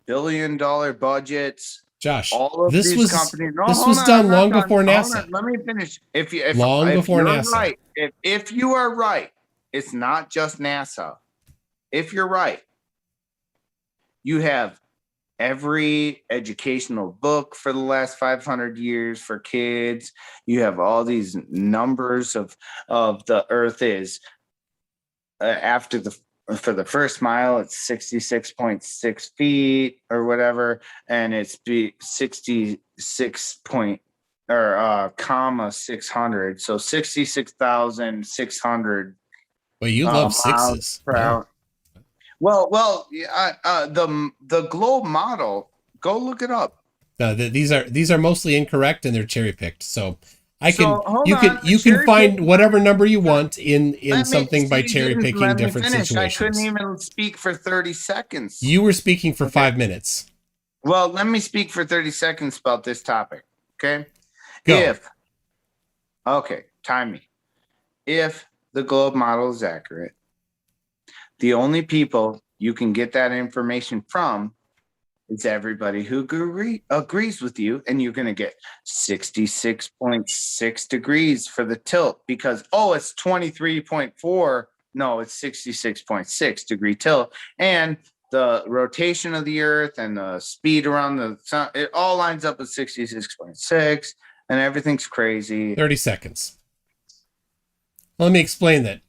Speaker 5: billion-dollar budgets.
Speaker 1: Josh,
Speaker 5: all of these companies.
Speaker 1: This was done long before NASA.
Speaker 5: Let me finish. If
Speaker 1: before NASA.
Speaker 5: Right, if you are right, it's not just NASA. If you're right, you have every educational book for the last 500 years for kids. You have all these numbers of the earth is for the first mile, it's 66.6 feet or whatever. And it's 66 comma 600. So 66,600.
Speaker 1: Well, you love sixes.
Speaker 5: Yeah. Well, the globe model, go look it up.
Speaker 1: These are mostly incorrect and they're cherry picked. So you can find whatever number you want in something by cherry picking different situations.
Speaker 5: I couldn't even speak for 30 seconds.
Speaker 1: You were speaking for 5 minutes.
Speaker 5: Well, let me speak for 30 seconds about this topic. Okay.
Speaker 1: Go.
Speaker 5: Okay, time me. If the globe model is accurate, the only people you can get that information from is everybody who agrees with you, and you're going to get 66.6 degrees for the tilt because, it's 23.4. No, it's 66.6 degree tilt. And the rotation of the Earth and the speed around the sun, it all lines up with 66.6, and everything's crazy.
Speaker 1: 30 seconds. Let me explain that.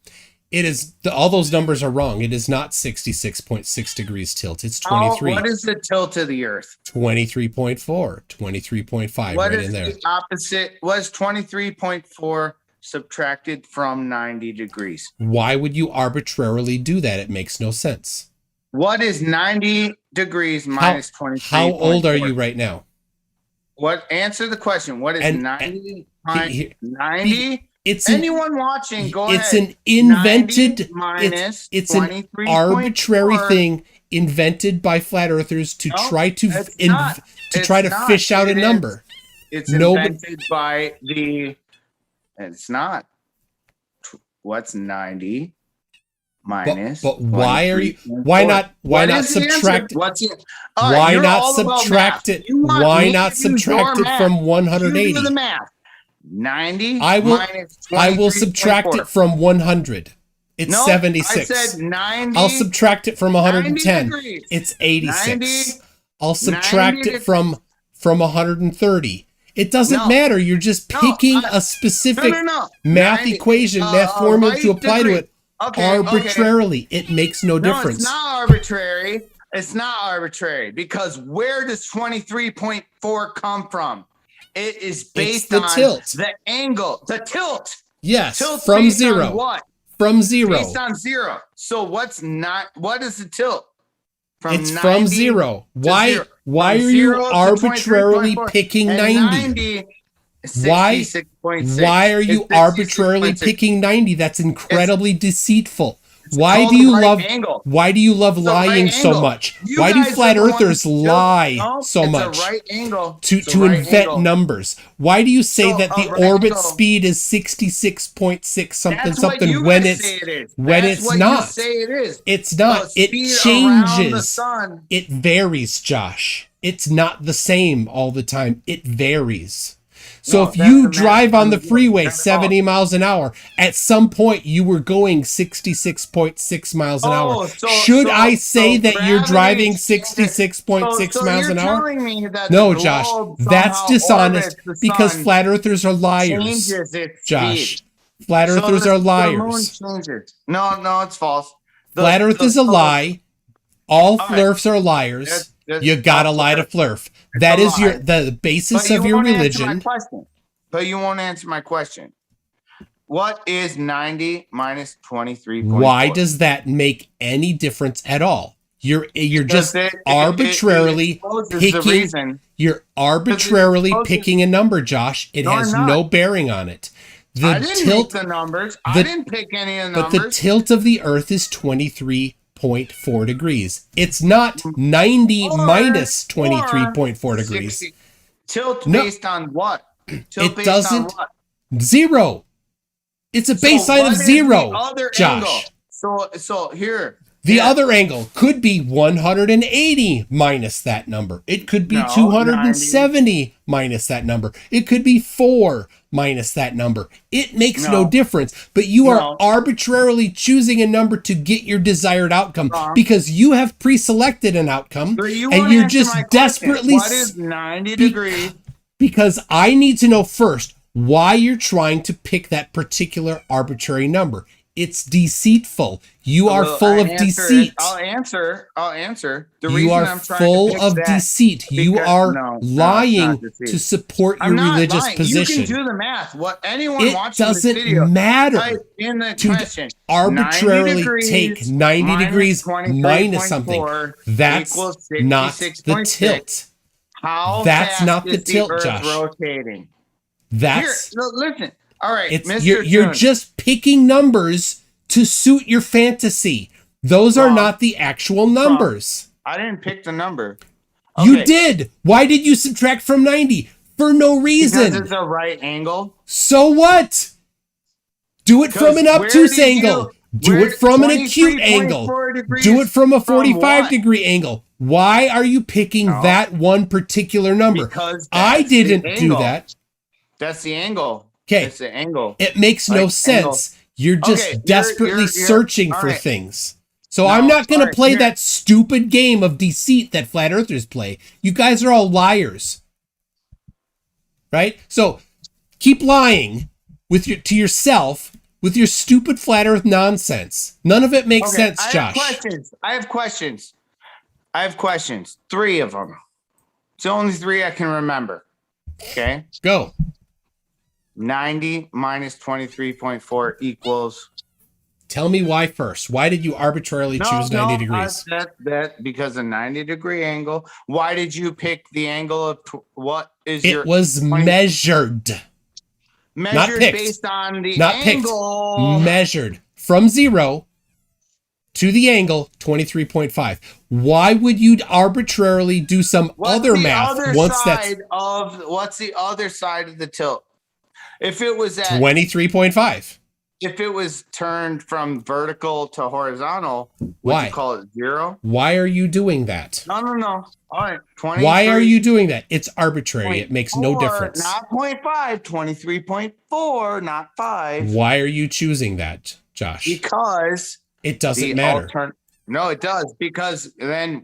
Speaker 1: It is all those numbers are wrong. It is not 66.6 degrees tilt. It's 23.
Speaker 5: What is the tilt of the Earth?
Speaker 1: 23.4, 23.5,
Speaker 5: What
Speaker 1: right
Speaker 5: is
Speaker 1: in there.
Speaker 5: the opposite? Was 23.4 subtracted from 90 degrees?
Speaker 1: Why would you arbitrarily do that? It makes no sense.
Speaker 5: What is 90 degrees minus 23?
Speaker 1: How old are you right now?
Speaker 5: What? Answer the question. What is 90? 90?
Speaker 1: It's
Speaker 5: anyone watching, go ahead.
Speaker 1: It's an invented,
Speaker 5: minus
Speaker 1: it's an arbitrary thing invented by flat earthers to try to fish out a number.
Speaker 5: It's invented by the. It's not. What's 90 minus?
Speaker 1: But why are you? Why not subtract?
Speaker 5: What's it?
Speaker 1: Why not subtract it? Why not subtract it from 180?
Speaker 5: Do the math. 90.
Speaker 1: I will subtract it from 100. It's 76.
Speaker 5: I said 90.
Speaker 1: I'll subtract it from 110. It's 86.
Speaker 5: 90,
Speaker 1: I'll subtract it from 130. It doesn't matter. You're just picking a specific math equation, math formula to apply to it arbitrarily. It makes no difference.
Speaker 5: It's not arbitrary. It's not arbitrary because where does 23.4 come from? It is based on the angle, the tilt.
Speaker 1: Yes,
Speaker 5: tilt
Speaker 1: from zero.
Speaker 5: What?
Speaker 1: From zero.
Speaker 5: Based on zero. So what is the tilt?
Speaker 1: It's from zero. Why are you arbitrarily picking 90? Why are you arbitrarily picking 90? That's incredibly deceitful. Why do you love lying so much? Why do flat earthers lie so much to invent numbers? Why do you say that the orbit speed is 66.6 something when it's not? It's not. It changes. It varies, Josh. It's not the same all the time. It varies. So if you drive on the freeway 70 miles an hour, at some point you were going 66.6 miles an hour. Should I say that you're driving 66.6 miles an hour? No, Josh, that's dishonest because flat earthers are liars. Josh, flat earthers are liars.
Speaker 5: No, it's false.
Speaker 1: Flat earth is a lie. All flurfs are liars. You gotta lie to flurf. That is the basis of your religion.
Speaker 5: But you won't answer my question. What is 90 minus 23.4?
Speaker 1: Why does that make any difference at all? You're just arbitrarily picking. You're arbitrarily picking a number, Josh. It has no bearing on it.
Speaker 5: I didn't pick the numbers. I didn't pick any of the numbers.
Speaker 1: But the tilt of the Earth is 23.4 degrees. It's not 90 minus 23.4 degrees.
Speaker 5: Tilt based on what?
Speaker 1: It doesn't. Zero. It's a baseline of zero, Josh.
Speaker 5: So here.
Speaker 1: The other angle could be 180 minus that number. It could be 270 minus that number. It could be 4 minus that number. It makes no difference. But you are arbitrarily choosing a number to get your desired outcome because you have pre-selected an outcome and you're just desperately.
Speaker 5: What is 90 degrees?
Speaker 1: Because I need to know first why you're trying to pick that particular arbitrary number. It's deceitful. You are full of deceit.
Speaker 5: I'll answer.
Speaker 1: You are full of deceit. You are lying to support your religious position.
Speaker 5: You can do the math. What anyone watching
Speaker 1: this video, it doesn't matter to arbitrarily take 90 degrees minus something. That's not the tilt. That's not the tilt, Josh.
Speaker 5: Rotating.
Speaker 1: Listen.
Speaker 5: All right,
Speaker 1: you're just picking numbers to suit your fantasy. Those are not the actual numbers.
Speaker 5: I didn't pick the number. Okay.
Speaker 1: You did. Why did you subtract from 90? For no
Speaker 5: Because
Speaker 1: reason.
Speaker 5: it's a right angle.
Speaker 1: So what? Do it from an obtuse angle. Do it from an acute angle. Do it from a 45-degree angle. Why are you picking that one particular number?
Speaker 5: Because
Speaker 1: I didn't do that.
Speaker 5: That's the angle.
Speaker 1: Okay.
Speaker 5: That's the angle.
Speaker 1: It makes no sense. You're just desperately searching for things. So I'm not going to play that stupid game of deceit that flat earthers play. You guys are all liars. Right? So keep lying to yourself with your stupid flat earth nonsense. None of it makes sense, Josh.
Speaker 5: I have questions. 3 of them. It's the only 3 I can remember. Okay.
Speaker 1: Go.
Speaker 5: 90 minus 23.4 equals.
Speaker 1: Tell me why first. Why did you arbitrarily choose 90 degrees?
Speaker 5: That because a 90-degree angle. Why did you pick the angle of what is
Speaker 1: it was measured.
Speaker 5: Measured based on the angle.
Speaker 1: Measured from 0 to the angle 23.5. Why would you arbitrarily do some other math
Speaker 5: what's the other side of the tilt? If it was at
Speaker 1: 23.5.
Speaker 5: If it was turned from vertical to horizontal,
Speaker 1: would
Speaker 5: you call it 0?
Speaker 1: Why are you doing that?
Speaker 5: No. All right.
Speaker 1: Why are you doing that? It's arbitrary. It makes no difference.
Speaker 5: Not 0.5, 23.4, not 5.
Speaker 1: Why are you choosing that, Josh?
Speaker 5: Because
Speaker 1: it doesn't matter.
Speaker 5: No, it does. Because then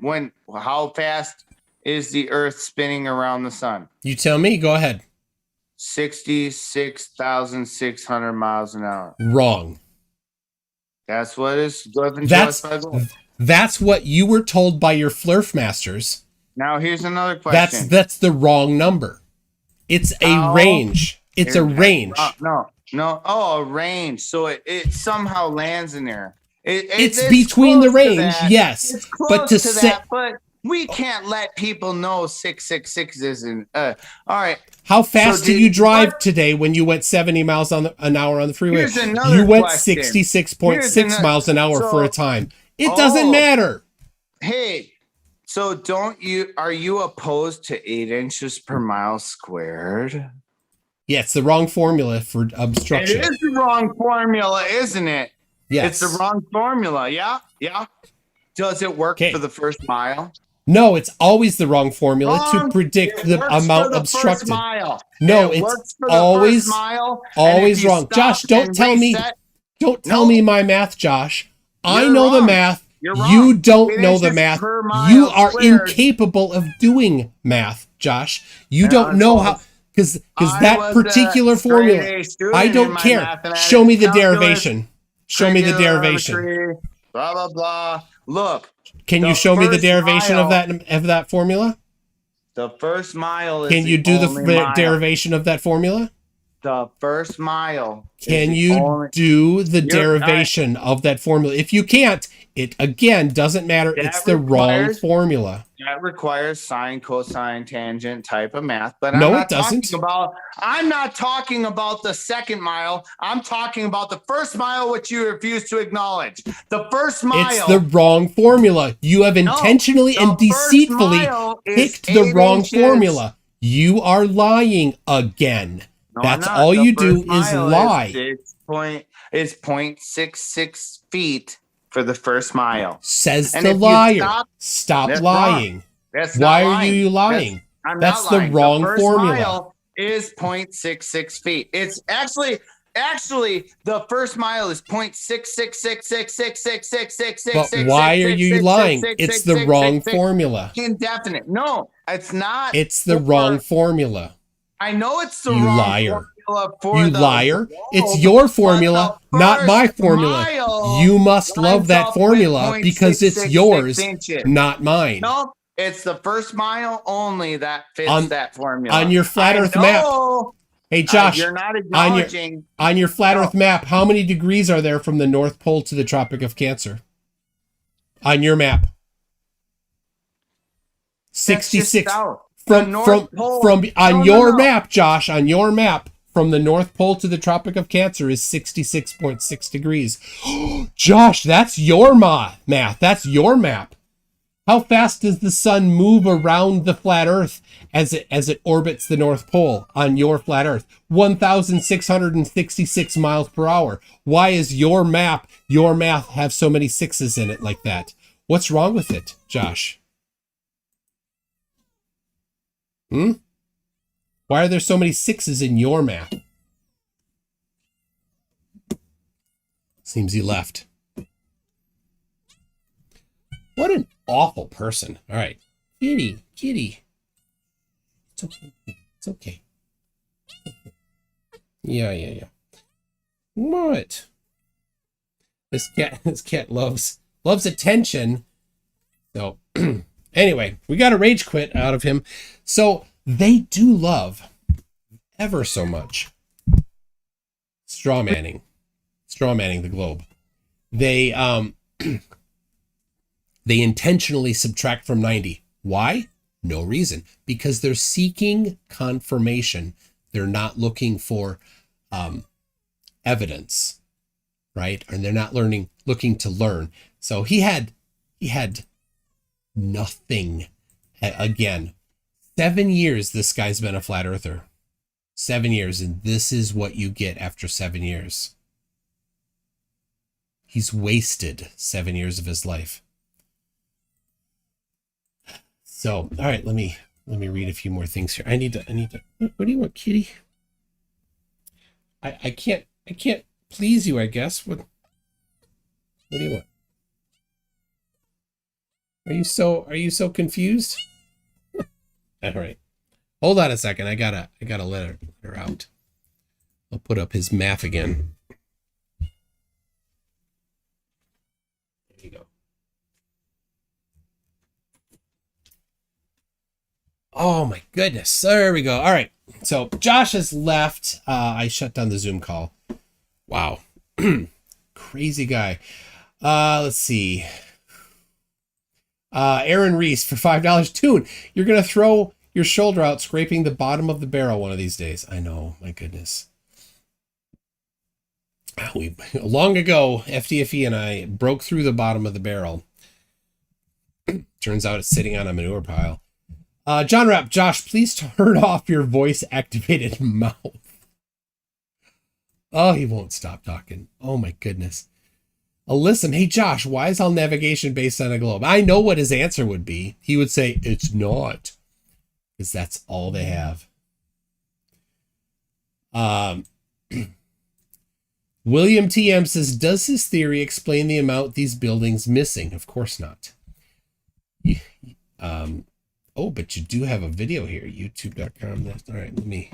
Speaker 5: how fast is the Earth spinning around the sun?
Speaker 1: You tell me. Go ahead.
Speaker 5: 66,600 miles an hour.
Speaker 1: Wrong.
Speaker 5: That's what is.
Speaker 1: That's what you were told by your Flurf masters.
Speaker 5: Now here's another question.
Speaker 1: That's the wrong number. It's a range. It's a range.
Speaker 5: No. Oh, a range. So it somehow lands in there.
Speaker 1: It's between the range, yes.
Speaker 5: It's close to that, but we can't let people know 666 isn't. All right.
Speaker 1: How fast did you drive today when you went 70 miles an hour on the freeway? You went 66.6 miles an hour for a time. It doesn't matter.
Speaker 5: Hey, so are you opposed to 8 inches per mile squared?
Speaker 1: Yeah, it's the wrong formula for obstruction.
Speaker 5: It is the wrong formula, isn't it?
Speaker 1: Yes.
Speaker 5: It's the wrong formula. Yeah. Does it work for the first mile?
Speaker 1: No, it's always the wrong formula to predict the amount obstructed. No, it's always wrong. Josh, don't tell me my math, Josh. I know the math. You don't know the math. You are incapable of doing math, Josh. You don't know how, because that particular formula, I don't care. Show me the derivation. Show me the derivation.
Speaker 5: Blah, blah, blah. Look.
Speaker 1: Can you show me the derivation of that formula?
Speaker 5: The first mile is.
Speaker 1: Can you do the derivation of that formula?
Speaker 5: The first mile.
Speaker 1: Can you do the derivation of that formula? If you can't, it again doesn't matter. It's the wrong formula.
Speaker 5: That requires sine, cosine, tangent type of math. But
Speaker 1: no, it doesn't.
Speaker 5: I'm not talking about the second mile. I'm talking about the first mile, which you refuse to acknowledge. The first mile.
Speaker 1: It's the wrong formula. You have intentionally and deceitfully picked the wrong formula. You are lying again. No, that's all you do is lie.
Speaker 5: It's 0.66 feet for the first mile.
Speaker 1: Says the liar. Stop lying. Why are you lying? That's the wrong formula.
Speaker 5: Mile is 0.66 feet. It's actually the first mile is 0.6666666666.
Speaker 1: But why are you lying? It's the wrong formula.
Speaker 5: Indefinite. No, it's not.
Speaker 1: It's the wrong formula.
Speaker 5: I know it's the wrong
Speaker 1: liar.
Speaker 5: Formula for
Speaker 1: you liar. It's your formula, not my formula. You must love that formula because it's yours, not mine.
Speaker 5: No, it's the first mile only that fits that formula.
Speaker 1: On your flat earth map. Hey, Josh,
Speaker 5: you're not acknowledging.
Speaker 1: On your flat earth map, how many degrees are there from the North Pole to the Tropic of Cancer? On your map. 66. From your map, Josh, on your map, from the North Pole to the Tropic of Cancer is 66.6 degrees. Josh, that's your math. That's your map. How fast does the sun move around the flat Earth as it orbits the North Pole on your flat Earth? 1,666 miles per hour. Why is your math have so many sixes in it like that? What's wrong with it, Josh? Why are there so many sixes in your map? Seems he left. What an awful person. All right. Kitty. It's okay. It's okay. Yeah. What? This cat loves attention. So anyway, we got a rage quit out of him. So they do love ever so much straw manning the globe. They they intentionally subtract from 90. Why? No reason. Because they're seeking confirmation. They're not looking for evidence, right? And they're not looking to learn. So he had nothing. Again, 7 years this guy's been a flat earther. 7 years, and this is what you get after 7 years. He's wasted 7 years of his life. So, all right, let me read a few more things here. I need to. What do you want, kitty? I can't please you, I guess. What do you want? Are you so confused? All right. Hold on a second. I gotta let her out. I'll put up his math again. There you go. Oh my goodness. There we go. All right. So Josh has left. I shut down the Zoom call. Wow. Crazy guy. Let's see. Aaron Reese for $5. Tune, you're going to throw your shoulder out scraping the bottom of the barrel one of these days. I know. My goodness. Long ago, FDFE and I broke through the bottom of the barrel. Turns out it's sitting on a manure pile. John Rapp, Josh, please turn off your voice activated mouth. Oh, he won't stop talking. Oh my goodness. Alyssum, hey Josh, why is all navigation based on a globe? I know what his answer would be. He would say, it's not. Because that's all they have. William TM says, does his theory explain the amount these buildings missing? Of course not. Oh, but you do have a video here, youtube.com. All right, let me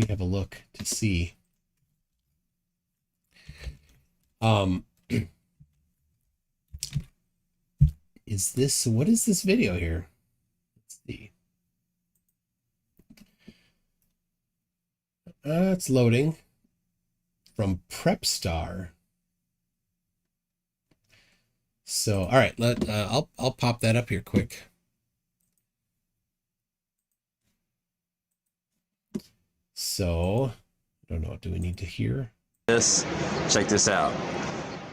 Speaker 1: have a look to see. What is this video here? Let's see. It's loading from PrepStar. So, all right, I'll pop that up here quick. So, I don't know, what do we need to hear?
Speaker 6: Check this out.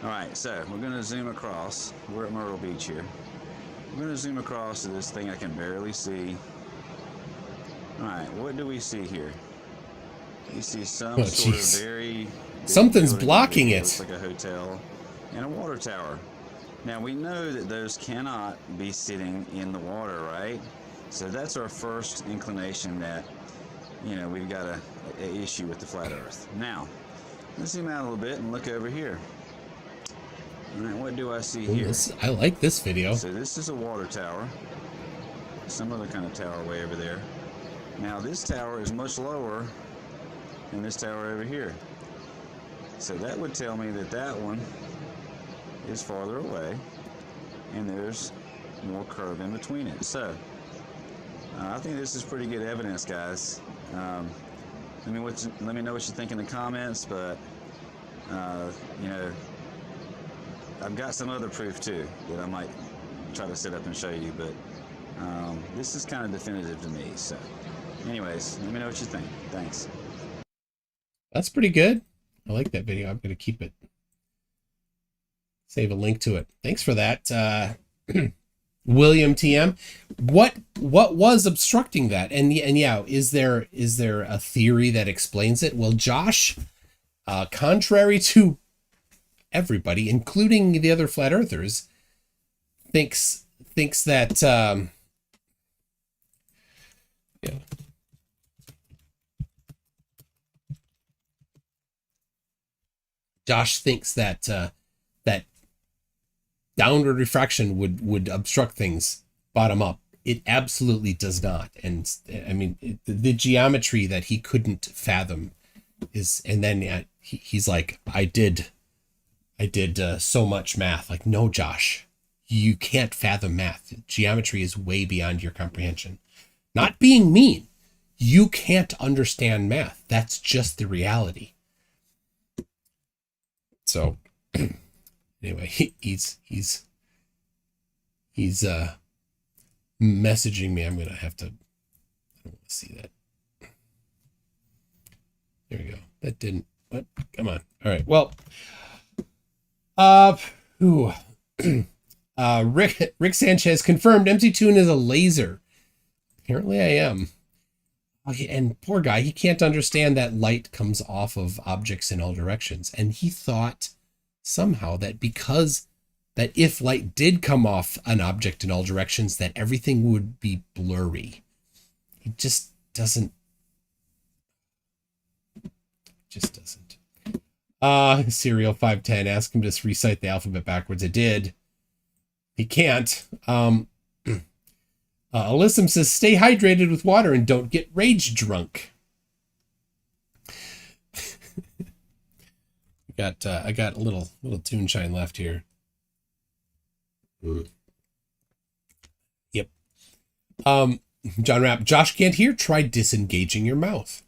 Speaker 6: All right, so we're going to zoom across. We're at Myrtle Beach here. We're going to zoom across to this thing I can barely see. All right, what do we see here? You see some sort of very...
Speaker 1: Something's blocking it.
Speaker 6: Looks like a hotel and a water tower. Now, we know that those cannot be sitting in the water, right? So that's our first inclination that, you know, we've got an issue with the flat Earth. Now, let's zoom out a little bit and look over here. All right, what do I see here?
Speaker 1: I like this video.
Speaker 6: So this is a water tower. Some other kind of tower way over there. Now, this tower is much lower than this tower over here. So that would tell me that that one is farther away, and there's more curve in between it. So I think this is pretty good evidence, guys. Let me know what you think in the comments, but you know, I've got some other proof too that I might try to set up and show you, but this is kind of definitive to me. So anyways, let me know what you think. Thanks.
Speaker 1: That's pretty good. I like that video. I'm going to keep it. Save a link to it. Thanks for that. William TM, what was obstructing that? And yeah, is there a theory that explains it? Well, Josh, contrary to everybody, including the other flat earthers, thinks that yeah. Josh thinks that that downward refraction would obstruct things bottom up. It absolutely does not. And I mean, the geometry that he couldn't fathom is, and then he's like, I did so much math. Like, no, Josh, you can't fathom math. Geometry is way beyond your comprehension. Not being mean. You can't understand math. That's just the reality. So anyway, he's messaging me. I'm gonna have to. I don't want to see that. There we go. That didn't. What? Come on. All right. Well. Rick Sanchez confirmed MC Toon is a laser. Apparently, I am. And poor guy, he can't understand that light comes off of objects in all directions. And he thought somehow that because that if light did come off an object in all directions, that everything would be blurry. He just doesn't. Serial 510, ask him to recite the alphabet backwards. I did. He can't. Alyssum says, stay hydrated with water and don't get rage drunk. I got a little toon shine left here. Yep. John Rapp, Josh can't hear. Try disengaging your mouth.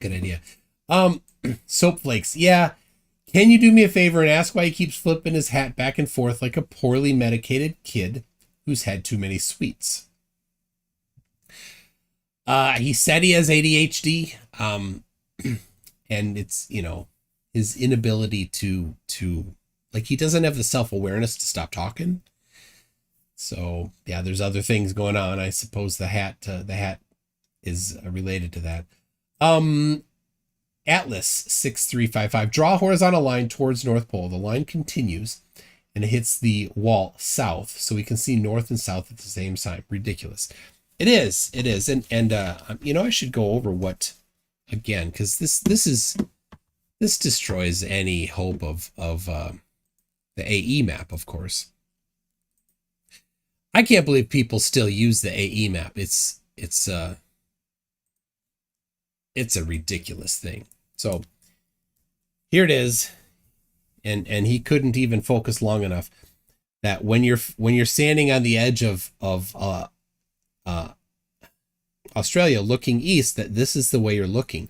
Speaker 1: Good idea. Soap flakes. Yeah. Can you do me a favor and ask why he keeps flipping his hat back and forth like a poorly medicated kid who's had too many sweets? He said he has ADHD. And it's, his inability to like, he doesn't have the self-awareness to stop talking. So yeah, there's other things going on. I suppose the hat is related to that. Atlas 6355, draw a horizontal line towards North Pole. The line continues and it hits the wall south, so we can see north and south at the same time. Ridiculous. It is. And I should go over what again, because this destroys any hope of the AE map, of course. I can't believe people still use the AE map. It's a ridiculous thing. So here it is. And he couldn't even focus long enough that when you're standing on the edge of Australia looking east, that this is the way you're looking.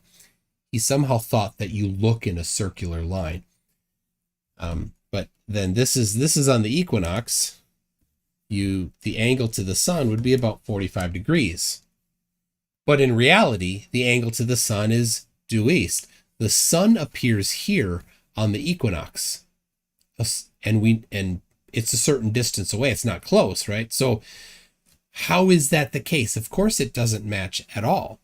Speaker 1: He somehow thought that you look in a circular line. But then this is on the equinox. The angle to the sun would be about 45 degrees. But in reality, the angle to the sun is due east. The sun appears here on the equinox. And it's a certain distance away. It's not close, right? So how is that the case? Of course it doesn't match at all.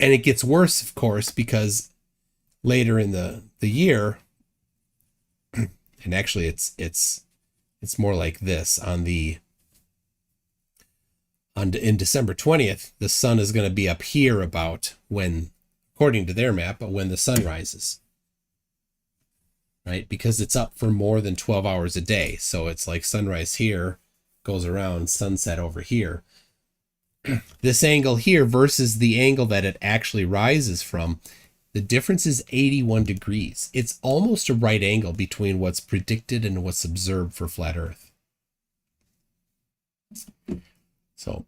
Speaker 1: And it gets worse, of course, because later in the year, and actually it's more like this in December 20th, the sun is going to be up here about when, according to their map, but when the sun rises, right? Because it's up for more than 12 hours a day. So it's like sunrise here goes around sunset over here. This angle here versus the angle that it actually rises from, the difference is 81 degrees. It's almost a right angle between what's predicted and what's observed for flat Earth. So,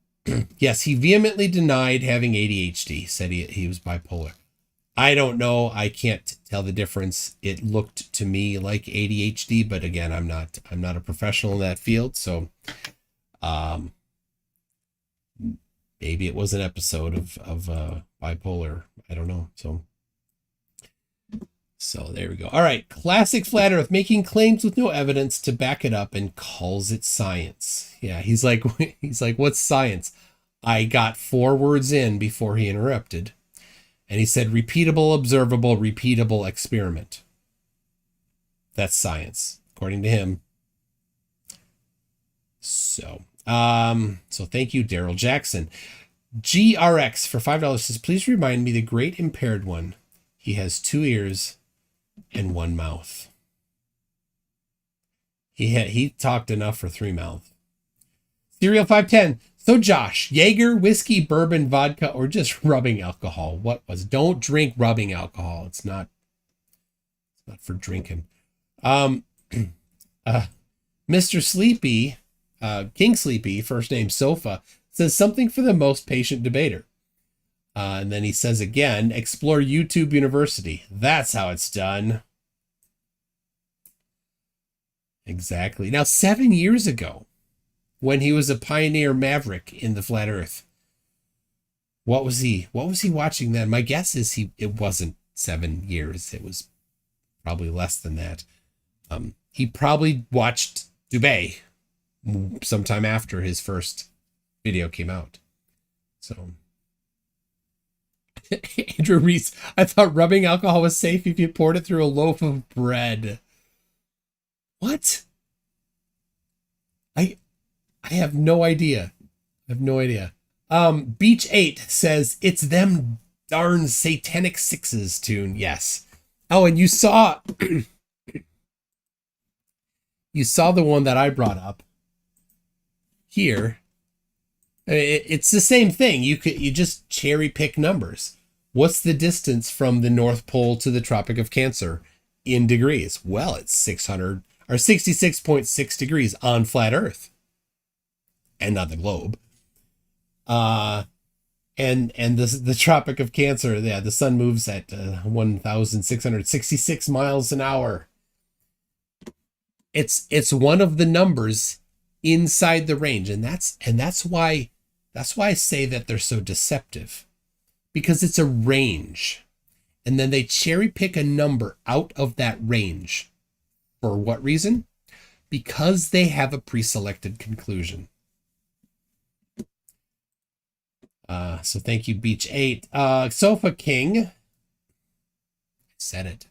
Speaker 1: yes, he vehemently denied having ADHD, said he was bipolar. I don't know. I can't tell the difference. It looked to me like ADHD, but again, I'm not a professional in that field. So, maybe it was an episode of bipolar. I don't know. So there we go. All right. Classic flat earth, making claims with no evidence to back it up and calls it science. Yeah. He's like, what's science? I got 4 words in before he interrupted. And he said, repeatable, observable, repeatable experiment. That's science, according to him. So thank you, Daryl Jackson. GRX for $5 says, please remind me the great impaired one. He has 2 ears and 1 mouth. He talked enough for 3 mouths. Serial 510. So Josh, Jaeger, whiskey, bourbon, vodka, or just rubbing alcohol? Don't drink rubbing alcohol. It's not for drinking. Mr. Sleepy, King Sleepy, first name Sofa, says something for the most patient debater. And then he says again, explore YouTube University. That's how it's done. Exactly. Now, 7 years ago, when he was a pioneer maverick in the flat earth, what was he watching then? My guess is it wasn't 7 years. It was probably less than that. He probably watched Dubé sometime after his first video came out. So Andrew Reese, I thought rubbing alcohol was safe if you poured it through a loaf of bread. What? I have no idea. Beach 8 says it's them darn satanic sixes tune. Yes. Oh, and you saw the one that I brought up here. It's the same thing. You just cherry pick numbers. What's the distance from the North Pole to the Tropic of Cancer in degrees? Well, it's 600 or 66.6 degrees on flat Earth and not the globe. And the Tropic of Cancer, yeah, the sun moves at 1,666 miles an hour. It's one of the numbers inside the range, and that's why I say that they're so deceptive, because it's a range, and then they cherry pick a number out of that range. For what reason? Because they have a pre-selected conclusion. So thank you, Beach 8. Sofa King. I said it.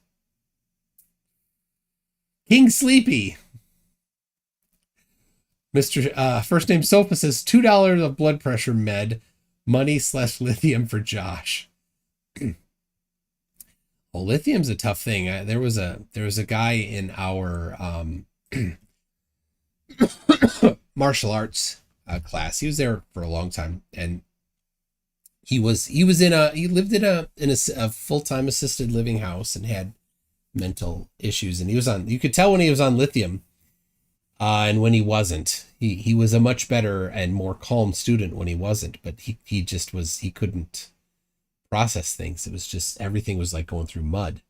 Speaker 1: King Sleepy. Mr. First name Sofa says $2 of blood pressure med, money/lithium for Josh. Well, lithium's a tough thing. There was a guy in our martial arts class. He was there for a long time, and he lived in a full-time assisted living house and had mental issues, and you could tell when he was on lithium and when he wasn't. He was a much better and more calm student when he wasn't, but he couldn't process things. It was just, everything was like going through mud.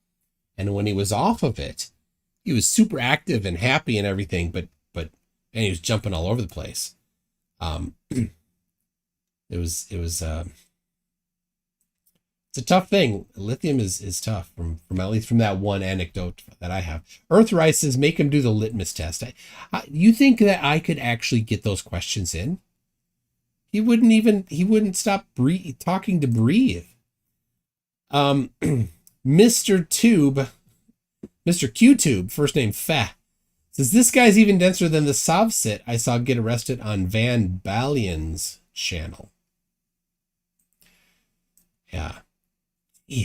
Speaker 1: And when he was off of it, he was super active and happy and everything, but he was jumping all over the place. It was it's a tough thing. Lithium is tough from at least from that one anecdote that I have. Earthrise says, make him do the litmus test. You think that I could actually get those questions in? He wouldn't stop talking to breathe. Mr. Q-Tube, first name Fa, says, this guy's even denser than the Sovsit I saw get arrested on Van Balion's channel. Yeah.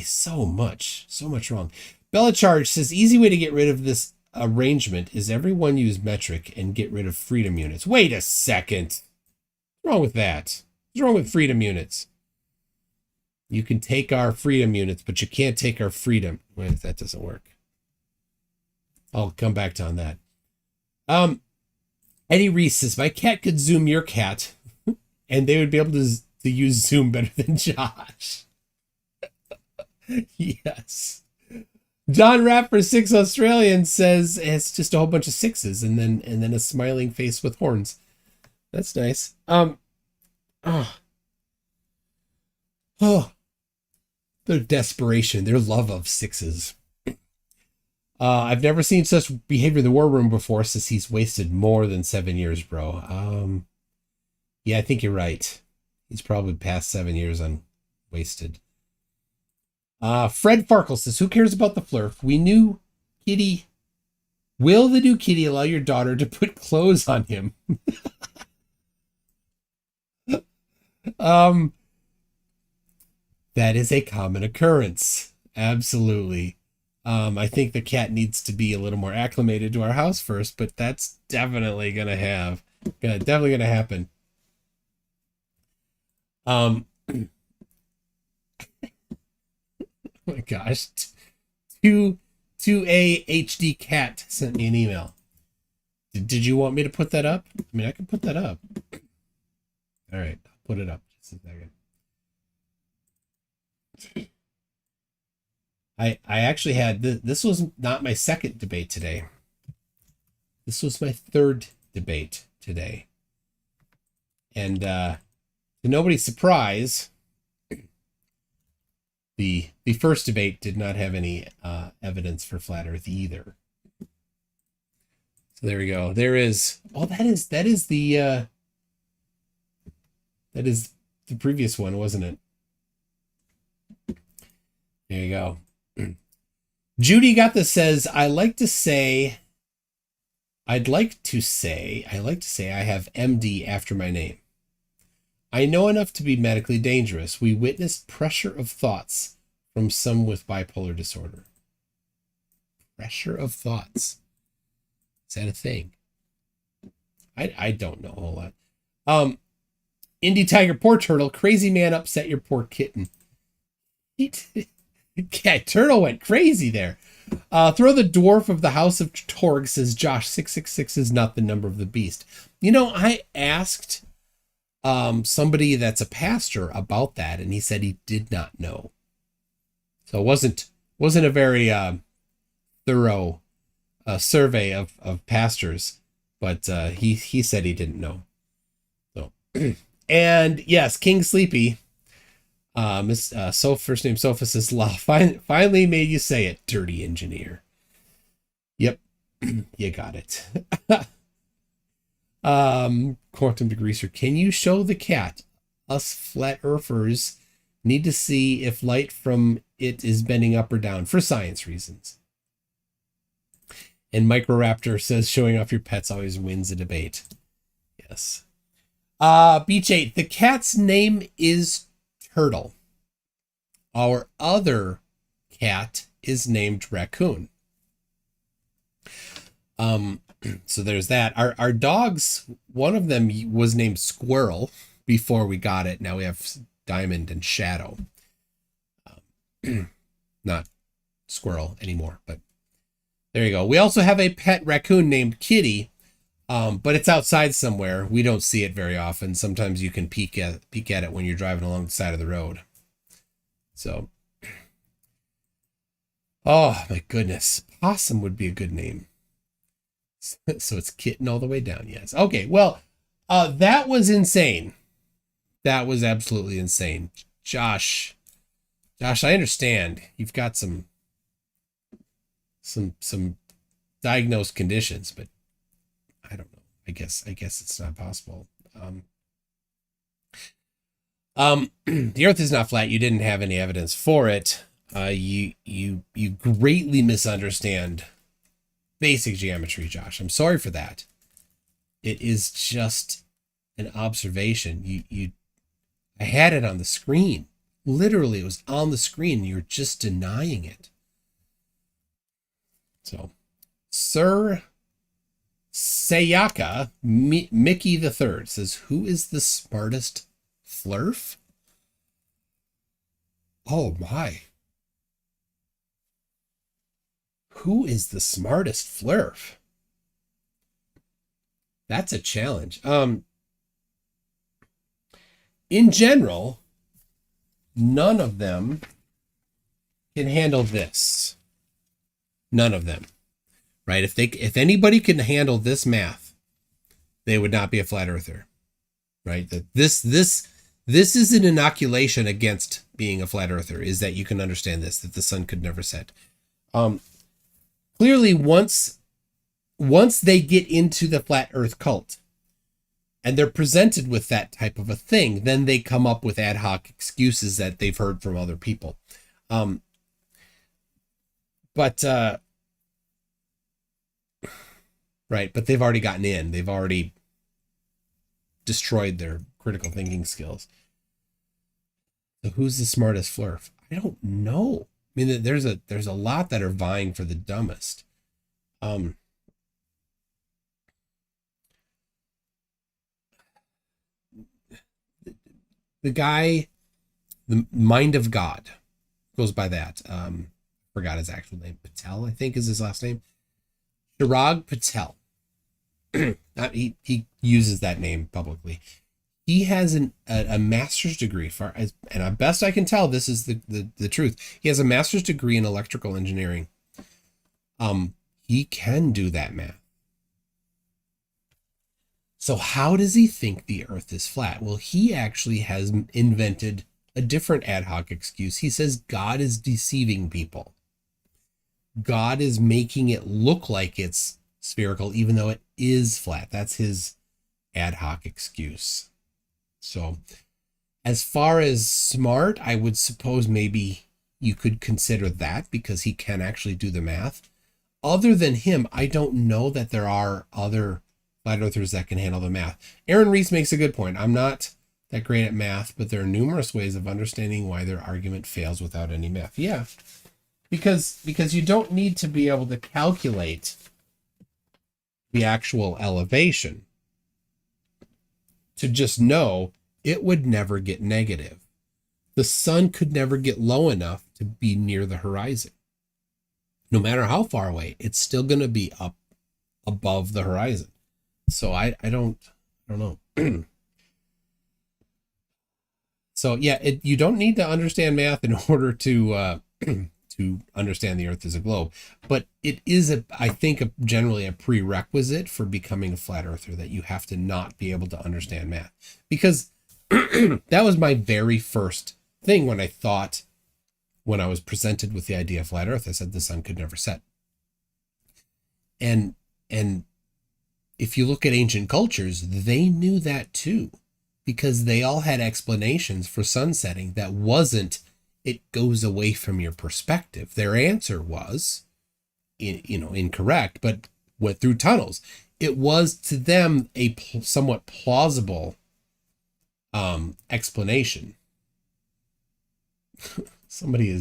Speaker 1: So much wrong. Bella Charge says, easy way to get rid of this arrangement is everyone use metric and get rid of freedom units. Wait a second. What's wrong with that? What's wrong with freedom units? You can take our freedom units, but you can't take our freedom. Wait, that doesn't work. I'll come back to on that. Eddie Reese says, my cat could zoom your cat, and they would be able to use Zoom better than Josh. Yes. John Rapper 6 Australian says it's just a whole bunch of sixes and then a smiling face with horns. That's nice. Their desperation, their love of sixes. I've never seen such behavior in the war room before, says he's wasted more than 7 years, bro. Yeah, I think you're right. He's probably past 7 years on wasted. Fred Farkle says, who cares about the flurf? We knew Kitty. Will the new Kitty allow your daughter to put clothes on him? That is a common occurrence. Absolutely. I think the cat needs to be a little more acclimated to our house first, but that's definitely gonna happen. Oh my gosh. 2A HD Cat sent me an email. Did you want me to put that up? I mean, I can put that up. All right, I'll put it up just a second. I actually had this was not my second debate today. This was my third debate today. And to nobody's surprise, the first debate did not have any evidence for flat Earth either. So there we go. There is. Oh, that is the previous one, wasn't it? There you go. Judy got this, says, I'd like to say I have MD after my name. I know enough to be medically dangerous. We witnessed pressure of thoughts from some with bipolar disorder. Pressure of thoughts. Is that a thing? I don't know a whole lot. Indie Tiger, poor turtle. Crazy man upset your poor kitten. Yeah, turtle went crazy there. Throw the dwarf of the House of Torg, says Josh. 666 is not the number of the beast. You know, I asked somebody that's a pastor about that, and he said he did not know. So it wasn't a very thorough survey of pastors, but he said he didn't know. So, and yes, King Sleepy. First name Sofa says, "Law finally made you say it, dirty engineer." Yep, you got it. Quantum Degreaser, can you show the cat? Us flat earthers need to see if light from it is bending up or down for science reasons. And Microraptor says, showing off your pets always wins a debate. Yes. Beach 8, the cat's name is Turtle. Our other cat is named Raccoon. So there's that. Our dogs, one of them was named Squirrel before we got it. Now we have Diamond and Shadow. Not Squirrel anymore, but there you go. We also have a pet raccoon named Kitty, but it's outside somewhere. We don't see it very often. Sometimes you can peek at it when you're driving along the side of the road. So, oh my goodness, Possum would be a good name. So it's kitten all the way down. Yes. Okay. Well, that was insane. That was absolutely insane. Josh, I understand you've got some diagnosed conditions, but I don't know. I guess it's not possible. The Earth is not flat. You didn't have any evidence for it. You greatly misunderstand basic geometry, Josh. I'm sorry for that. It is just an observation. I had it on the screen. Literally, it was on the screen. You're just denying it. So, Sir Sayaka Mickey the Third says, "Who is the smartest flurf?" Oh my! Who is the smartest flurf? That's a challenge. In general, none of them can handle this. None of them, right? If anybody can handle this math, they would not be a flat earther, right? That this is an inoculation against being a flat earther, is that you can understand this, that the sun could never set. clearly once they get into the flat earth cult and they're presented with that type of a thing, then they come up with ad hoc excuses that they've heard from other people. But they've already gotten in. They've already destroyed their critical thinking skills. So who's the smartest flurf? I don't know. I mean, there's a lot that are vying for the dumbest. The guy, the Mind of God, goes by that. Forgot his actual name. Patel, I think, is his last name. Chirag Patel. He uses that name publicly. He has a master's degree, and best I can tell, this is the truth. He has a master's degree in electrical engineering. He can do that math. So how does he think the earth is flat? Well, he actually has invented a different ad hoc excuse. He says God is deceiving people. God is making it look like it's spherical, even though it is flat. That's his ad hoc excuse. So as far as smart, I would suppose maybe you could consider that because he can actually do the math. Other than him, I don't know that there are other flat earthers that can handle the math. Aaron Reese makes a good point. I'm not that great at math, but there are numerous ways of understanding why their argument fails without any math. Yeah, because you don't need to be able to calculate the actual elevation to just know it would never get negative. The sun could never get low enough to be near the horizon. No matter how far away, it's still going to be up above the horizon. So I don't know. So yeah, you don't need to understand math in order to understand the Earth as a globe, but it is I think generally a prerequisite for becoming a flat earther that you have to not be able to understand math, because that was my very first thing when I was presented with the idea of flat Earth. I said the sun could never set. And if you look at ancient cultures, they knew that too, because they all had explanations for sun setting that wasn't, it goes away from your perspective. Their answer was, incorrect, but went through tunnels. It was to them a somewhat plausible explanation. Somebody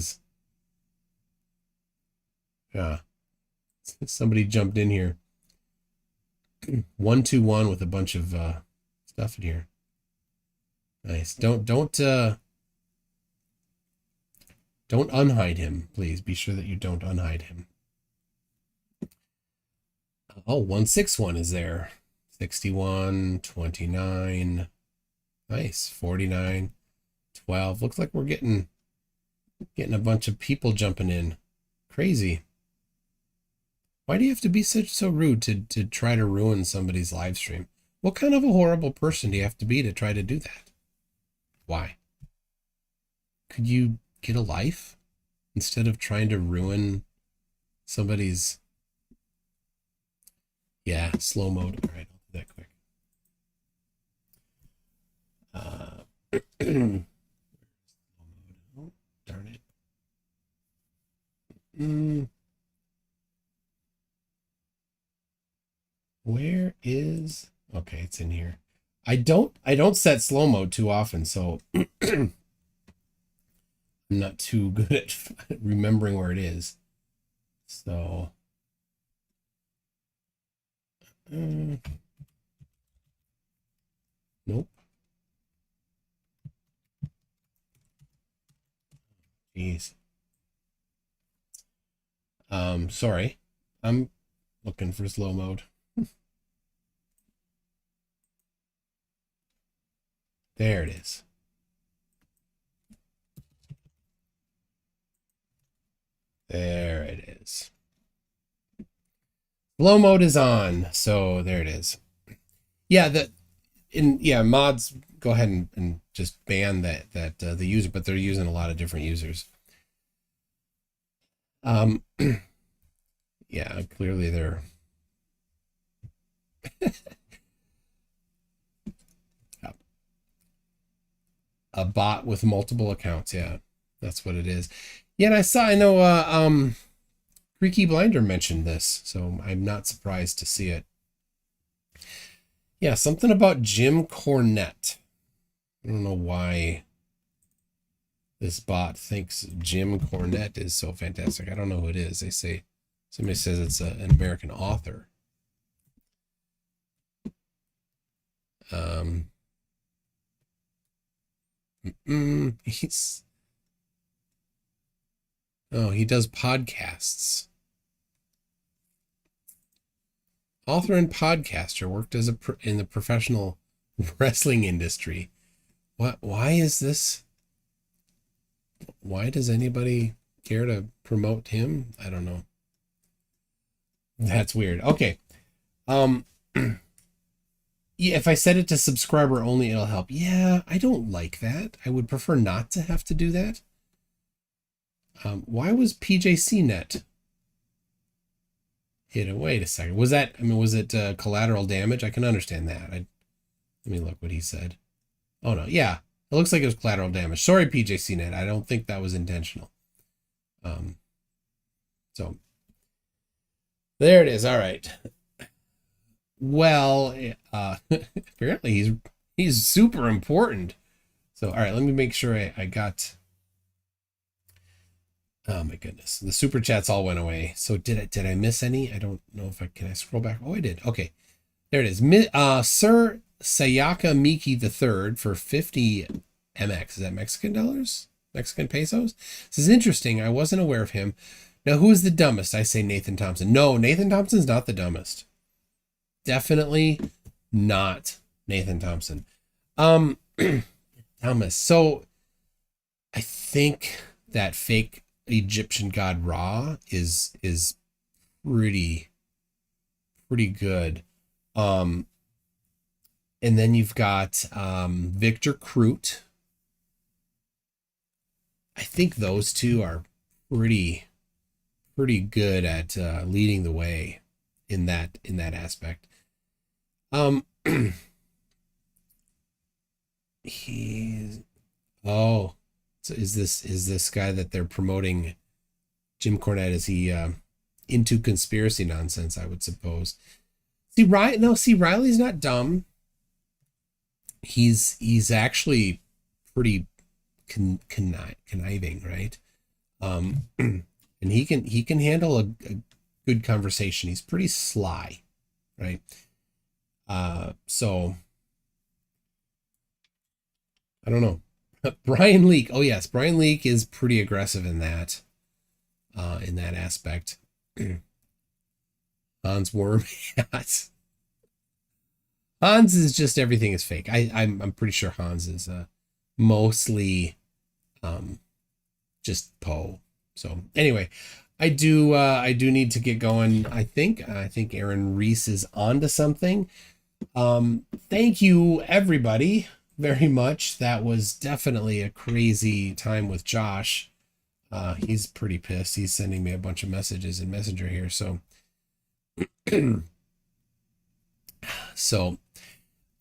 Speaker 1: jumped in here. 121 with a bunch of stuff in here. Nice. Don't unhide him, please. Be sure that you don't unhide him. Oh, 161 is there. 61, 29. Nice. 49, 12. Looks like we're getting a bunch of people jumping in. Crazy. Why do you have to be so rude to try to ruin somebody's live stream? What kind of a horrible person do you have to be to try to do that? Why? Could you get a life instead of trying to ruin somebody's... Yeah, slow mode. All right, I'll do that quick. Oh, darn it. Where is... Okay, it's in here. I don't set slow mode too often, so I'm not too good at remembering where it is. So nope. Jeez. Sorry. I'm looking for slow mode. There it is. There it is. Slow mode is on, so there it is. Yeah, mods go ahead and just ban the user, but they're using a lot of different users. Yeah, clearly they're a bot with multiple accounts. Yeah, that's what it is. Yeah, and I know Freaky Blinder mentioned this, so I'm not surprised to see it. Yeah, something about Jim Cornette. I don't know why this bot thinks Jim Cornette is so fantastic. I don't know who it is. They say somebody says it's an American author. He does podcasts. Author and podcaster, worked as in the professional wrestling industry. Why is this? Why does anybody care to promote him? I don't know. That's weird. Okay. Yeah, if I set it to subscriber only, it'll help. Yeah, I don't like that. I would prefer not to have to do that. Why was PJCnet hidden? Wait a second. Was it collateral damage? I can understand that. Let me look what he said. Oh no, yeah. It looks like it was collateral damage. Sorry, PJCnet. I don't think that was intentional. So there it is. All right. Well, apparently he's super important. So, all right, let me make sure I got. Oh my goodness, the super chats all went away. So did I miss any? I don't know if can I scroll back? Oh, I did. Okay, there it is. Sir Sayaka Miki III for 50 MX. Is that Mexican dollars? Mexican pesos? This is interesting. I wasn't aware of him. Now, who is the dumbest? I say Nathan Thompson. No, Nathan Thompson's not the dumbest. Definitely not Nathan Thompson. Dumbest. So I think that fake Egyptian god Ra is pretty good. And then you've got Victor Kroot. I think those two are pretty good at leading the way in that aspect. So is this guy that they're promoting, Jim Cornette, is he into conspiracy nonsense, I would suppose. Riley's not dumb. He's actually pretty conniving, right? And he can handle a good conversation. He's pretty sly, right? So I don't know. Brian Leak. Oh yes, Brian Leak is pretty aggressive in that aspect. Hans Worm. Hans is just, everything is fake. I'm pretty sure Hans is mostly just Poe. So anyway, I do need to get going. I think Aaron Reese is onto something. Thank you everybody very much. That was definitely a crazy time with Josh. He's pretty pissed. He's sending me a bunch of messages in Messenger here. So,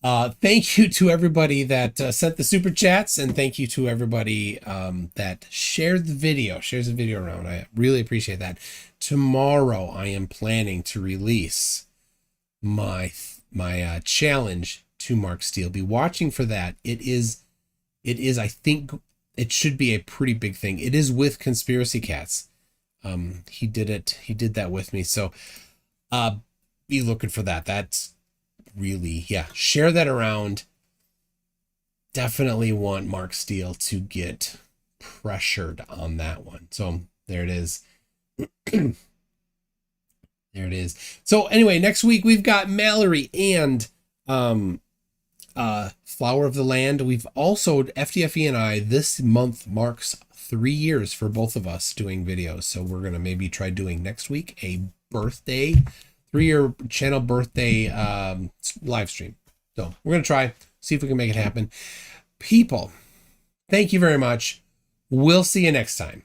Speaker 1: thank you to everybody that sent the super chats, and thank you to everybody that shares the video around. I really appreciate that. Tomorrow I am planning to release my challenge to Mark Steele. Be watching for that. It is, I think it should be a pretty big thing. It is with Conspiracy Cats. He did that with me. So, be looking for that. That's really, share that around. Definitely want Mark Steele to get pressured on that one. So there it is. There it is. So anyway, next week we've got Mallory and Flower of the Land. We've also, FDFE and I, this month marks 3 years for both of us doing videos. So we're going to maybe try doing next week a birthday, 3-year channel birthday live stream. So we're going to try, see if we can make it happen. People, thank you very much. We'll see you next time.